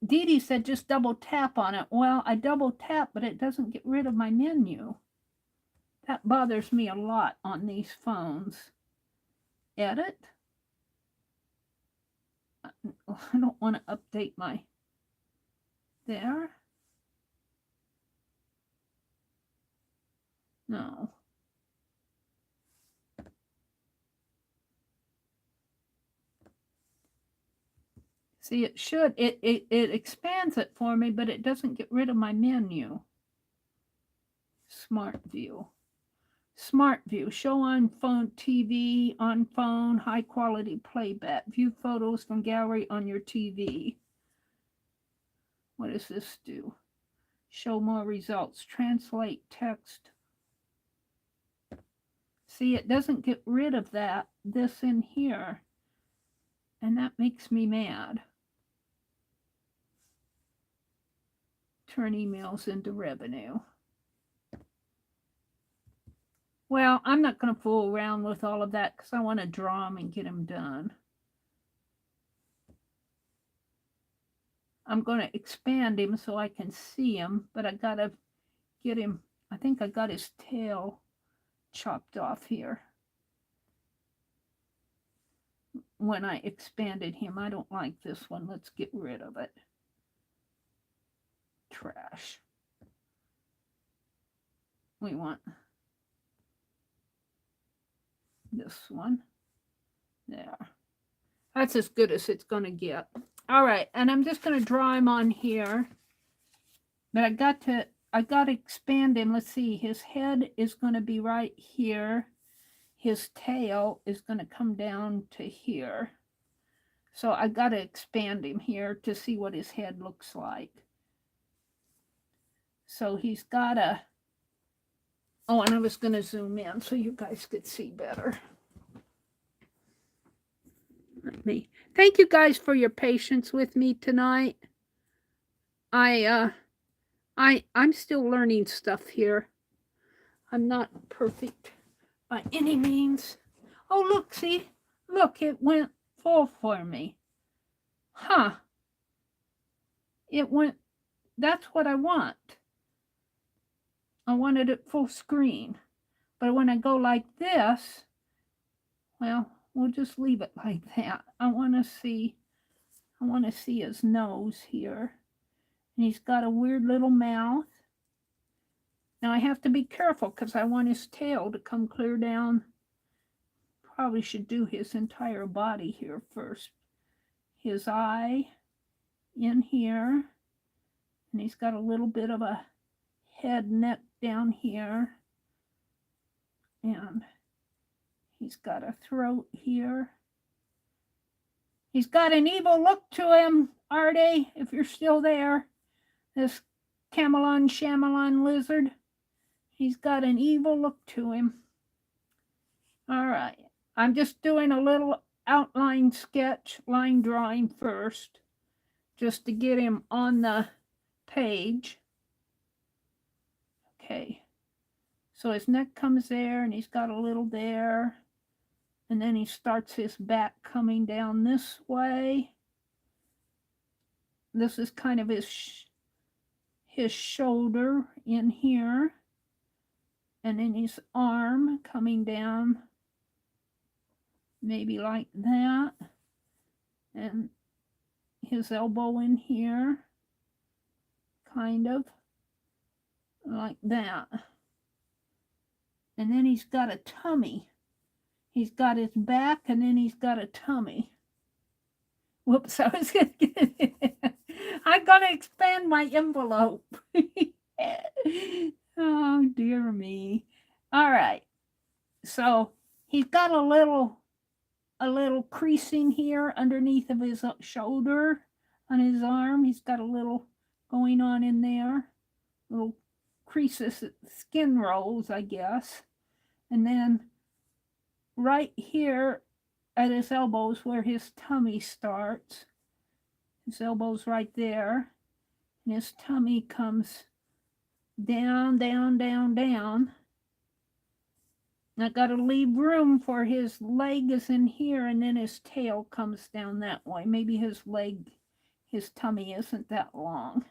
Dee Dee said just double tap on it. Well, I double tap, but it doesn't get rid of my menu. That bothers me a lot on these phones. Edit. I don't want to update my. There. No. See, it should. It expands it for me, but it doesn't get rid of my menu. Smart View. Smart View. Show on phone, TV, on phone, high quality playback. View photos from gallery on your TV. What does this do? Show more results. Translate text. See, it doesn't get rid of this in here. And that makes me mad. Turn emails into revenue. Well, I'm not going to fool around with all of that because I want to draw them and get them done. I'm going to expand him so I can see him, but I got to get him. I think I got his tail chopped off here. When I expanded him, I don't like this one. Let's get rid of it. Trash. We want this one. There. That's as good as it's going to get. All right, and I'm just going to draw him on here. But I got to expand him. Let's see. His head is going to be right here. His tail is going to come down to here. So I got to expand him here to see what his head looks like. So he's got a. Oh, and I was going to zoom in so you guys could see better. Thank you guys for your patience with me tonight. I'm still learning stuff here. I'm not perfect by any means. Oh, look, see? Look, it went full for me. Huh. It went, that's what I want. I wanted it full screen. But when I go like this, well, we'll just leave it like that. I want to see his nose here. And he's got a weird little mouth. Now I have to be careful because I want his tail to come clear down. Probably should do his entire body here first. His eye in here. And he's got a little bit of a head neck down here. And he's got a throat here. He's got an evil look to him, Arde, if you're still there. This Chameleon lizard. He's got an evil look to him. All right. I'm just doing a little outline sketch, line drawing first, just to get him on the page. Okay. So his neck comes there, and he's got a little there. And then he starts his back coming down this way. This is kind of his shoulder in here. And then his arm coming down, maybe like that. And his elbow in here, kind of like that. And then he's got a tummy. He's got his back, and then he's got a tummy. Whoops, I'm gonna expand my envelope. Oh, dear me. All right. So he's got a little creasing here underneath of his shoulder on his arm. He's got a little going on in there. Little creases, skin rolls, I guess. And then right here at his elbows where his tummy starts. His elbow's right there. And his tummy comes down, down, down, down. And I got to leave room for his leg is in here, and then his tail comes down that way. Maybe his tummy isn't that long.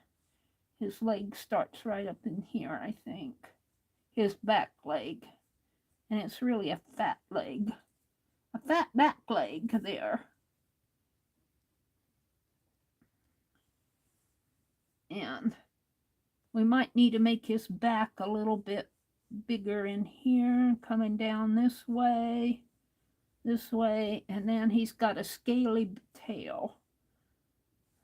His leg starts right up in here, I think. His back leg. And it's really a fat leg. A fat back leg there. And we might need to make his back a little bit bigger in here, coming down this way, and then he's got a scaly tail.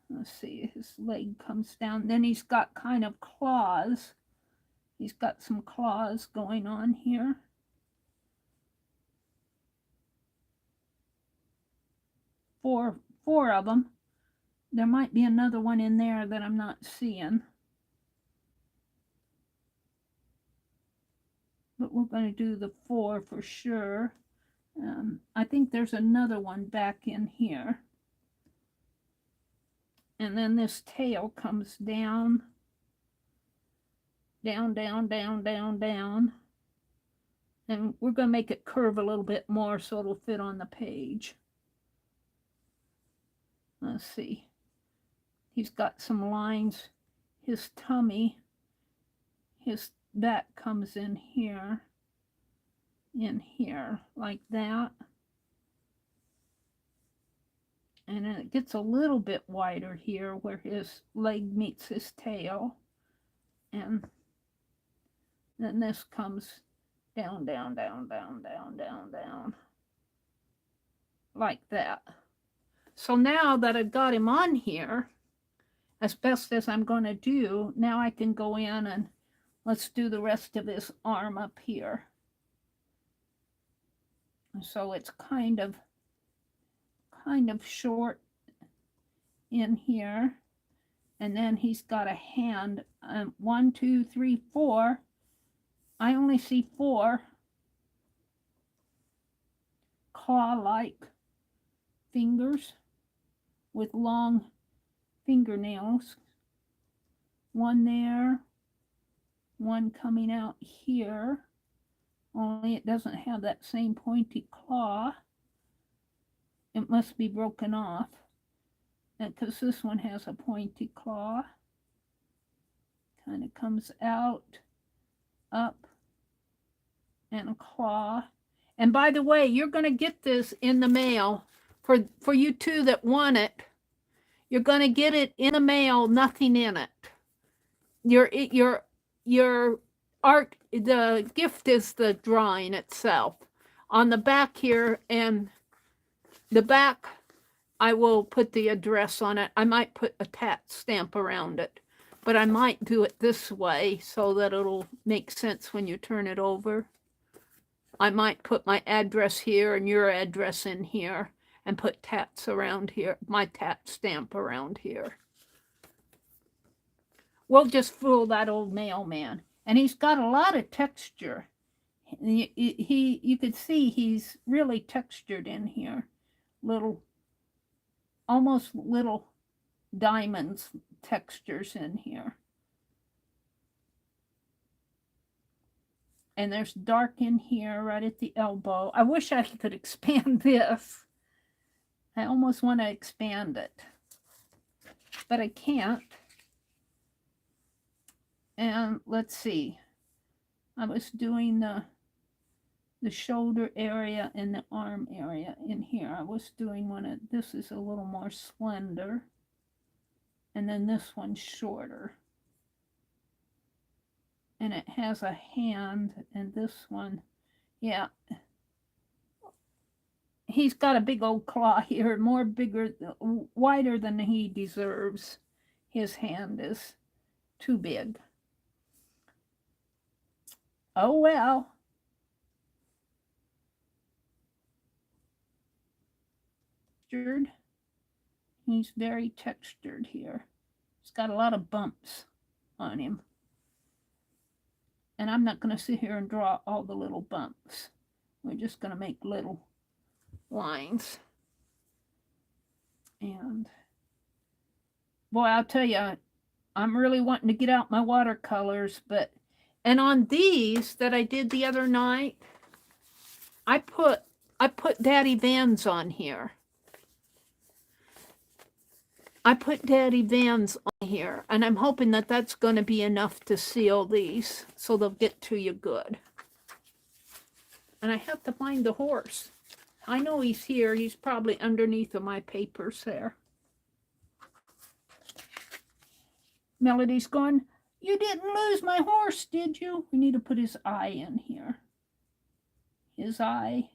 Let's see, his leg comes down. Then he's got kind of claws. He's got some claws going on here. Four of them. There might be another one in there that I'm not seeing. But we're going to do the 4 for sure. I think there's another one back in here. And then this tail comes down, down, down, down, down, down. And we're going to make it curve a little bit more so it'll fit on the page. Let's see. He's got some lines. His tummy, his back comes in here, like that. And then it gets a little bit wider here where his leg meets his tail. And then this comes down, down, down, down, down, down, down. Like that. So now that I've got him on here, as best as I'm going to do, now I can go in and let's do the rest of his arm up here. So it's kind of short in here. And then he's got a hand. 1, 2, 3, 4. I only see 4 claw-like fingers with long fingernails. One there, one coming out here, only it doesn't have that same pointy claw. It must be broken off, because this one has a pointy claw. Kind of comes out, up, and a claw. And by the way, you're going to get this in the mail for you two that want it. You're going to get it in the mail, nothing in it. Your art, the gift is the drawing itself. On the back here, and the back, I will put the address on it. I might put a stamp around it, but I might do it this way so that it'll make sense when you turn it over. I might put my address here and your address in here and put tats around here, my tat stamp around here. We'll just fool that old mailman. And he's got a lot of texture. You could see he's really textured in here. Almost little diamonds textures in here. And there's dark in here right at the elbow. I wish I could expand this. I almost want to expand it, but I can't. And let's see. I was doing the shoulder area and the arm area in here. I was doing this is a little more slender. And then this one's shorter. And it has a hand, and this one, yeah. He's got a big old claw here, wider than he deserves. His hand is too big. Oh well. He's very textured here. He's got a lot of bumps on him. And I'm not going to sit here and draw all the little bumps. We're just going to make little lines. And boy, I'll tell you, I'm really wanting to get out my watercolors, and on these that I did the other night, I put Daddy Vans on here. I put Daddy Vans on here, and I'm hoping that that's going to be enough to seal these so they'll get to you good. And I have to find the horse. I know he's here. He's probably underneath of my papers there. Melody's going, "You didn't lose my horse, did you?" We need to put his eye in here. His eye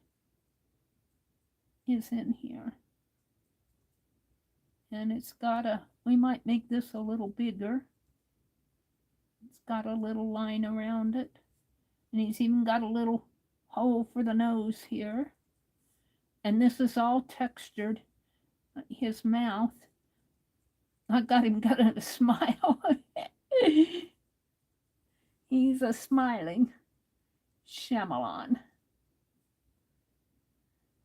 is in here. And it's got we might make this a little bigger. It's got a little line around it. And he's even got a little hole for the nose here. And this is all textured. His mouth. I got him got a smile. He's a smiling Chameleon.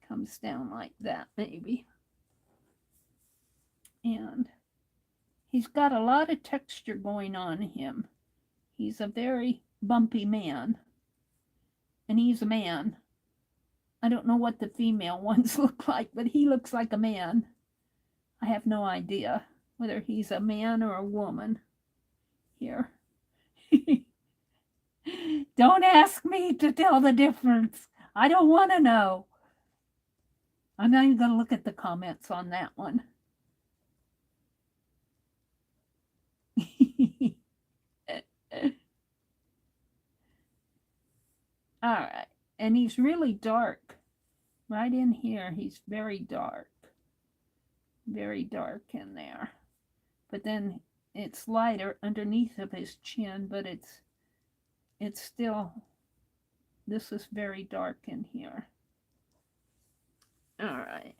Comes down like that, maybe. And he's got a lot of texture going on him. He's a very bumpy man. And he's a man. I don't know what the female ones look like, but he looks like a man. I have no idea whether he's a man or a woman. Here. Don't ask me to tell the difference. I don't want to know. I'm not even going to look at the comments on that one. All right. And he's really dark. Right in here, he's very dark. Very dark in there. But then it's lighter underneath of his chin, but it's still, this is very dark in here. All right.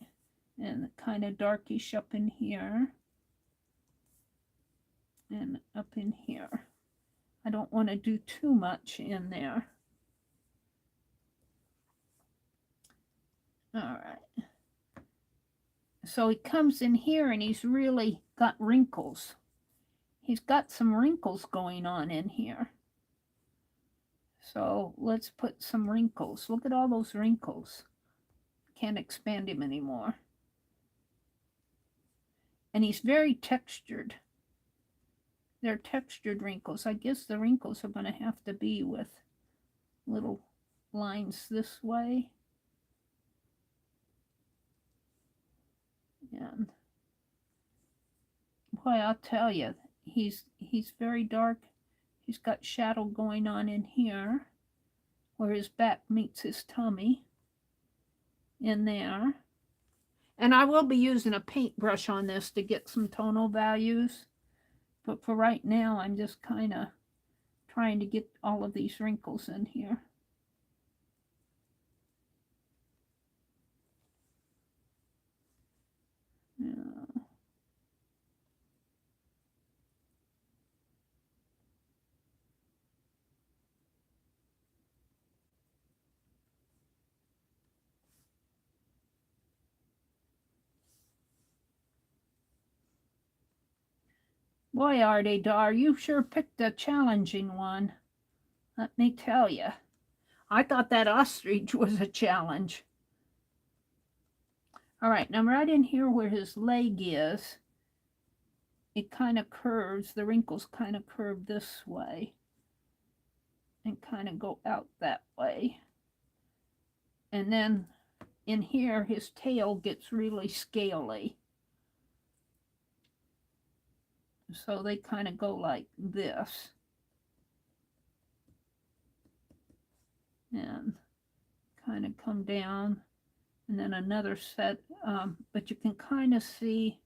And kind of darkish up in here. And up in here. I don't want to do too much in there. All right. So he comes in here and he's really got wrinkles. He's got some wrinkles going on in here. So let's put some wrinkles. Look at all those wrinkles. Can't expand him anymore. And he's very textured. They're textured wrinkles. I guess the wrinkles are going to have to be with little lines this way. And boy, I'll tell you, he's very dark. He's got shadow going on in here where his back meets his tummy, in there. And I will be using a paintbrush on this to get some tonal values. But for right now, I'm just kind of trying to get all of these wrinkles in here. Yeah. Boy, Artie Dar, you sure picked a challenging one. Let me tell you. I thought that ostrich was a challenge. All right, now right in here where his leg is, it kind of curves, the wrinkles kind of curve this way and kind of go out that way. And then in here, his tail gets really scaly. So they kind of go like this. And kind of come down. And then another set, but you can kind of see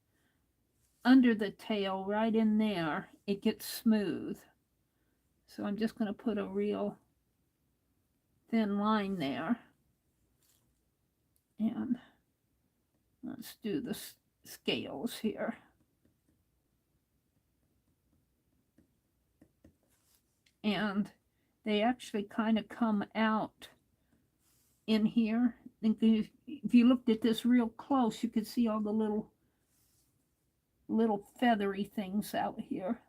under the tail, right in there, it gets smooth. So I'm just going to put a real thin line there. And let's do the scales here. And they actually kind of come out in here. If you looked at this real close, you could see all the little feathery things out here.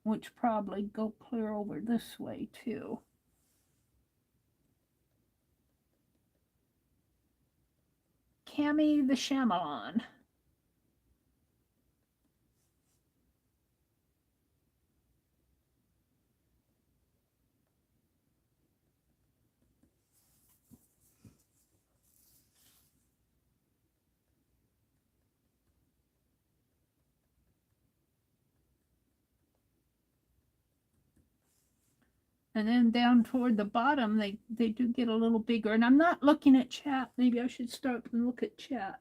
Which probably go clear over this way too. Cammy the Chameleon. And then down toward the bottom, they do get a little bigger. And I'm not looking at chat. Maybe I should start and look at chat.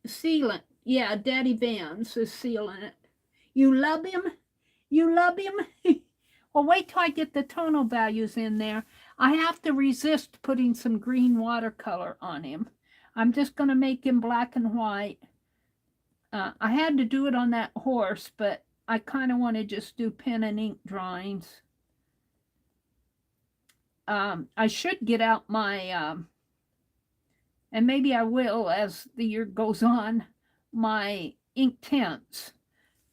Sealant. Yeah, Daddy Vans is sealing it. You love him? You love him? Well, wait till I get the tonal values in there. I have to resist putting some green watercolor on him. I'm just going to make him black and white. I had to do it on that horse, but I kind of want to just do pen and ink drawings. I should get out my, and maybe I will as the year goes on, my ink tints,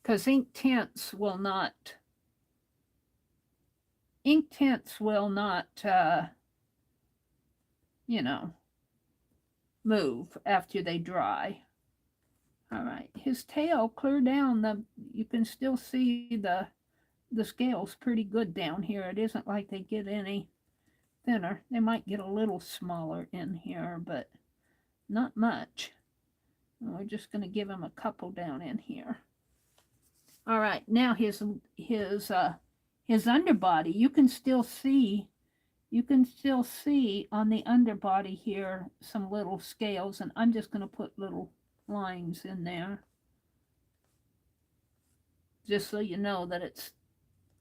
because ink tints will not, you know, move after they dry. All right, his tail, clear down, you can still see the scales pretty good down here. It isn't like they get any thinner. They might get a little smaller in here, but not much. We're just going to give him a couple down in here. All right, now his underbody, you can still see on the underbody here some little scales, and I'm just going to put little lines in there just so you know that it's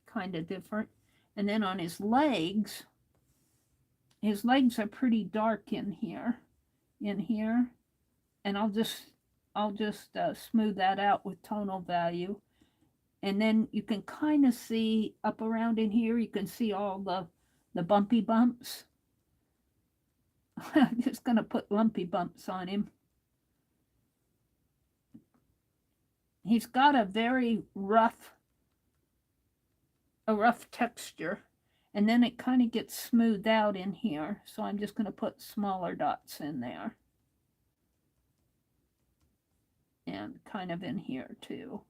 kind of different. And then on his legs are pretty dark in here, and I'll just smooth that out with tonal value. And then you can kind of see up around in here, you can see all the bumpy bumps. I'm just going to put lumpy bumps on him. He's got a very rough texture, and then it kind of gets smoothed out in here. So I'm just going to put smaller dots in there. And kind of in here too.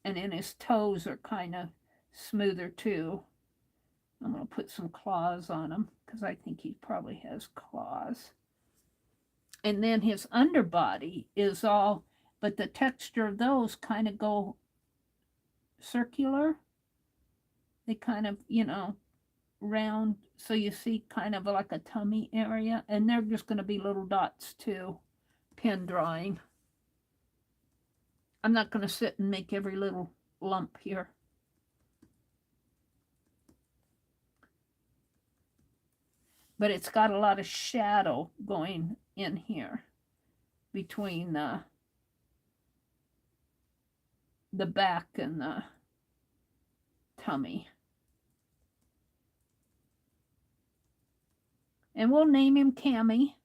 And then his toes are kind of smoother too. I'm going to put some claws on him because I think he probably has claws. And then his underbody is all, but the texture of those kind of go circular. They kind of, you know, round. So you see kind of like a tummy area. And they're just going to be little dots too. Pen drawing. I'm not going to sit and make every little lump here. But it's got a lot of shadow going in here between the back and the tummy. And we'll name him Cammy.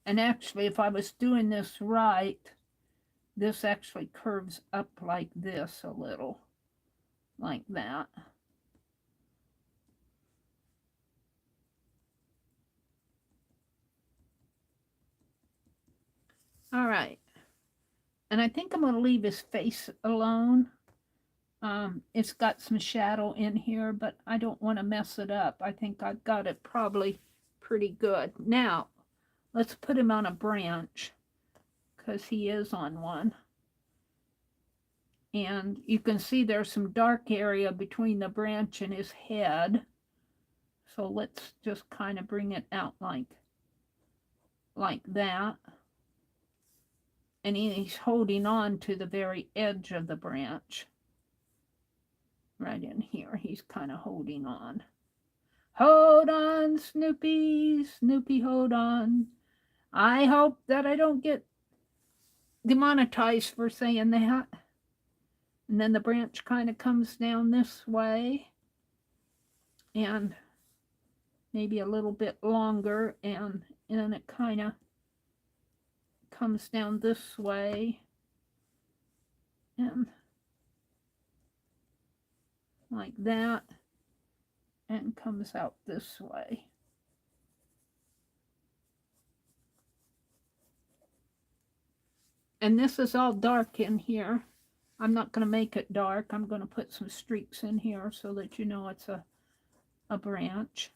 And actually, if I was doing this right, this actually curves up like this a little, like that. All right. And I think I'm going to leave his face alone. It's got some shadow in here, but I don't want to mess it up. I think I've got it probably pretty good. Now, let's put him on a branch because he is on one. And you can see there's some dark area between the branch and his head. So let's just kind of bring it out like that. And he's holding on to the very edge of the branch. Right in here, he's kind of holding on. Hold on, Snoopy, Snoopy, hold on. I hope that I don't get demonetized for saying that. And then the branch kind of comes down this way. And maybe a little bit longer. And then it kind of comes down this way. And like that. And comes out this way. And this is all dark in here. I'm not going to make it dark. I'm going to put some streaks in here so that you know it's a branch.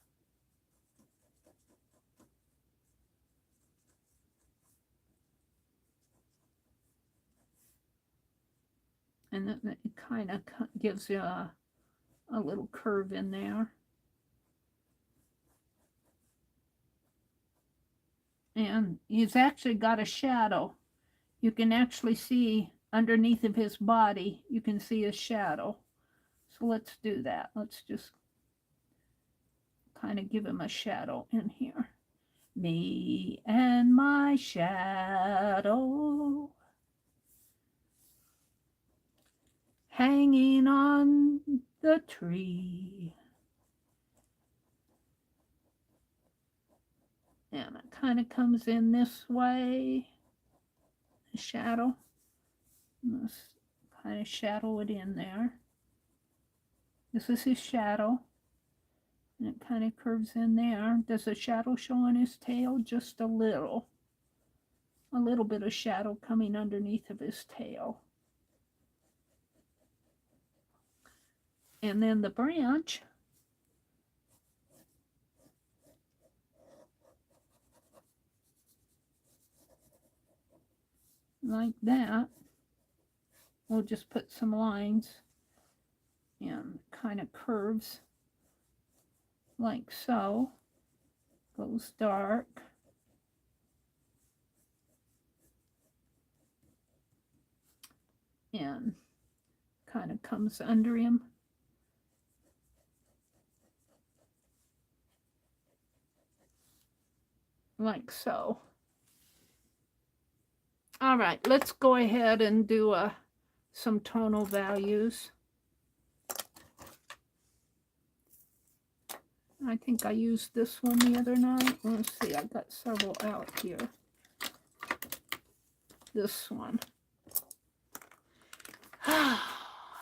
And then it kind of gives you a little curve in there. And he's actually got a shadow. You can actually see underneath of his body, you can see his shadow. So let's do that. Let's just kind of give him a shadow in here. Me and my shadow hanging on the tree. And it kind of comes in this way. The shadow. Let's kind of shadow it in there. This is his shadow. And it kind of curves in there. Does the shadow show on his tail? Just a little. A little bit of shadow coming underneath of his tail. And then the branch. Like that. We'll just put some lines and kind of curves like so. Goes dark. And kind of comes under him. Like so. All right, let's go ahead and do some tonal values. I think I used this one the other night. Let's see, I got several out here. This one. I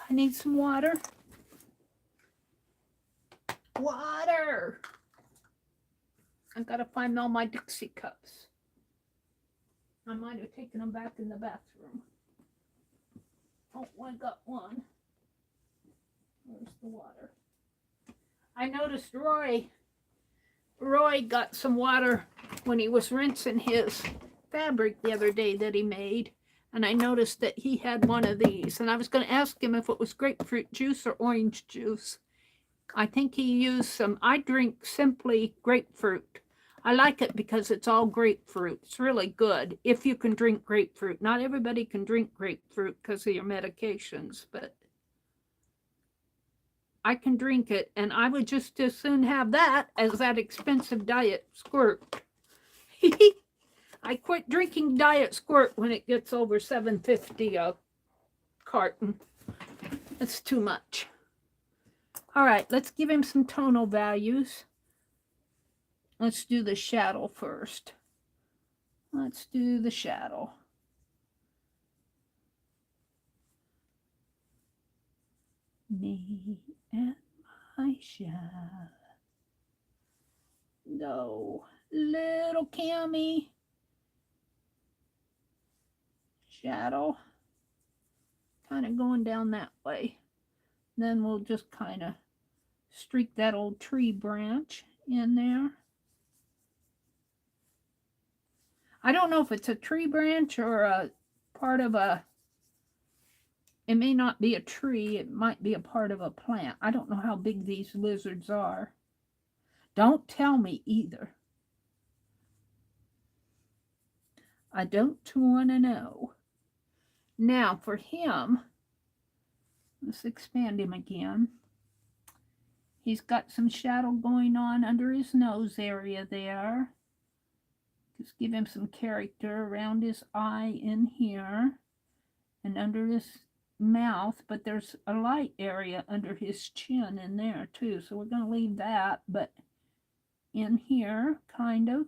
need some water. Water! I gotta find all my Dixie cups. I might have taken them back in the bathroom. Oh, I got one. I noticed Roy got some water when he was rinsing his fabric the other day that he made. And I noticed that he had one of these. And I was going to ask him if it was grapefruit juice or orange juice. I think he used some. I drink simply grapefruit. I like it because it's all grapefruit. It's really good if you can drink grapefruit. Not everybody can drink grapefruit because of your medications, but I can drink it, and I would just as soon have that as that expensive diet squirt. I quit drinking diet squirt when it gets over $7.50 a carton. That's too much. All right, let's give him some tonal values. Let's do the shadow first. Let's do the shadow. Me and my shadow. Little Cammy. Shadow. Kind of going down that way. Then we'll just kind of streak that old tree branch in there. I don't know if it's a tree branch or a part of a, it may not be a tree, it might be a part of a plant. I don't know how big these lizards are. Don't tell me either. I don't want to know. Now for him, let's expand him again. He's got some shadow going on under his nose area there. Just give him some character around his eye in here and under his mouth, but there's a light area under his chin in there too, so we're going to leave that, but in here kind of,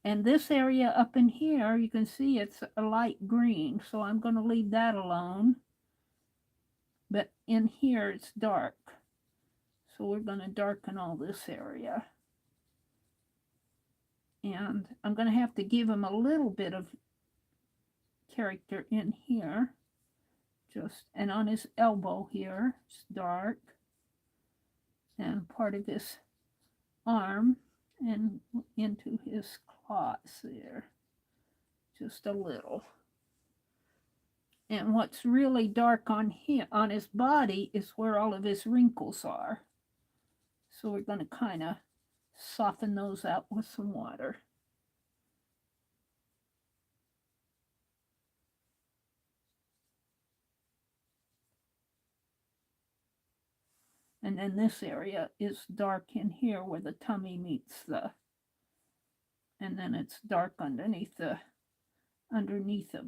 and this area up in here you can see it's a light green, so I'm going to leave that alone, but in here it's dark, so we're going to darken all this area. And I'm going to have to give him a little bit of character in here. And on his elbow here, it's dark. And part of his arm and into his claws there. Just a little. And what's really dark on his body is where all of his wrinkles are. So we're going to kind of soften those out with some water. And then this area is dark in here where the tummy meets the, and then it's dark underneath of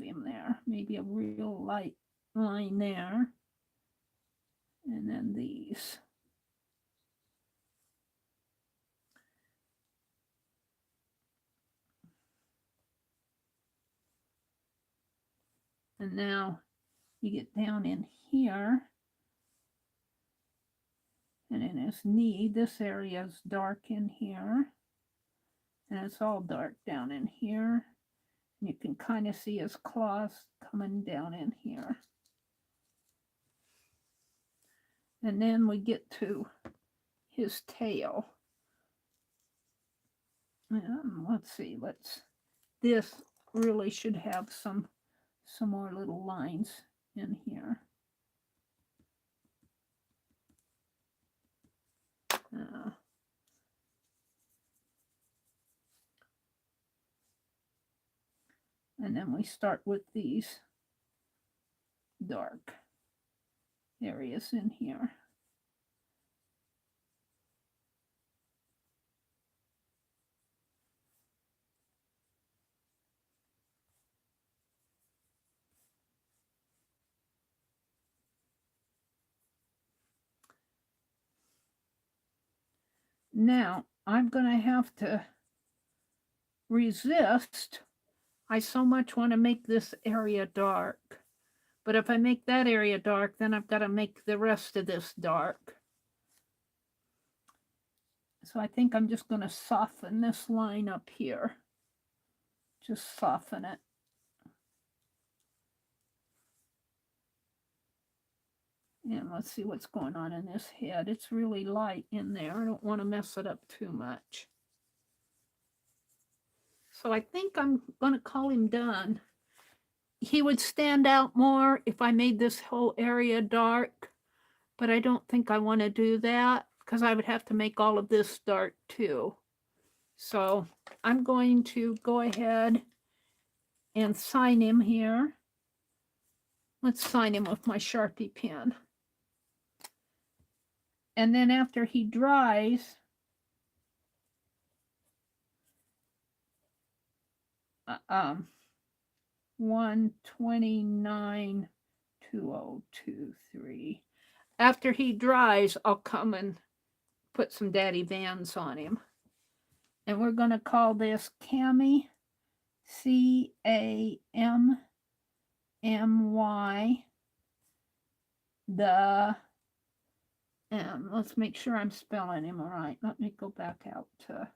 him there. Maybe a real light line there. And then these. And now you get down in here, and in his knee, this area is dark in here, and it's all dark down in here. And you can kind of see his claws coming down in here. And then we get to his tail. Let's see, this really should have some more little lines in here. And then we start with these dark areas in here. Now, I'm going to have to resist. I so much want to make this area dark. But if I make that area dark, then I've got to make the rest of this dark. So I think I'm just going to soften this line up here. Just soften it. And let's see what's going on in this head. It's really light in there. I don't want to mess it up too much. So I think I'm going to call him done. He would stand out more if I made this whole area dark, but I don't think I want to do that because I would have to make all of this dark too. So I'm going to go ahead and sign him here. Let's sign him with my Sharpie pen. And then after he dries, 129,2023. After he dries, I'll come and put some Daddy Vans on him. And we're going to call this Cammy, C-A-M-M-Y, the, let's make sure I'm spelling him all right. Let me go back out to,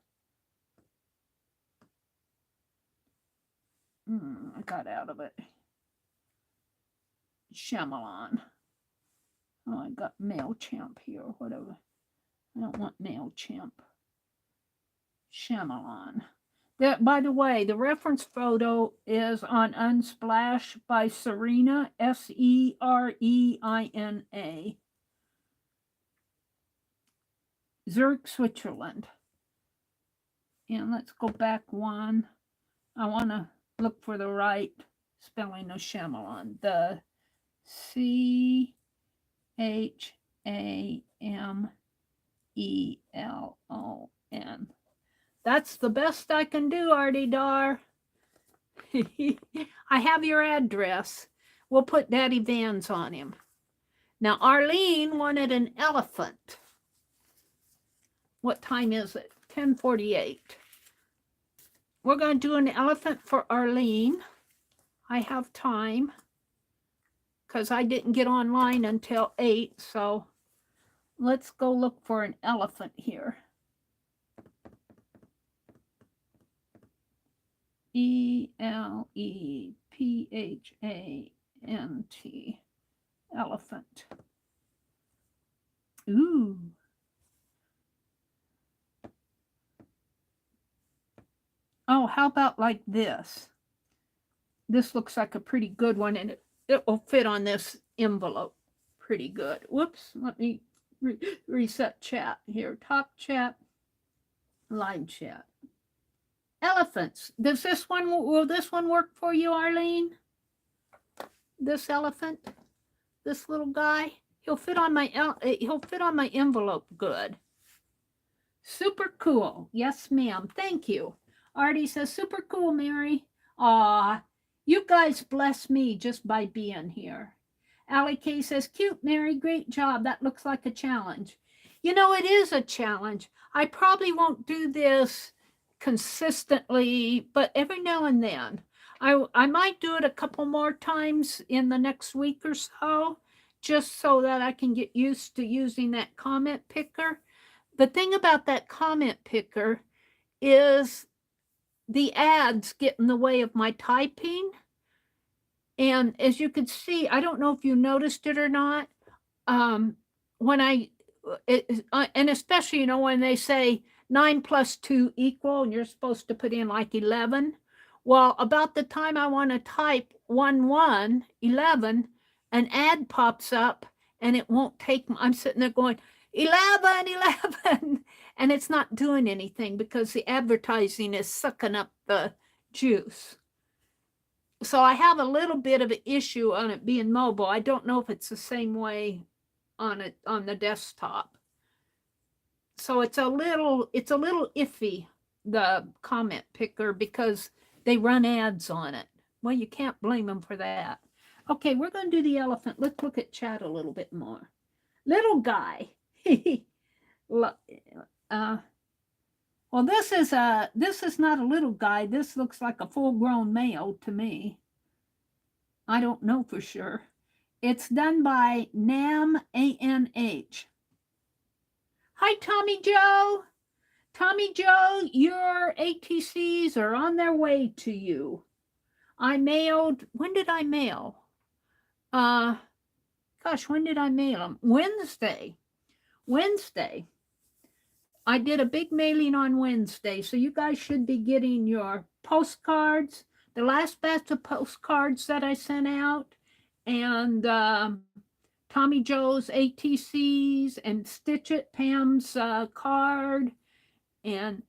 I got out of it. Chameleon. Oh, I got MailChimp here, or whatever. I don't want MailChimp. Chameleon. That, by the way, the reference photo is on Unsplash by Serena, S-E-R-E-I-N-A. Zurich, Switzerland. And let's go back one. I want to look for the right spelling of Chameleon. The C-H-A-M-E-L-O-N. That's the best I can do, Artie Dar. I have your address. We'll put Daddy Vans on him. Now, Arlene wanted an elephant. What time is it? 10:48. We're going to do an elephant for Arlene. I have time because I didn't get online until 8. So let's go look for an elephant here. E-L-E-P-H-A-N-T. Elephant. Ooh. Oh, how about like this? This looks like a pretty good one, and it will fit on this envelope pretty good. Whoops, let me reset chat here. Top chat, live chat. Elephants. Does this one, will this one work for you, Arlene? This elephant, this little guy, he'll fit on my envelope good. Super cool. Yes, ma'am. Thank you. Artie says, super cool, Meri. Aw, you guys bless me just by being here. Allie K says, cute, Meri. Great job. That looks like a challenge. You know, it is a challenge. I probably won't do this consistently, but every now and then. I might do it a couple more times in the next week or so, just so that I can get used to using that comment picker. The thing about that comment picker is the ads get in the way of my typing. And as you can see, I don't know if you noticed it or not, when and especially, you know, when they say 9 plus 2 equal, and you're supposed to put in like 11. Well, about the time I want to type 11, an ad pops up and it won't take, I'm sitting there going, 11, and it's not doing anything because the advertising is sucking up the juice. So I have a little bit of an issue on it being mobile. I don't know if it's the same way on the desktop. So it's a little iffy, the comment picker, because they run ads on it. Well, you can't blame them for that. Okay, we're going to do the elephant. Let's look at chat a little bit more. Little guy. Well, this is not a little guy. This looks like a full-grown male to me. I don't know for sure. It's done by Nam A-N-H. Hi, Tommy Joe. Tommy Joe, your ATCs are on their way to you. I mailed, when did I mail? Gosh, when did I mail them? Wednesday. I did a big mailing on Wednesday, so you guys should be getting your postcards. The last batch of postcards that I sent out, and Tommy Joe's ATCs, and Stitch It, Pam's card, and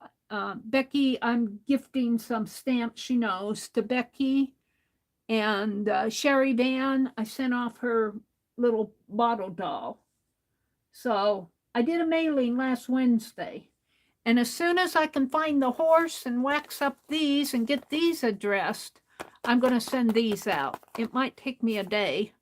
Becky, I'm gifting some stamps she knows to Becky, and Sherry Van, I sent off her little bottle doll. So I did a mailing last Wednesday. And as soon as I can find the horse and wax up these and get these addressed, I'm going to send these out. It might take me a day.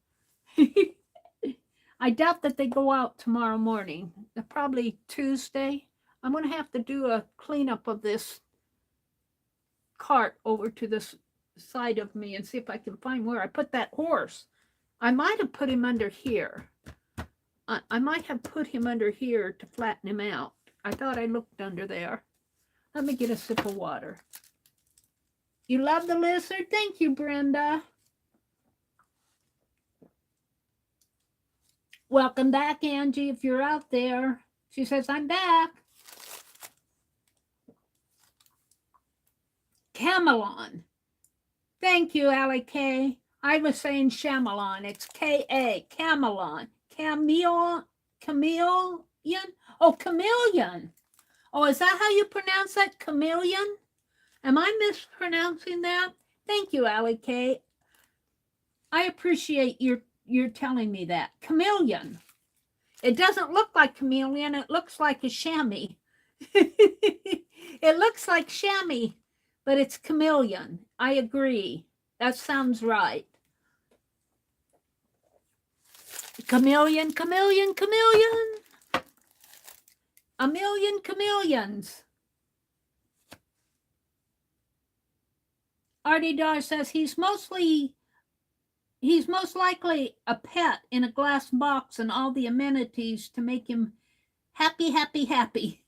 I doubt that they go out tomorrow morning. Probably Tuesday. I'm going to have to do a cleanup of this cart over to this side of me and see if I can find where I put that horse. I might have put him under here. I might have put him under here to flatten him out. I thought I looked under there. Let me get a sip of water. You love the lizard? Thank you, Brenda. Welcome back, Angie, if you're out there. She says, I'm back. Chameleon. Thank you, Allie K. I was saying Chameleon. It's K-A. Chameleon. Chameleon? Oh, chameleon. Oh, is that how you pronounce that? Chameleon? Am I mispronouncing that? Thank you, Allie K. I appreciate your telling me that. Chameleon. It doesn't look like chameleon. It looks like a chamois. It looks like chamois, but it's chameleon. I agree. That sounds right. Chameleon, chameleon, chameleon. A million chameleons. Artie Dar says he's most likely a pet in a glass box and all the amenities to make him happy, happy, happy.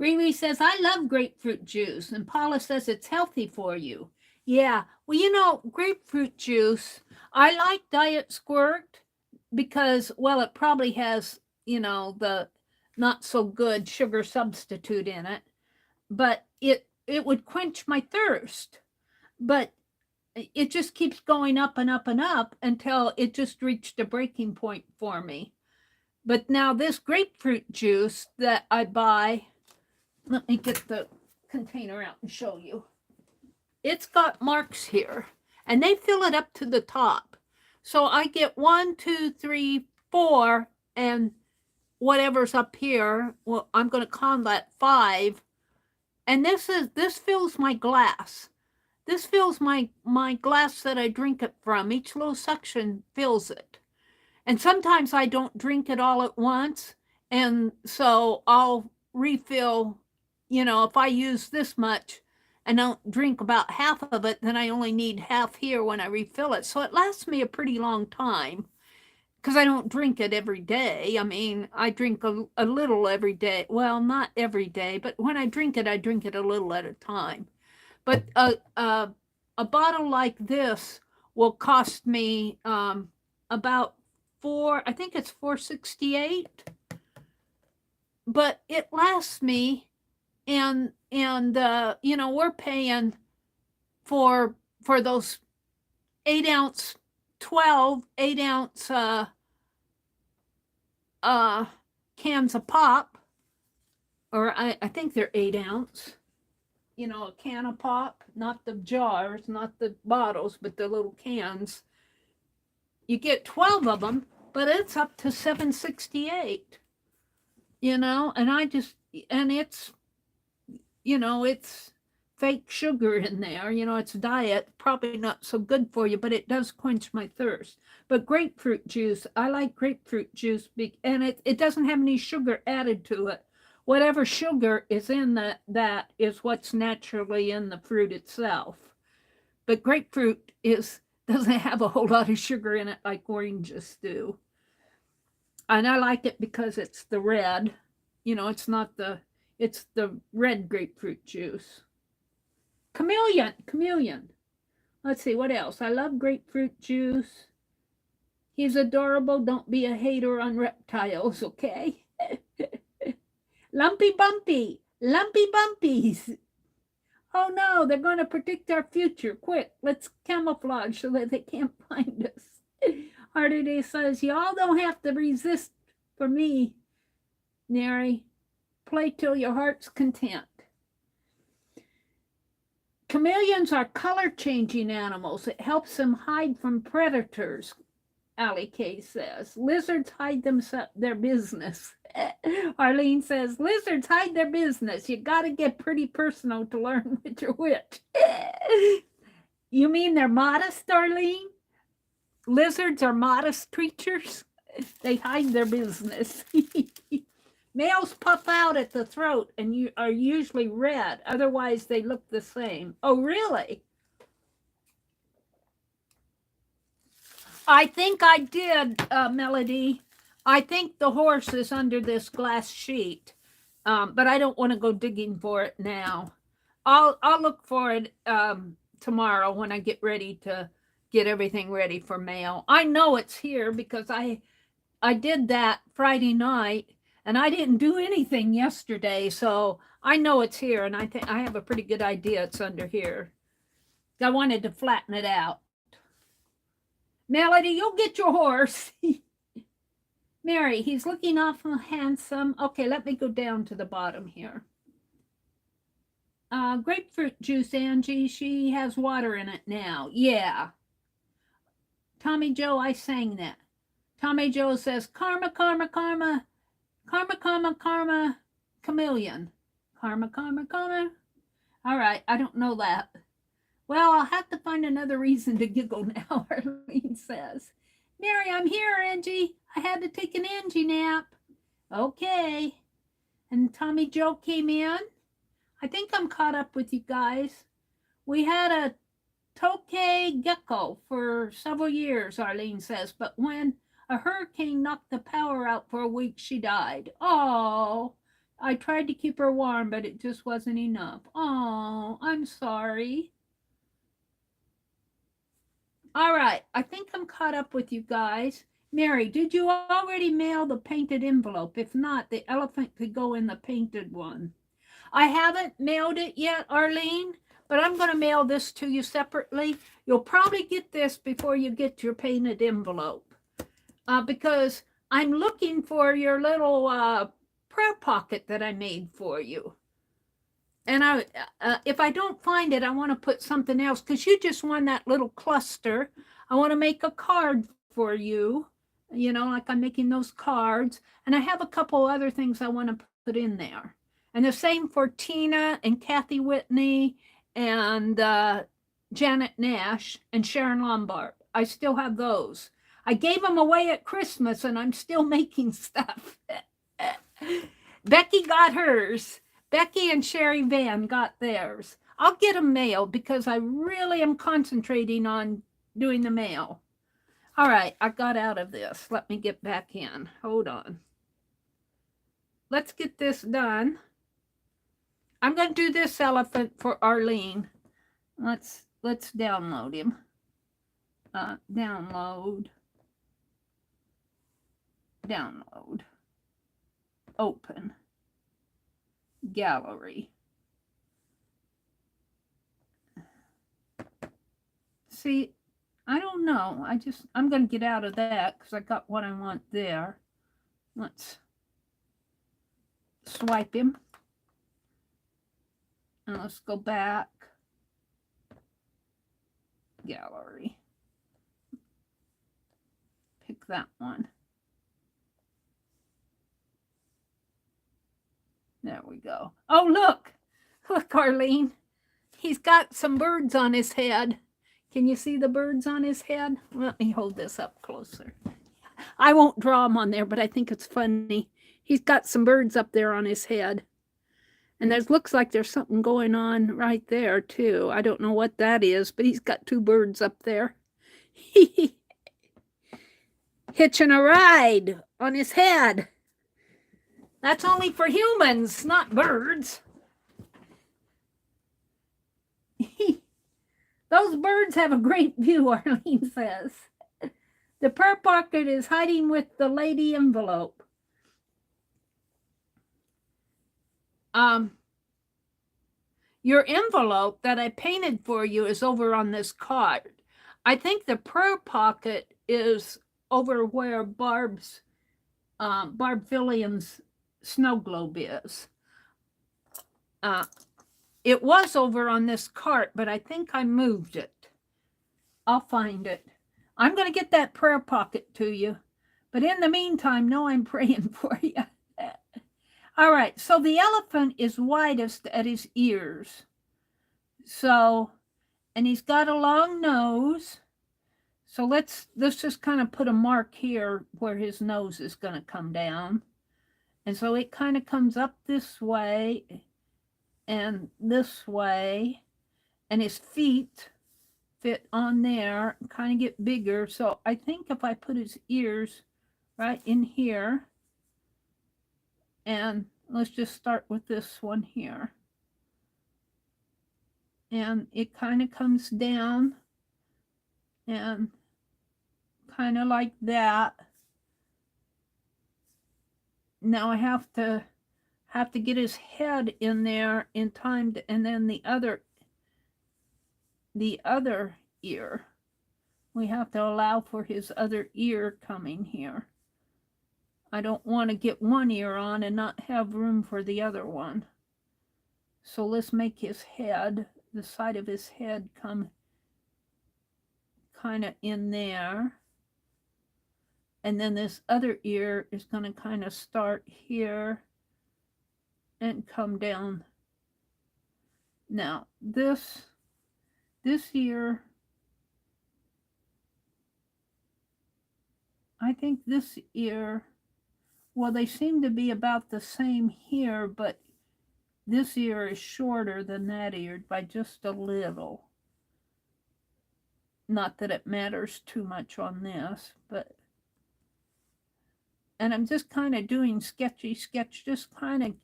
Riri says, I love grapefruit juice. And Paula says it's healthy for you. Yeah, well, you know, grapefruit juice, I like Diet Squirt because, well, it probably has, you know, the not so good sugar substitute in it, but it would quench my thirst. But it just keeps going up and up and up until it just reached a breaking point for me. But now this grapefruit juice that I buy, let me get the container out and show you. It's got marks here, and they fill it up to the top. So I get 1, 2, 3, 4, and whatever's up here, well, I'm going to call that 5. And this fills my glass. This fills my glass that I drink it from. Each little section fills it. And sometimes I don't drink it all at once. And so I'll refill, you know, if I use this much and don't drink about half of it, then I only need half here when I refill it. So it lasts me a pretty long time because I don't drink it every day. I mean, I drink a little every day. Well, not every day, but when I drink it a little at a time. But a bottle like this will cost me about I think it's $4.68. But it lasts me, and you know, we're paying for those 8-ounce, 8-ounce cans of pop, or I think they're 8-ounce. You know, a can of pop, not the jars, not the bottles, but the little cans. You get 12 of them, but it's up to $7.68. You know, and it's, you know, it's fake sugar in there. You know, it's diet, probably not so good for you, but it does quench my thirst. But grapefruit juice, I like grapefruit juice, and it doesn't have any sugar added to it. Whatever sugar is in that is what's naturally in the fruit itself. But grapefruit doesn't have a whole lot of sugar in it like oranges do. And I like it because it's the red. You know, it's the red grapefruit juice. Chameleon. Let's see, what else? I love grapefruit juice. He's adorable. Don't be a hater on reptiles, okay? Lumpy Bumpy. Lumpy Bumpies. Oh no, they're going to predict our future. Quick, let's camouflage so that they can't find us. Hardity says, y'all don't have to resist for me, Meri. Play till your heart's content. Chameleons are color-changing animals. It helps them hide from predators, Ali K says. Lizards hide their business. Arlene says, lizards hide their business. You got to get pretty personal to learn which are which. You mean they're modest, Arlene? Lizards are modest creatures. They hide their business. Males puff out at the throat and are usually red. Otherwise, they look the same. Oh, really? I think I did, Melody. I think the horse is under this glass sheet, but I don't want to go digging for it now. I'll look for it tomorrow when I get ready to get everything ready for mail. I know it's here because I did that Friday night, and I didn't do anything yesterday, so I know it's here, and I think I have a pretty good idea it's under here. I wanted to flatten it out. Melody, you'll get your horse. Meri, he's looking awful handsome. Okay, let me go down to the bottom here. Grapefruit juice, Angie. She has water in it now. Yeah. Tommy Joe, I sang that. Tommy Joe says, karma, karma, karma. Karma, karma, karma. Chameleon. Karma, karma, karma. All right, I don't know that. Well, I'll have to find another reason to giggle now, Arlene says. Meri, I'm here, Angie. I had to take an Angie nap. Okay. And Tommy Joe came in. I think I'm caught up with you guys. We had a tokay gecko for several years, Arlene says, but when a hurricane knocked the power out for a week, she died. Oh, I tried to keep her warm, but it just wasn't enough. Oh, I'm sorry. All right, I think I'm caught up with you guys. Meri, did you already mail the painted envelope? If not, the elephant could go in the painted one. I haven't mailed it yet, Arlene, but I'm going to mail this to you separately. You'll probably get this before you get your painted envelope because I'm looking for your little prayer pocket that I made for you. And if I don't find it, I want to put something else because you just won that little cluster. I want to make a card for you, you know, like I'm making those cards. And I have a couple other things I want to put in there. And the same for Tina and Kathy Whitney and Janet Nash and Sharon Lombard. I still have those. I gave them away at Christmas and I'm still making stuff. Becky got hers. Becky and Sherry Van got theirs. I'll get them mailed because I really am concentrating on doing the mail. All right, I got out of this. Let me get back in. Hold on. Let's get this done. I'm going to do this elephant for Arlene. Let's download him. Download. Open. Gallery. See, I don't know. I'm going to get out of that because I got what I want there. Let's swipe him. And let's go back. Gallery. Pick that one. There we go. Oh, look. Look, Arlene. He's got some birds on his head. Can you see the birds on his head? Let me hold this up closer. I won't draw them on there, but I think it's funny. He's got some birds up there on his head. And there looks like there's something going on right there, too. I don't know what that is, but he's got two birds up there. Hitching a ride on his head. That's only for humans, not birds. Those birds have a great view, Arlene says. The prayer pocket is hiding with the lady envelope. Your envelope that I painted for you is over on this card. I think the prayer pocket is over where Barb Fillian's snow globe is. It was over on this cart, but I think I moved it. I'll find it. I'm going to get that prayer pocket to you. But in the meantime, know I'm praying for you. All right, so the elephant is widest at his ears. So, and he's got a long nose. So let's just kind of put a mark here where his nose is going to come down. And so it kind of comes up this way and this way. And his feet fit on there, kind of get bigger. So I think if I put his ears right in here, and let's just start with this one here. And it kind of comes down and kind of like that. Now I have to get his head in there in time to, and then the other ear. We have to allow for his other ear coming here. I don't want to get one ear on and not have room for the other one. So let's make his head, the side of his head, come kind of in there. And then this other ear is going to kind of start here and come down. Now, this ear, I think this ear, well, they seem to be about the same here, but this ear is shorter than that ear by just a little. Not that it matters too much on this, but, and I'm just kind of doing sketch, just kind of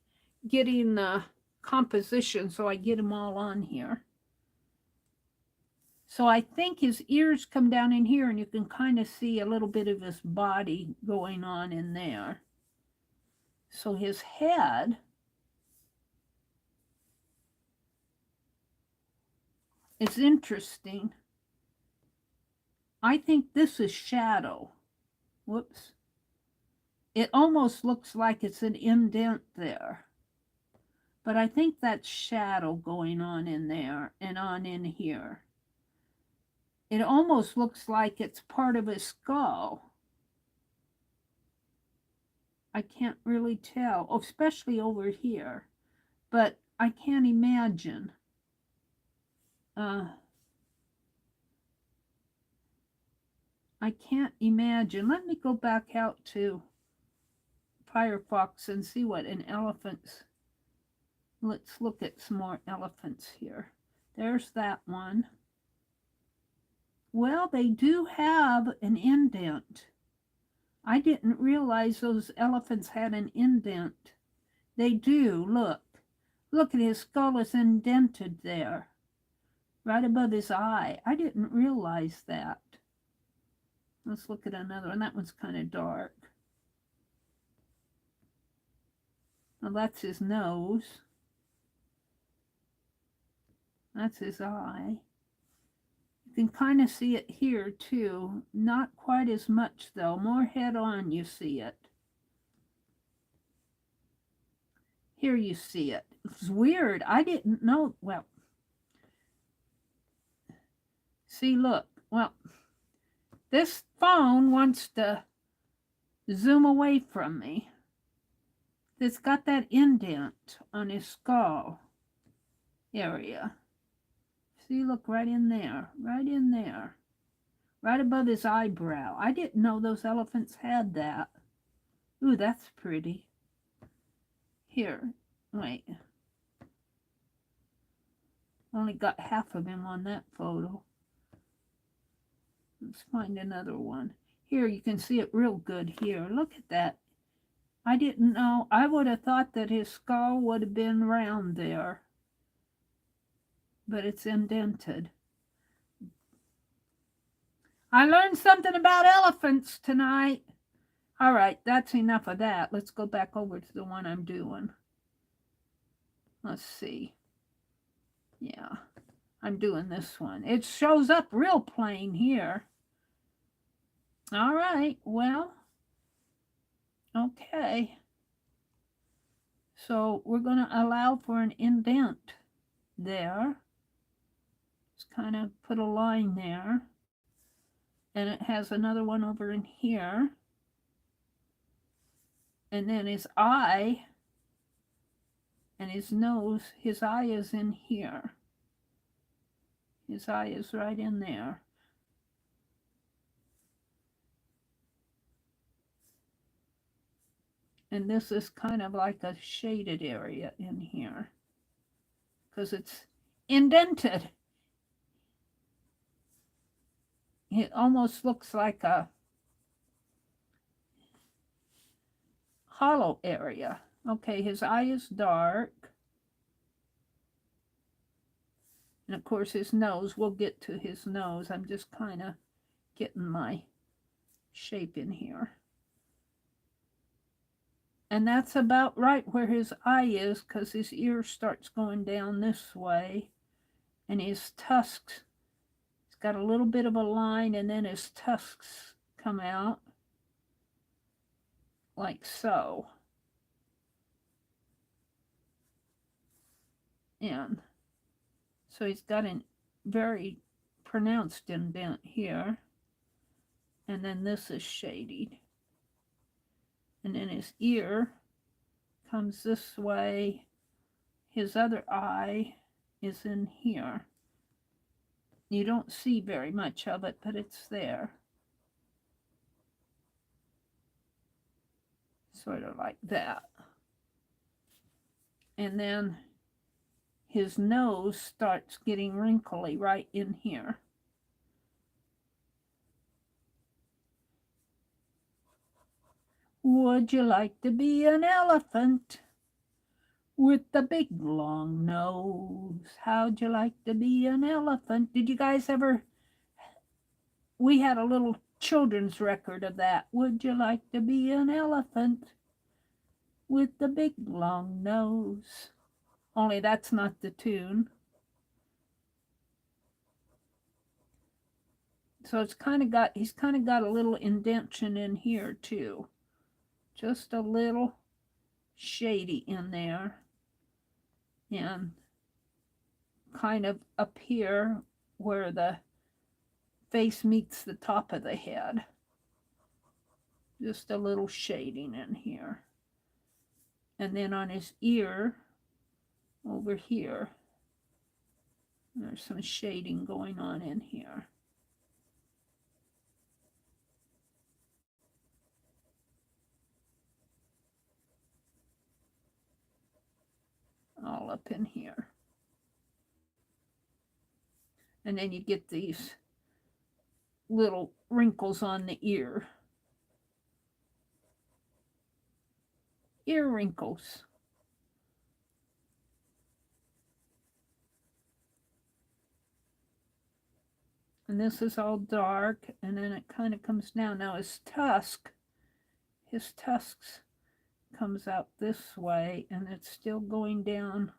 getting the composition so I get them all on here. So I think his ears come down in here and you can kind of see a little bit of his body going on in there. So his head is interesting. I think this is shadow. Whoops. It almost looks like it's an indent there. But I think that's shadow going on in there and on in here. It almost looks like it's part of his skull. I can't really tell, especially over here. But I can't imagine. I can't imagine. Let me go back out to Firefox and see what an elephant's. Let's look at some more elephants here. There's that one. Well, they do have an indent. I didn't realize those elephants had an indent. They do, look. Look at his skull is indented there. Right above his eye. I didn't realize that. Let's look at another one. That one's kind of dark. Well, that's his nose. That's his eye. You can kind of see it here too. Not quite as much though. More head on you see it. Here you see it. It's weird. I didn't know. Well, see, look. Well, this phone wants to zoom away from me. It's got that indent on his skull area. See, look, right in there, right above his eyebrow. I didn't know those elephants had that. Ooh, that's pretty. Here, wait. Only got half of him on that photo. Let's find another one. Here, you can see it real good here. Look at that. I didn't know. I would have thought that his skull would have been round there. But it's indented. I learned something about elephants tonight. All right, that's enough of that. Let's go back over to the one I'm doing. Let's see. Yeah, I'm doing this one. It shows up real plain here. All right, well, okay. So we're going to allow for an indent there. Just kind of put a line there. And it has another one over in here. And then his eye and his nose, his eye is in here. His eye is right in there. And this is kind of like a shaded area in here because it's indented. It almost looks like a hollow area. Okay, his eye is dark. And of course his nose, we'll get to his nose. I'm just kind of getting my shape in here. And that's about right where his eye is because his ear starts going down this way. And his tusks, he's got a little bit of a line and then his tusks come out like so. And so he's got a very pronounced indent here. And then this is shaded. And then his ear comes this way. His other eye is in here. You don't see very much of it, but it's there. Sort of like that. And then his nose starts getting wrinkly right in here. Would you like to be an elephant with the big long nose? How'd you like to be an elephant? Did you guys ever, we had a little children's record of that. Would you like to be an elephant with the big long nose? Only that's not the tune. So it's kind of got, he's kind of got a little indentation in here too. Just a little shady in there. And kind of up here where the face meets the top of the head. Just a little shading in here. And then on his ear, over here, there's some shading going on in here. All up in here. And then you get these little wrinkles on the ear. Ear wrinkles. And this is all dark, and then it kind of comes down. Now his tusks comes out this way, and it's still going down.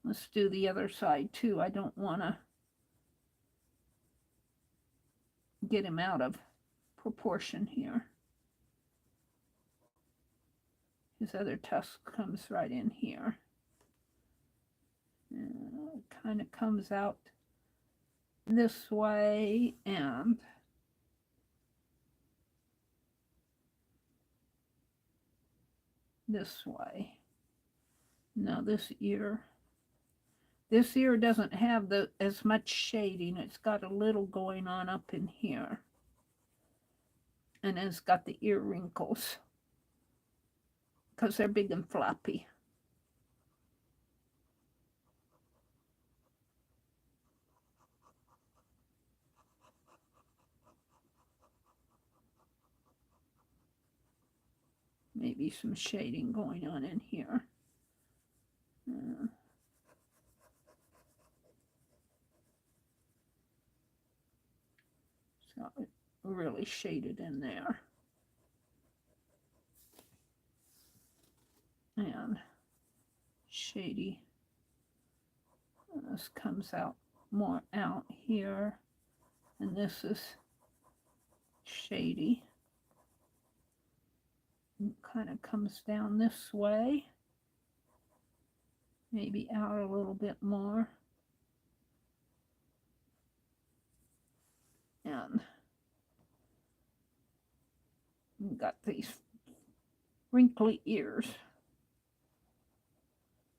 Let's do the other side too. I don't want to get him out of proportion here. His other tusk comes right in here. It kind of comes out this way and this way. Now this ear doesn't have as much shading. It's got a little going on up in here. And then it's got the ear wrinkles because they're big and floppy. Maybe some shading going on in here. So it really shaded in there. And shady. This comes out more out here. And this is shady. It kind of comes down this way. Maybe out a little bit more. And we've got these wrinkly ears.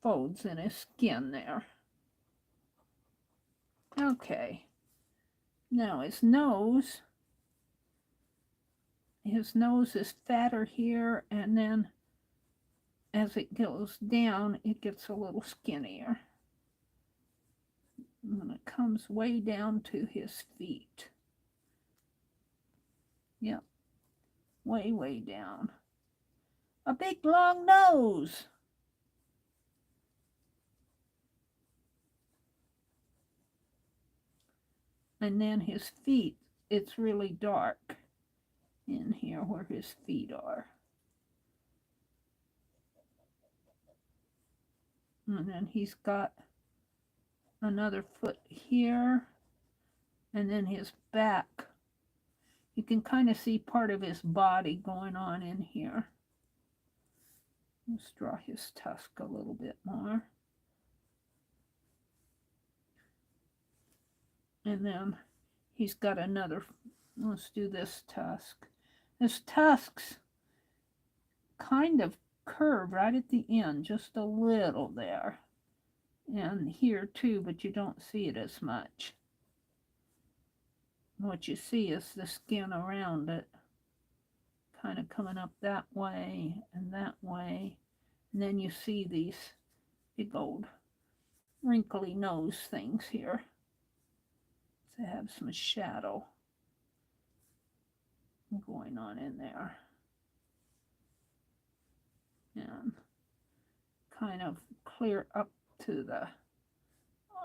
Folds in his skin there. Okay. Now his nose is fatter here, and then as it goes down, it gets a little skinnier. And it comes way down to his feet. Yep. Way, way down. A big long nose. And then his feet, it's really dark in here where his feet are. And then he's got another foot here. And then his back. You can kind of see part of his body going on in here. Let's draw his tusk a little bit more. And then he's got another, let's do this tusk. This tusk's kind of curved right at the end, just a little there. And here too, but you don't see it as much. What you see is the skin around it, kind of coming up that way and that way. And then you see these big old wrinkly nose things here. To have some shadow going on in there. And kind of clear up to the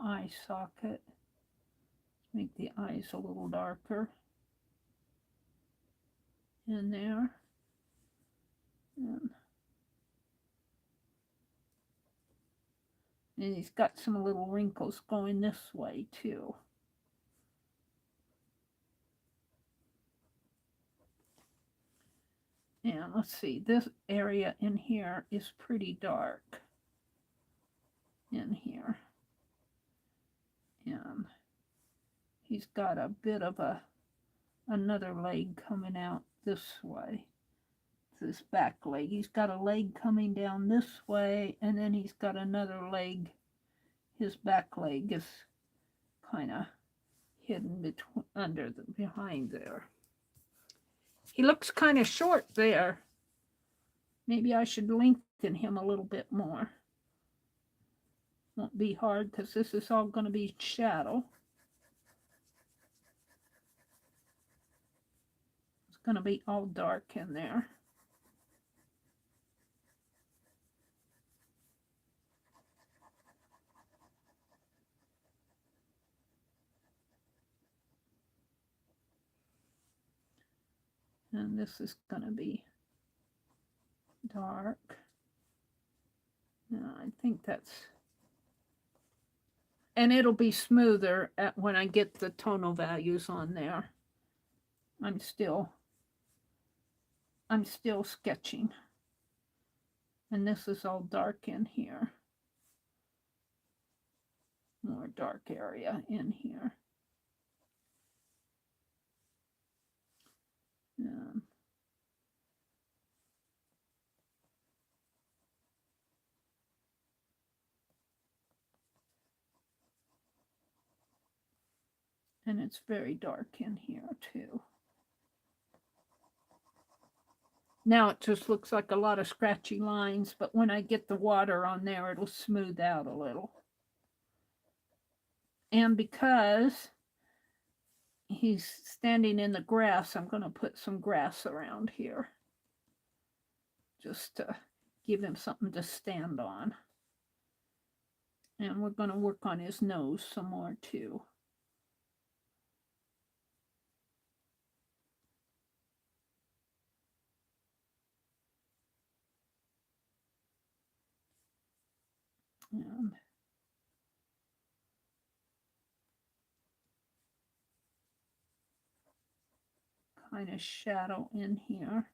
eye socket. Make the eyes a little darker in there. And he's got some little wrinkles going this way too. And let's see, this area in here is pretty dark in here. And he's got a bit of another leg coming out this way. This back leg. He's got a leg coming down this way, and then he's got another leg. His back leg is kind of hidden behind there. He looks kind of short there. Maybe I should lengthen him a little bit more. Won't be hard because this is all going to be shadow. It's going to be all dark in there. And this is going to be dark. I think that's, and it'll be smoother when I get the tonal values on there. I'm still sketching. And this is all dark in here. More dark area in here. And it's very dark in here too. Now it just looks like a lot of scratchy lines, but when I get the water on there, it'll smooth out a little. And because he's standing in the grass, I'm going to put some grass around here. Just to give him something to stand on. And we're going to work on his nose some more too. And kind of shadow in here.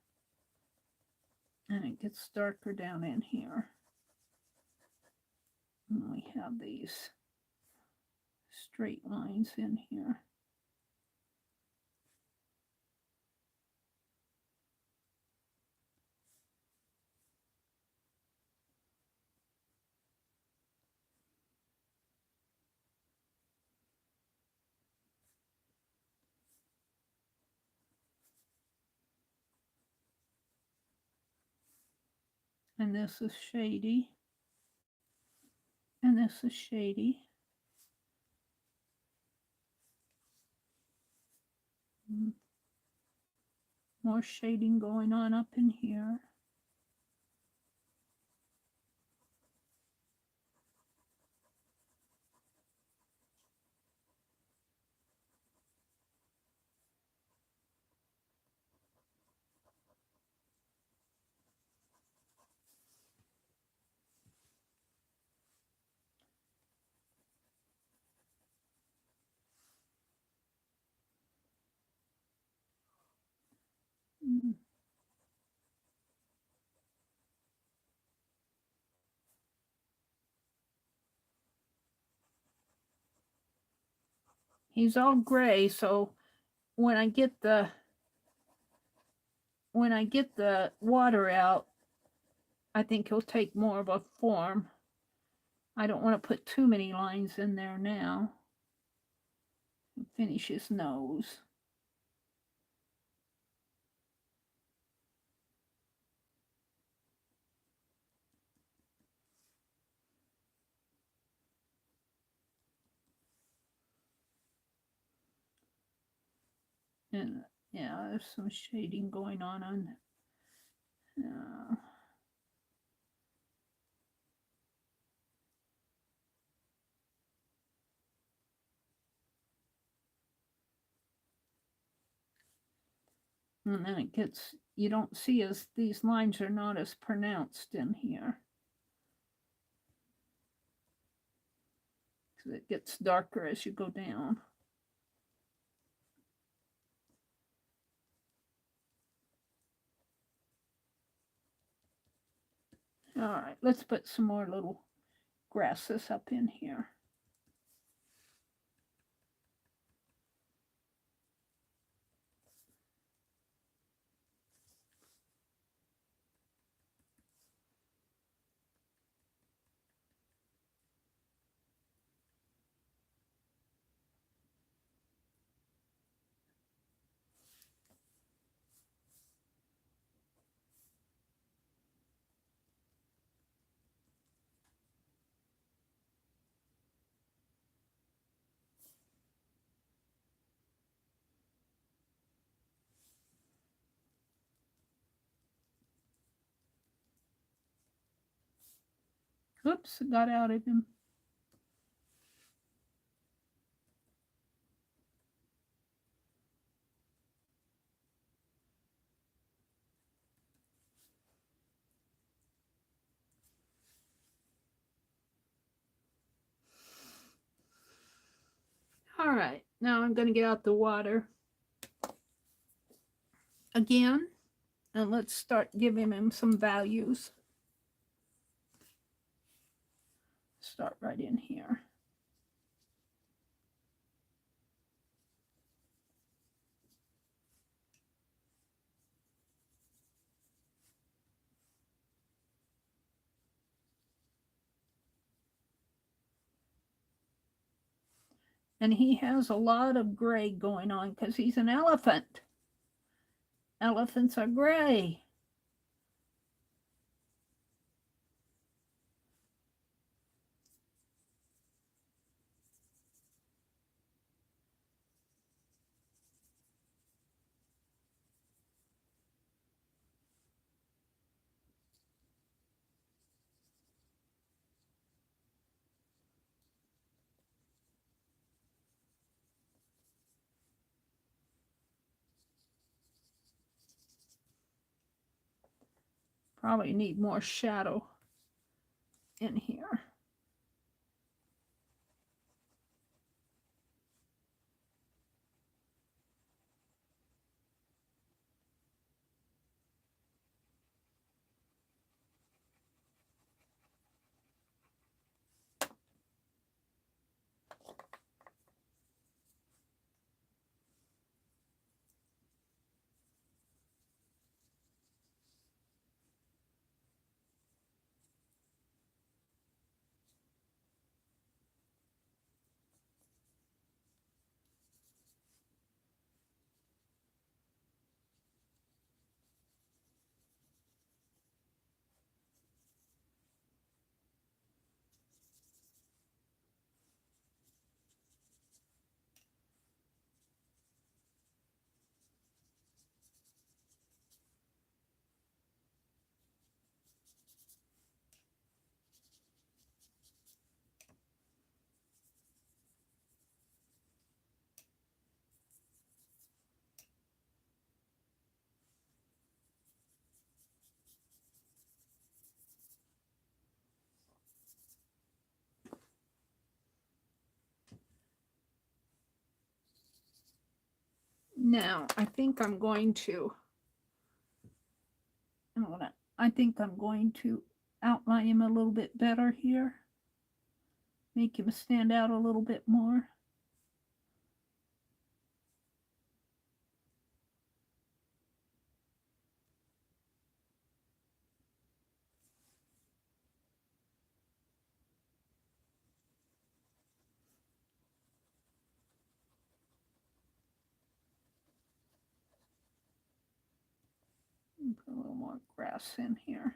And it gets darker down in here. And we have these straight lines in here. And this is shady. And this is shady. More shading going on up in here. He's all gray, so when I get the water out, I think he'll take more of a form. I don't want to put too many lines in there now. Finish his nose. And yeah, there's some shading going on. And then it gets, you don't see as, these lines are not as pronounced in here. Because it gets darker as you go down. All right, let's put some more little grasses up in here. Oops, it got out of him. All right, now I'm going to get out the water again, and let's start giving him some values. Start right in here. And he has a lot of gray going on because he's an elephant. Elephants are gray. Probably need more shadow in here. Now, I think I'm going to outline him a little bit better here. Make him stand out a little bit more. Put a little more grass in here.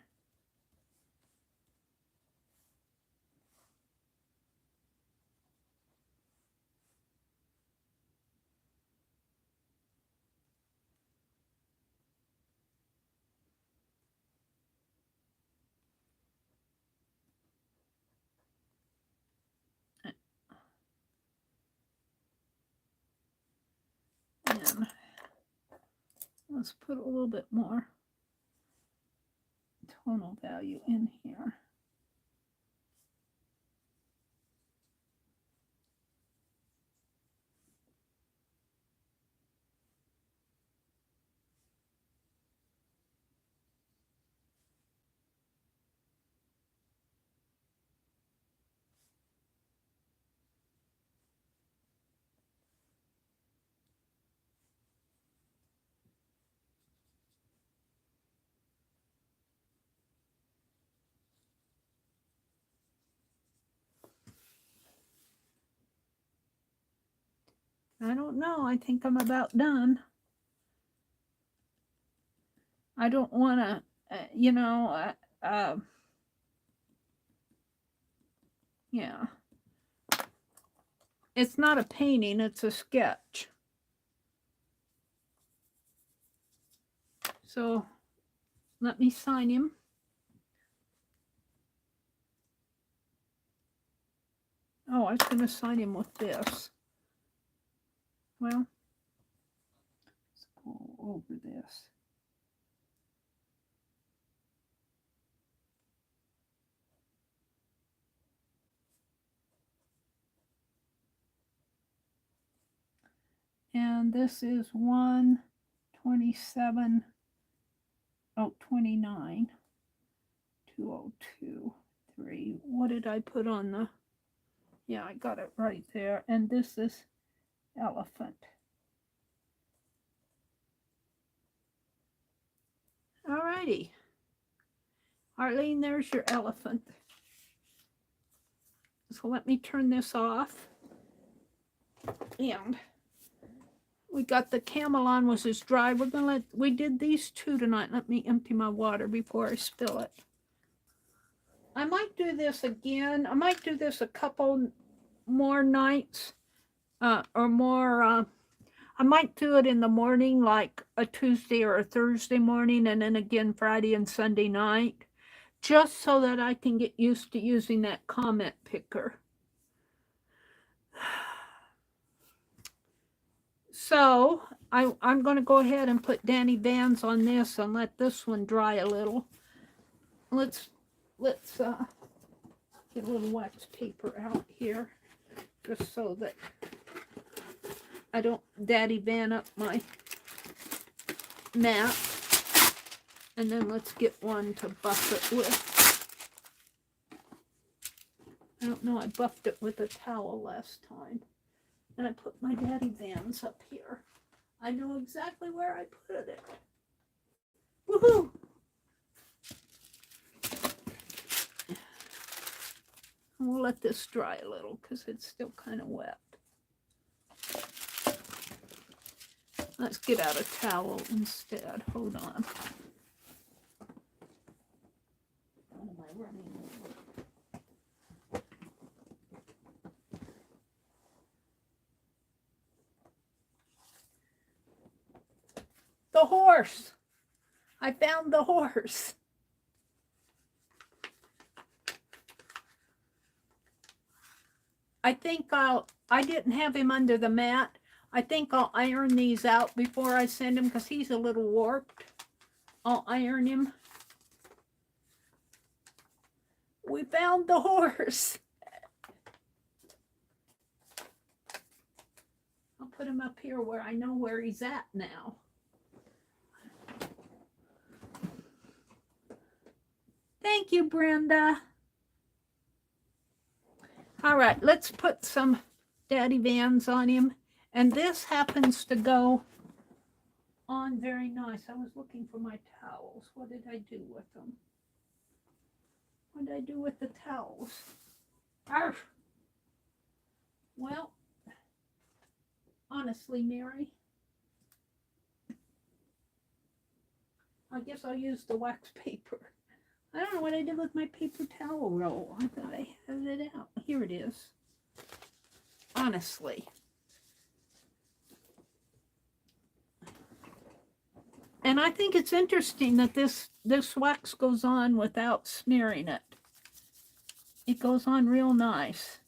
And let's put a little bit more tonal value in here. I don't know. I think I'm about done. I don't want to, yeah. It's not a painting, it's a sketch. So let me sign him. Oh, I was going to sign him with this. Well, let's go over this. And this is 127, 29, 202, 3. What did I put on the? Yeah, I got it right there. And this is elephant. All righty. Arlene, there's your elephant. So let me turn this off. And we got the Chameleon was as dry. We did these two tonight. Let me empty my water before I spill it. I might do this again. I might do this a couple more nights or more. I might do it in the morning, like a Tuesday or a Thursday morning, and then again Friday and Sunday night, just so that I can get used to using that comment picker. So I'm going to go ahead and put Danny Vans on this and let this one dry a little. Let's get a little wax paper out here, just so that I don't Daddy Van up my mat. And then let's get one to buff it with. I don't know, I buffed it with a towel last time. And I put my daddy Vans up here. I know exactly where I put it. Woohoo! We'll let this dry a little because it's still kind of wet. Let's get out a towel instead. Hold on. What am I running over? The horse. I found the horse. I think I didn't have him under the mat. I think I'll iron these out before I send him because he's a little warped. I'll iron him. We found the horse. I'll put him up here where I know where he's at now. Thank you, Brenda. All right, let's put some Daddy Vans on him. And this happens to go on very nice. I was looking for my towels. What did I do with them? What did I do with the towels? Arf. Well, honestly, Mary, I guess I'll use the wax paper. I don't know what I did with my paper towel roll. I thought I had it out. Here it is. Honestly. And I think it's interesting that this wax goes on without smearing it. It goes on real nice.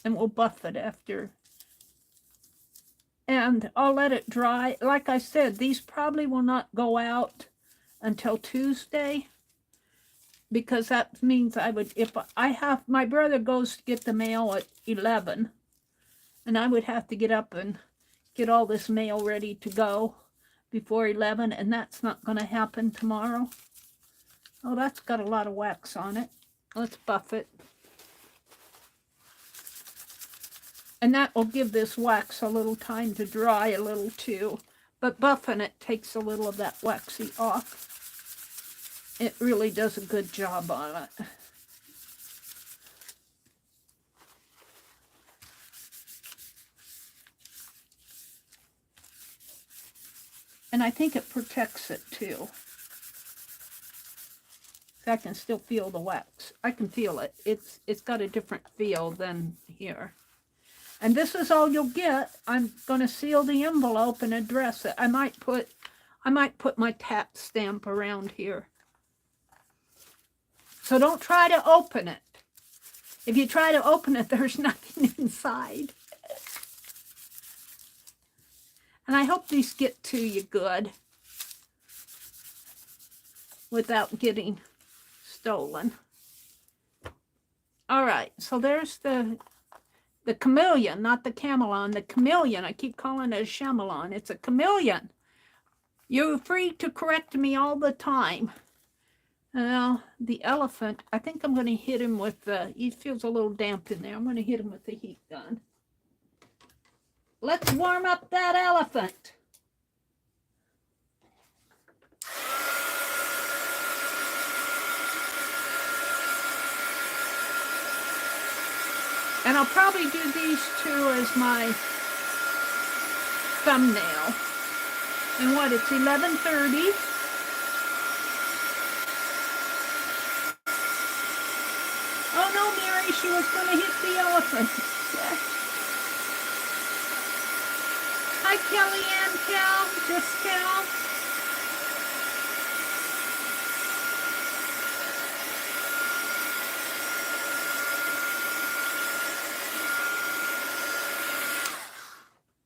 And we'll buff it after. And I'll let it dry. Like I said, these probably will not go out until Tuesday. Because that means I would, if I have, my brother goes to get the mail at 11. And I would have to get up and get all this mail ready to go before 11. And that's not going to happen tomorrow. Oh, that's got a lot of wax on it. Let's buff it. And that will give this wax a little time to dry a little too. But buffing it takes a little of that waxy off. It really does a good job on it. And I think it protects it too. I can still feel the wax. I can feel it. It's got a different feel than here. And this is all you'll get. I'm going to seal the envelope and address it. I might put my tap stamp around here. So don't try to open it. If you try to open it, there's nothing inside. And I hope these get to you good without getting stolen. All right, so there's the chameleon, not the Chameleon, the chameleon. I keep calling it a Chameleon. It's a chameleon. You're free to correct me all the time. Now, the elephant, I think I'm going to hit him with the, he feels a little damp in there. I'm going to hit him with the heat gun. Let's warm up that elephant. And I'll probably do these two as my thumbnail. And what, it's 11:30. Oh no, Mary, she was going to hit the elephant. Hi, Kellyanne, Cal, just Cal.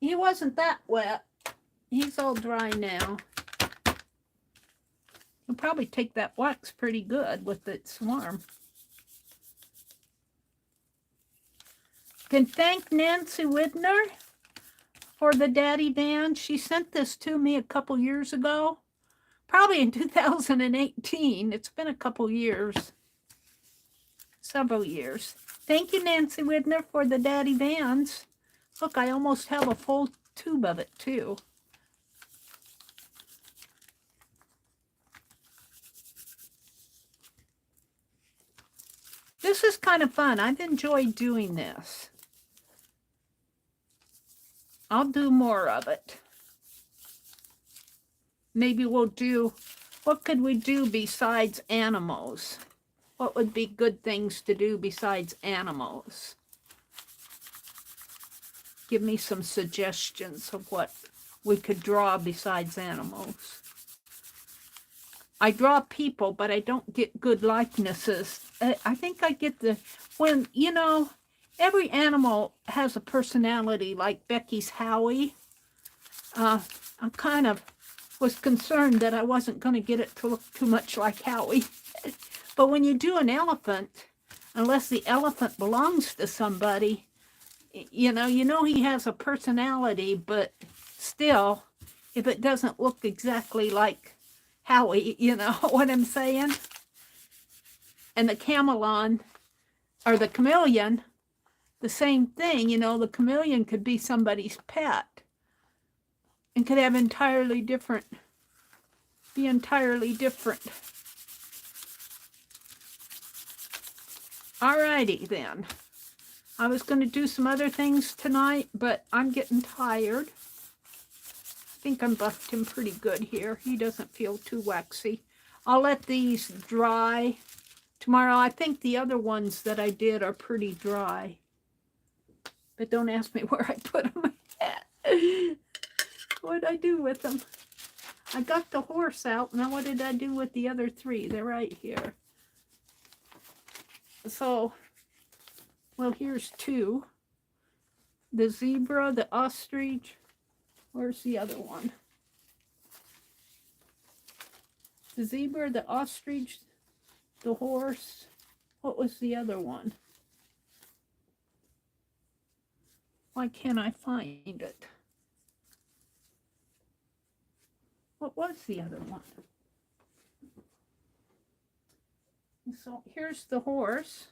He wasn't that wet. He's all dry now. He'll probably take that wax pretty good with its warm. Can thank Nancy Widner for the daddy van. She sent this to me a couple years ago, probably in 2018. It's been a couple years, several years. Thank you, Nancy Widner, for the daddy vans. Look, I almost have a full tube of it, too. This is kind of fun. I've enjoyed doing this. I'll do more of it. Maybe we'll do, what could we do besides animals? What would be good things to do besides animals? Give me some suggestions of what we could draw besides animals. I draw people, but I don't get good likenesses. I think I get when, you know, every animal has a personality, like Becky's Howie. I kind of was concerned that I wasn't going to get it to look too much like Howie. But when you do an elephant, unless the elephant belongs to somebody, you know he has a personality, but still, if it doesn't look exactly like Howie, you know what I'm saying? And the chameleon, or the chameleon, the same thing, you know, the chameleon could be somebody's pet and could have entirely different. Alrighty then. I was going to do some other things tonight, but I'm getting tired. I think I'm buffed him pretty good here. He doesn't feel too waxy. I'll let these dry tomorrow. I think the other ones that I did are pretty dry. But don't ask me where I put them. What did I do with them? I got the horse out. Now what did I do with the other three? They're right here. So, well, here's two. The zebra, the ostrich. Where's the other one? The zebra, the ostrich, the horse. What was the other one? Why can't I find it? What was the other one? So here's the horse.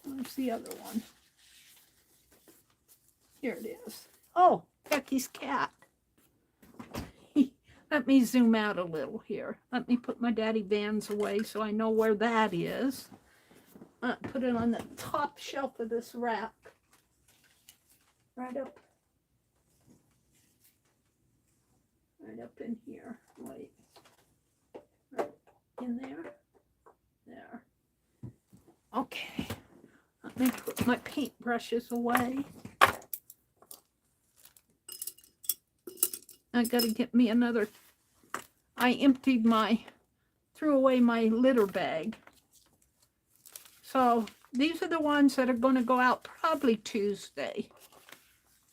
Where's the other one? Here it is. Oh, Becky's cat. Let me zoom out a little here. Let me put my daddy vans away so I know where that is. Put it on the top shelf of this rack. Right up in here. Wait. Right in there. There. Okay. Let me put my paintbrushes away. I gotta get me another. I threw away my litter bag. So these are the ones that are going to go out probably Tuesday.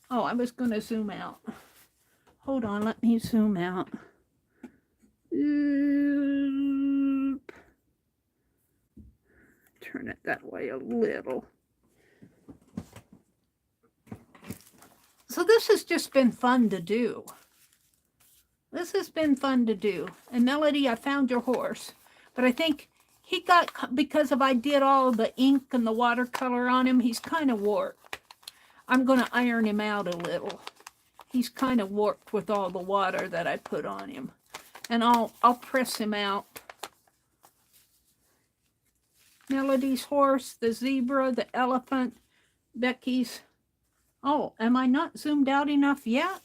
Oh, I was going to zoom out. Hold on, let me zoom out. Oop. Turn it that way a little. So this has just been fun to do. This has been fun to do. And Melody, I found your horse. But I think he got, because I did all the ink and the watercolor on him, he's kind of warped. I'm going to iron him out a little. He's kind of warped with all the water that I put on him. And I'll press him out. Melody's horse, the zebra, the elephant, Becky's. Oh, am I not zoomed out enough yet?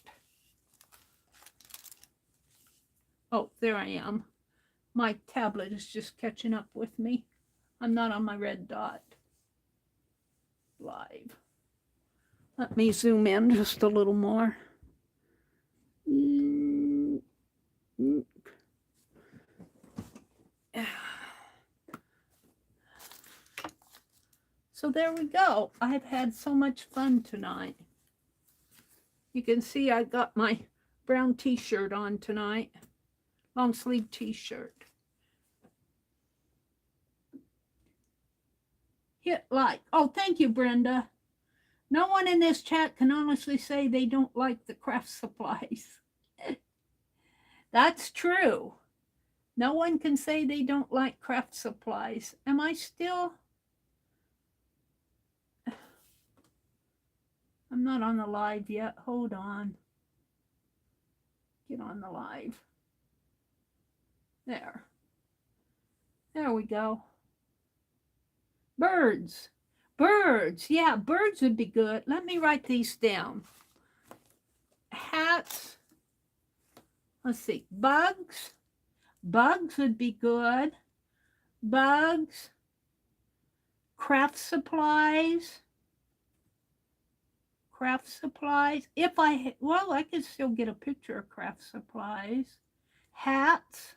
Oh, there I am. My tablet is just catching up with me. I'm not on my red dot. Live. Let me zoom in just a little more. So there we go. I've had so much fun tonight. You can see I got my brown t-shirt on tonight. Long sleeve t-shirt. hit like. Oh, thank you, Brenda. No one in this chat can honestly say they don't like the craft supplies. That's true. No one can say they don't like craft supplies. Am I still? I'm not on the live yet. Hold on. Get on the live. There. There we go. Birds. Birds. Yeah, birds would be good. Let me write these down. Hats. Let's see. Bugs. Bugs would be good. Bugs. Craft supplies. Craft supplies. If well, I could still get a picture of craft supplies. Hats.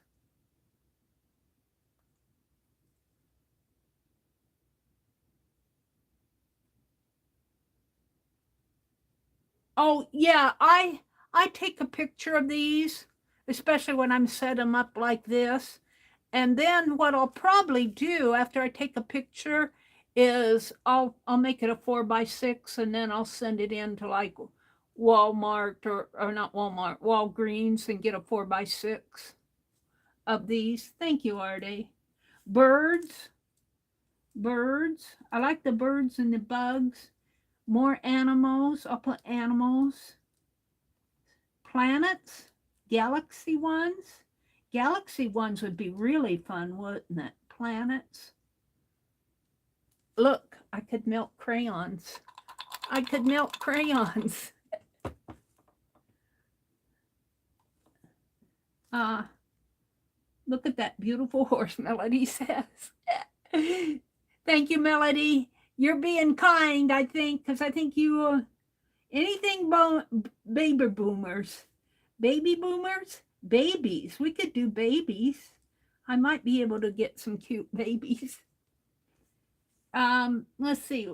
Oh, yeah, I take a picture of these, especially when I'm set them up like this. And then what I'll probably do after I take a picture is I'll make it a 4x6, and then I'll send it in to like Walmart or not Walmart, Walgreens, and get a 4x6 of these. Thank you, Artie. Birds. Birds. I like the birds and the bugs. More animals. I'll put animals. Planets. Galaxy ones. Galaxy ones would be really fun, wouldn't it? Planets. Look, I could melt crayons. I could melt crayons. Look at that beautiful horse, Melody says. Thank you, Melody. You're being kind, I think, because I think you, anything baby boomers. Baby boomers? Babies. We could do babies. I might be able to get some cute babies. Let's see.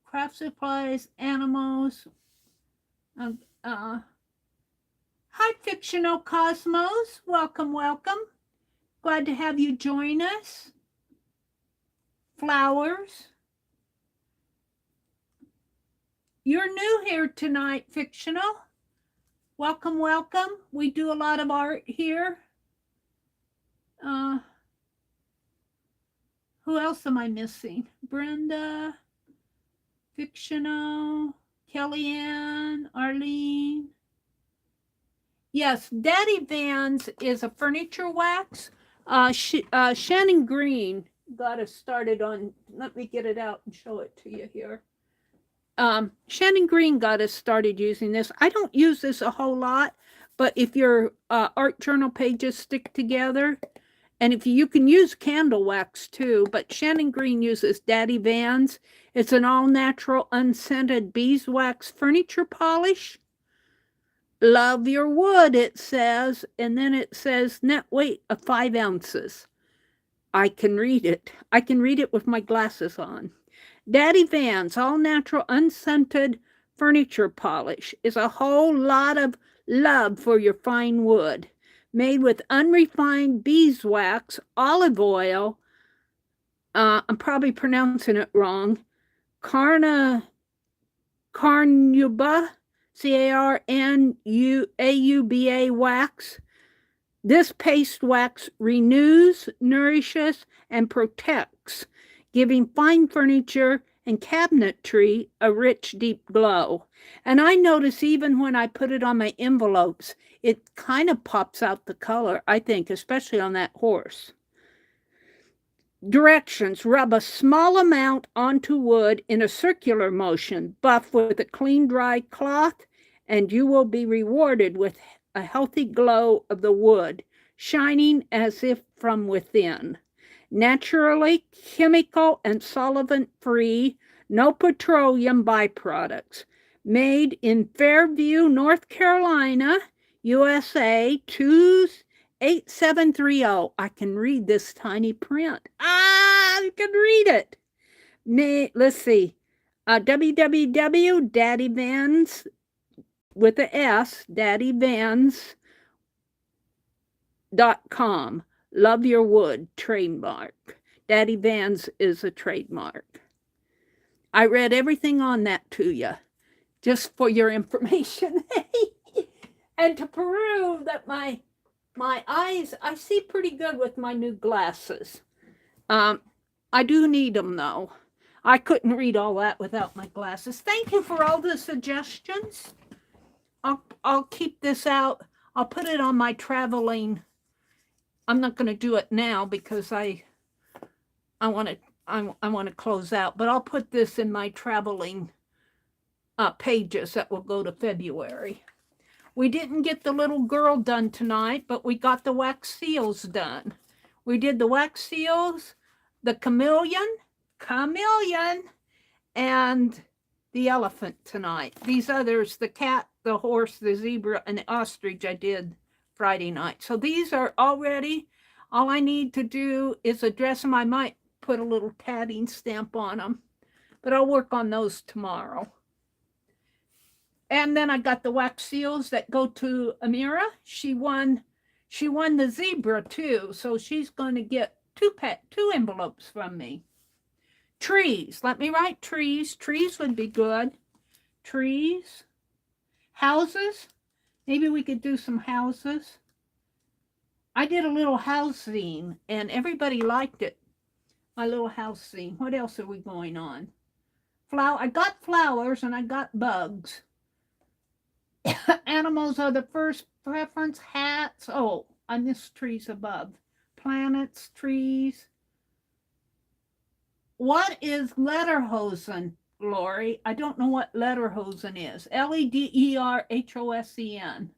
Craft supplies, animals. Hi, Fictional Cosmos. Welcome, welcome. Glad to have you join us. Flowers. You're new here tonight, Fictional. Welcome, welcome. We do a lot of art here. Who else am I missing? Brenda, Fictional, Kellyanne, Arlene. Yes, Daddy Vans is a furniture wax. Shannon Green got us started on, let me get it out and show it to you here. Shannon Green got us started using this. I don't use this a whole lot, but if your art journal pages stick together, and if you can use candle wax too, but Shannon Green uses Daddy Vans. It's an all-natural, unscented beeswax furniture polish. Love your wood, it says, and then it says net weight of 5 ounces. I can read it. I can read it with my glasses on. Daddy Vans all natural unscented furniture polish is a whole lot of love for your fine wood. Made with unrefined beeswax, olive oil, I'm probably pronouncing it wrong, carnauba, CARNUAUBA wax. This paste wax renews, nourishes, and protects, giving fine furniture and cabinetry a rich, deep glow. And I notice even when I put it on my envelopes, it kind of pops out the color, I think, especially on that horse. Directions: rub a small amount onto wood in a circular motion, buff with a clean, dry cloth, and you will be rewarded with a healthy glow of the wood, shining as if from within. Naturally chemical and solvent-free, no petroleum byproducts. Made in Fairview, North Carolina, USA 28730. I can read this tiny print. I can read it. Let's see. www.daddyvans with a S, daddyvans.com. Love your wood, trademark. Daddy Vans is a trademark. I read everything on that to you, just for your information. And to prove that my eyes, I see pretty good with my new glasses. I do need them though. I couldn't read all that without my glasses. Thank you for all the suggestions. I'll keep this out. I'll put it on my traveling. I'm not going to do it now because I want to close out, but I'll put this in my traveling pages that will go to February. We didn't get the little girl done tonight, but we got the wax seals done. We did the wax seals, the chameleon, and the elephant tonight. These others, the cat, the horse, the zebra, and the ostrich, I did Friday night. So these are all ready. All I need to do is address them. I might put a little tatting stamp on them, but I'll work on those tomorrow. And then I got the wax seals that go to Amira. She won the zebra too, so she's going to get two envelopes from me. Trees. Let me write trees. Trees would be good. Trees. Houses. Maybe we could do some houses. I did a little house scene and everybody liked it. My little house scene. What else are we going on? I got flowers and I got bugs. Animals are the first preference. Hats. Oh, I missed trees above. Planets, trees. What is Lederhosen, Lori? I don't know what Lederhosen is. Lederhosen.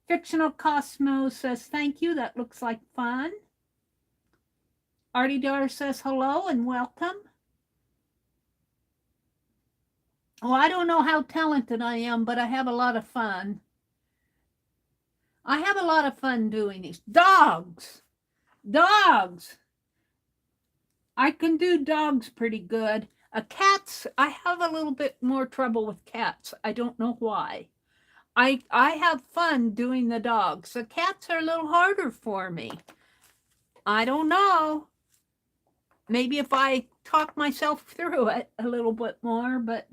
Fictional Cosmos says thank you. That looks like fun. Artie Dar says hello and welcome. Oh, I don't know how talented I am, but I have a lot of fun. I have a lot of fun doing these. Dogs. Dogs. I can do dogs pretty good. Cats, I have a little bit more trouble with cats. I don't know why. I have fun doing the dogs. The cats are a little harder for me. I don't know. Maybe if I talk myself through it a little bit more, but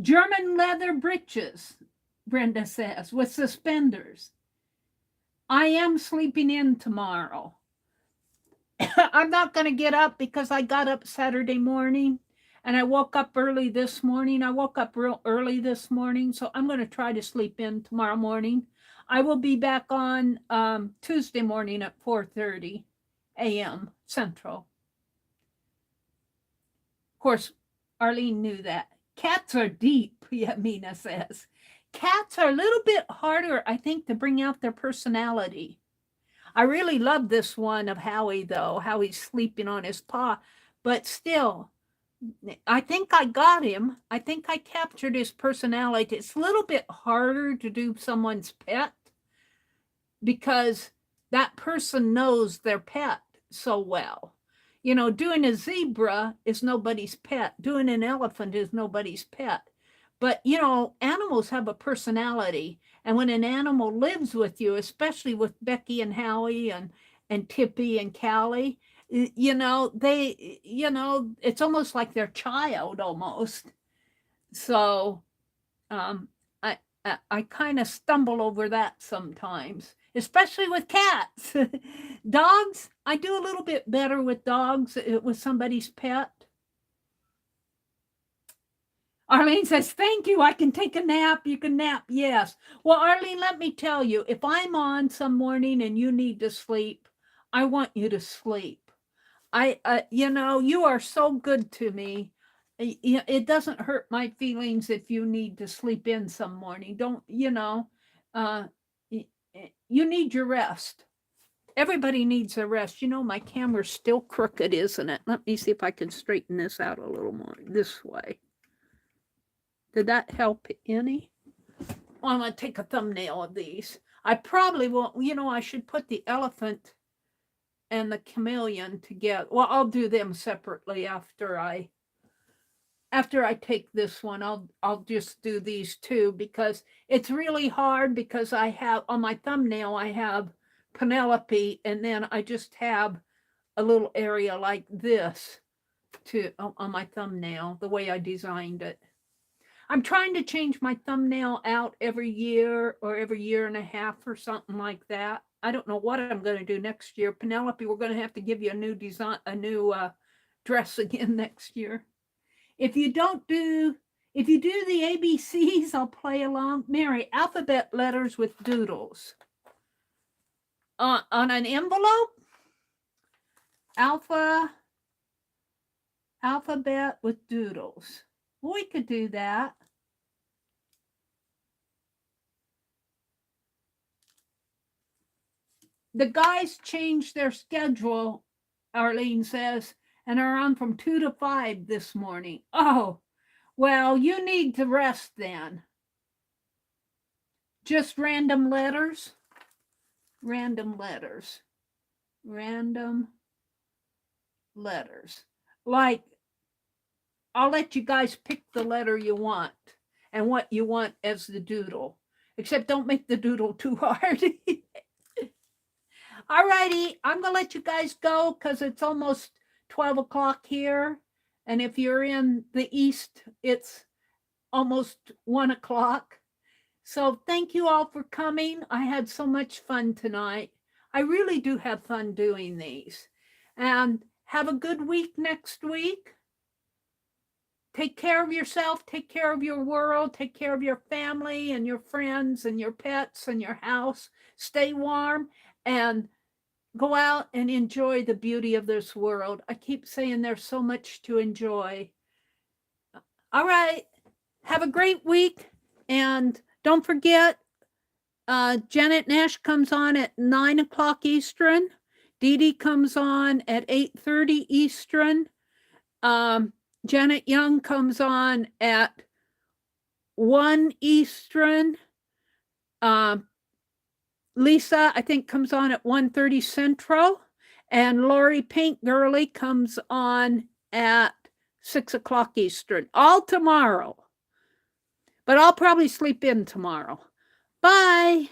German leather breeches, Brenda says, with suspenders. I am sleeping in tomorrow. I'm not going to get up because I got up Saturday morning and I woke up early this morning. I woke up real early this morning, so I'm going to try to sleep in tomorrow morning. I will be back on Tuesday morning at 4:30 a.m. Central. Of course, Arlene knew that. Cats are deep, Yamina says. Cats are a little bit harder, I think, to bring out their personality. I really love this one of Howie, though, how he's sleeping on his paw. But still, I think I got him. I think I captured his personality. It's a little bit harder to do someone's pet because that person knows their pet so well. You know, doing a zebra is nobody's pet. Doing an elephant is nobody's pet. But, you know, animals have a personality. And when an animal lives with you, especially with Becky and Howie and Tippy and Callie, you know, it's almost like their child almost. So I kind of stumble over that sometimes, especially with cats. Dogs, I do a little bit better with dogs, with somebody's pet. Arlene says, thank you. I can take a nap. You can nap. Yes. Well, Arlene, let me tell you, if I'm on some morning and you need to sleep, I want you to sleep. You know, you are so good to me. It doesn't hurt my feelings if you need to sleep in some morning. Don't, you know, you need your rest. Everybody needs a rest. You know, my camera's still crooked, isn't it? Let me see if I can straighten this out a little more this way. Did that help any? Well, I'm going to take a thumbnail of these. I probably won't, you know, I should put the elephant and the chameleon together. Well, I'll do them separately after I take this one. I'll just do these two because it's really hard because I have, on my thumbnail, I have Penelope and then I just have a little area like this on my thumbnail, the way I designed it. I'm trying to change my thumbnail out every year or every year and a half or something like that. I don't know what I'm going to do next year. Penelope, we're going to have to give you a new design, a new dress again next year. If you do the ABCs, I'll play along. Meri, alphabet letters with doodles. On an envelope, alphabet with doodles. We could do that. The guys changed their schedule, Arlene says, and are on from 2 to 5 this morning. Oh, well, you need to rest then. Just random letters. Random letters. Random letters. Like, I'll let you guys pick the letter you want and what you want as the doodle. Except don't make the doodle too hard. All righty, I'm going to let you guys go because it's almost 12 o'clock here. And if you're in the East, it's almost 1 o'clock. So thank you all for coming. I had so much fun tonight. I really do have fun doing these. And have a good week next week. Take care of yourself. Take care of your world. Take care of your family and your friends and your pets and your house. Stay warm and go out and enjoy the beauty of this world. I keep saying there's so much to enjoy. All right. Have a great week. And don't forget, Janet Nash comes on at 9 o'clock Eastern. Dee Dee comes on at 8:30 Eastern. Janet Young comes on at 1 Eastern. Lisa, I think, comes on at 1:30 Central. And Lori Pink Girly comes on at 6 o'clock Eastern. All tomorrow. But I'll probably sleep in tomorrow. Bye.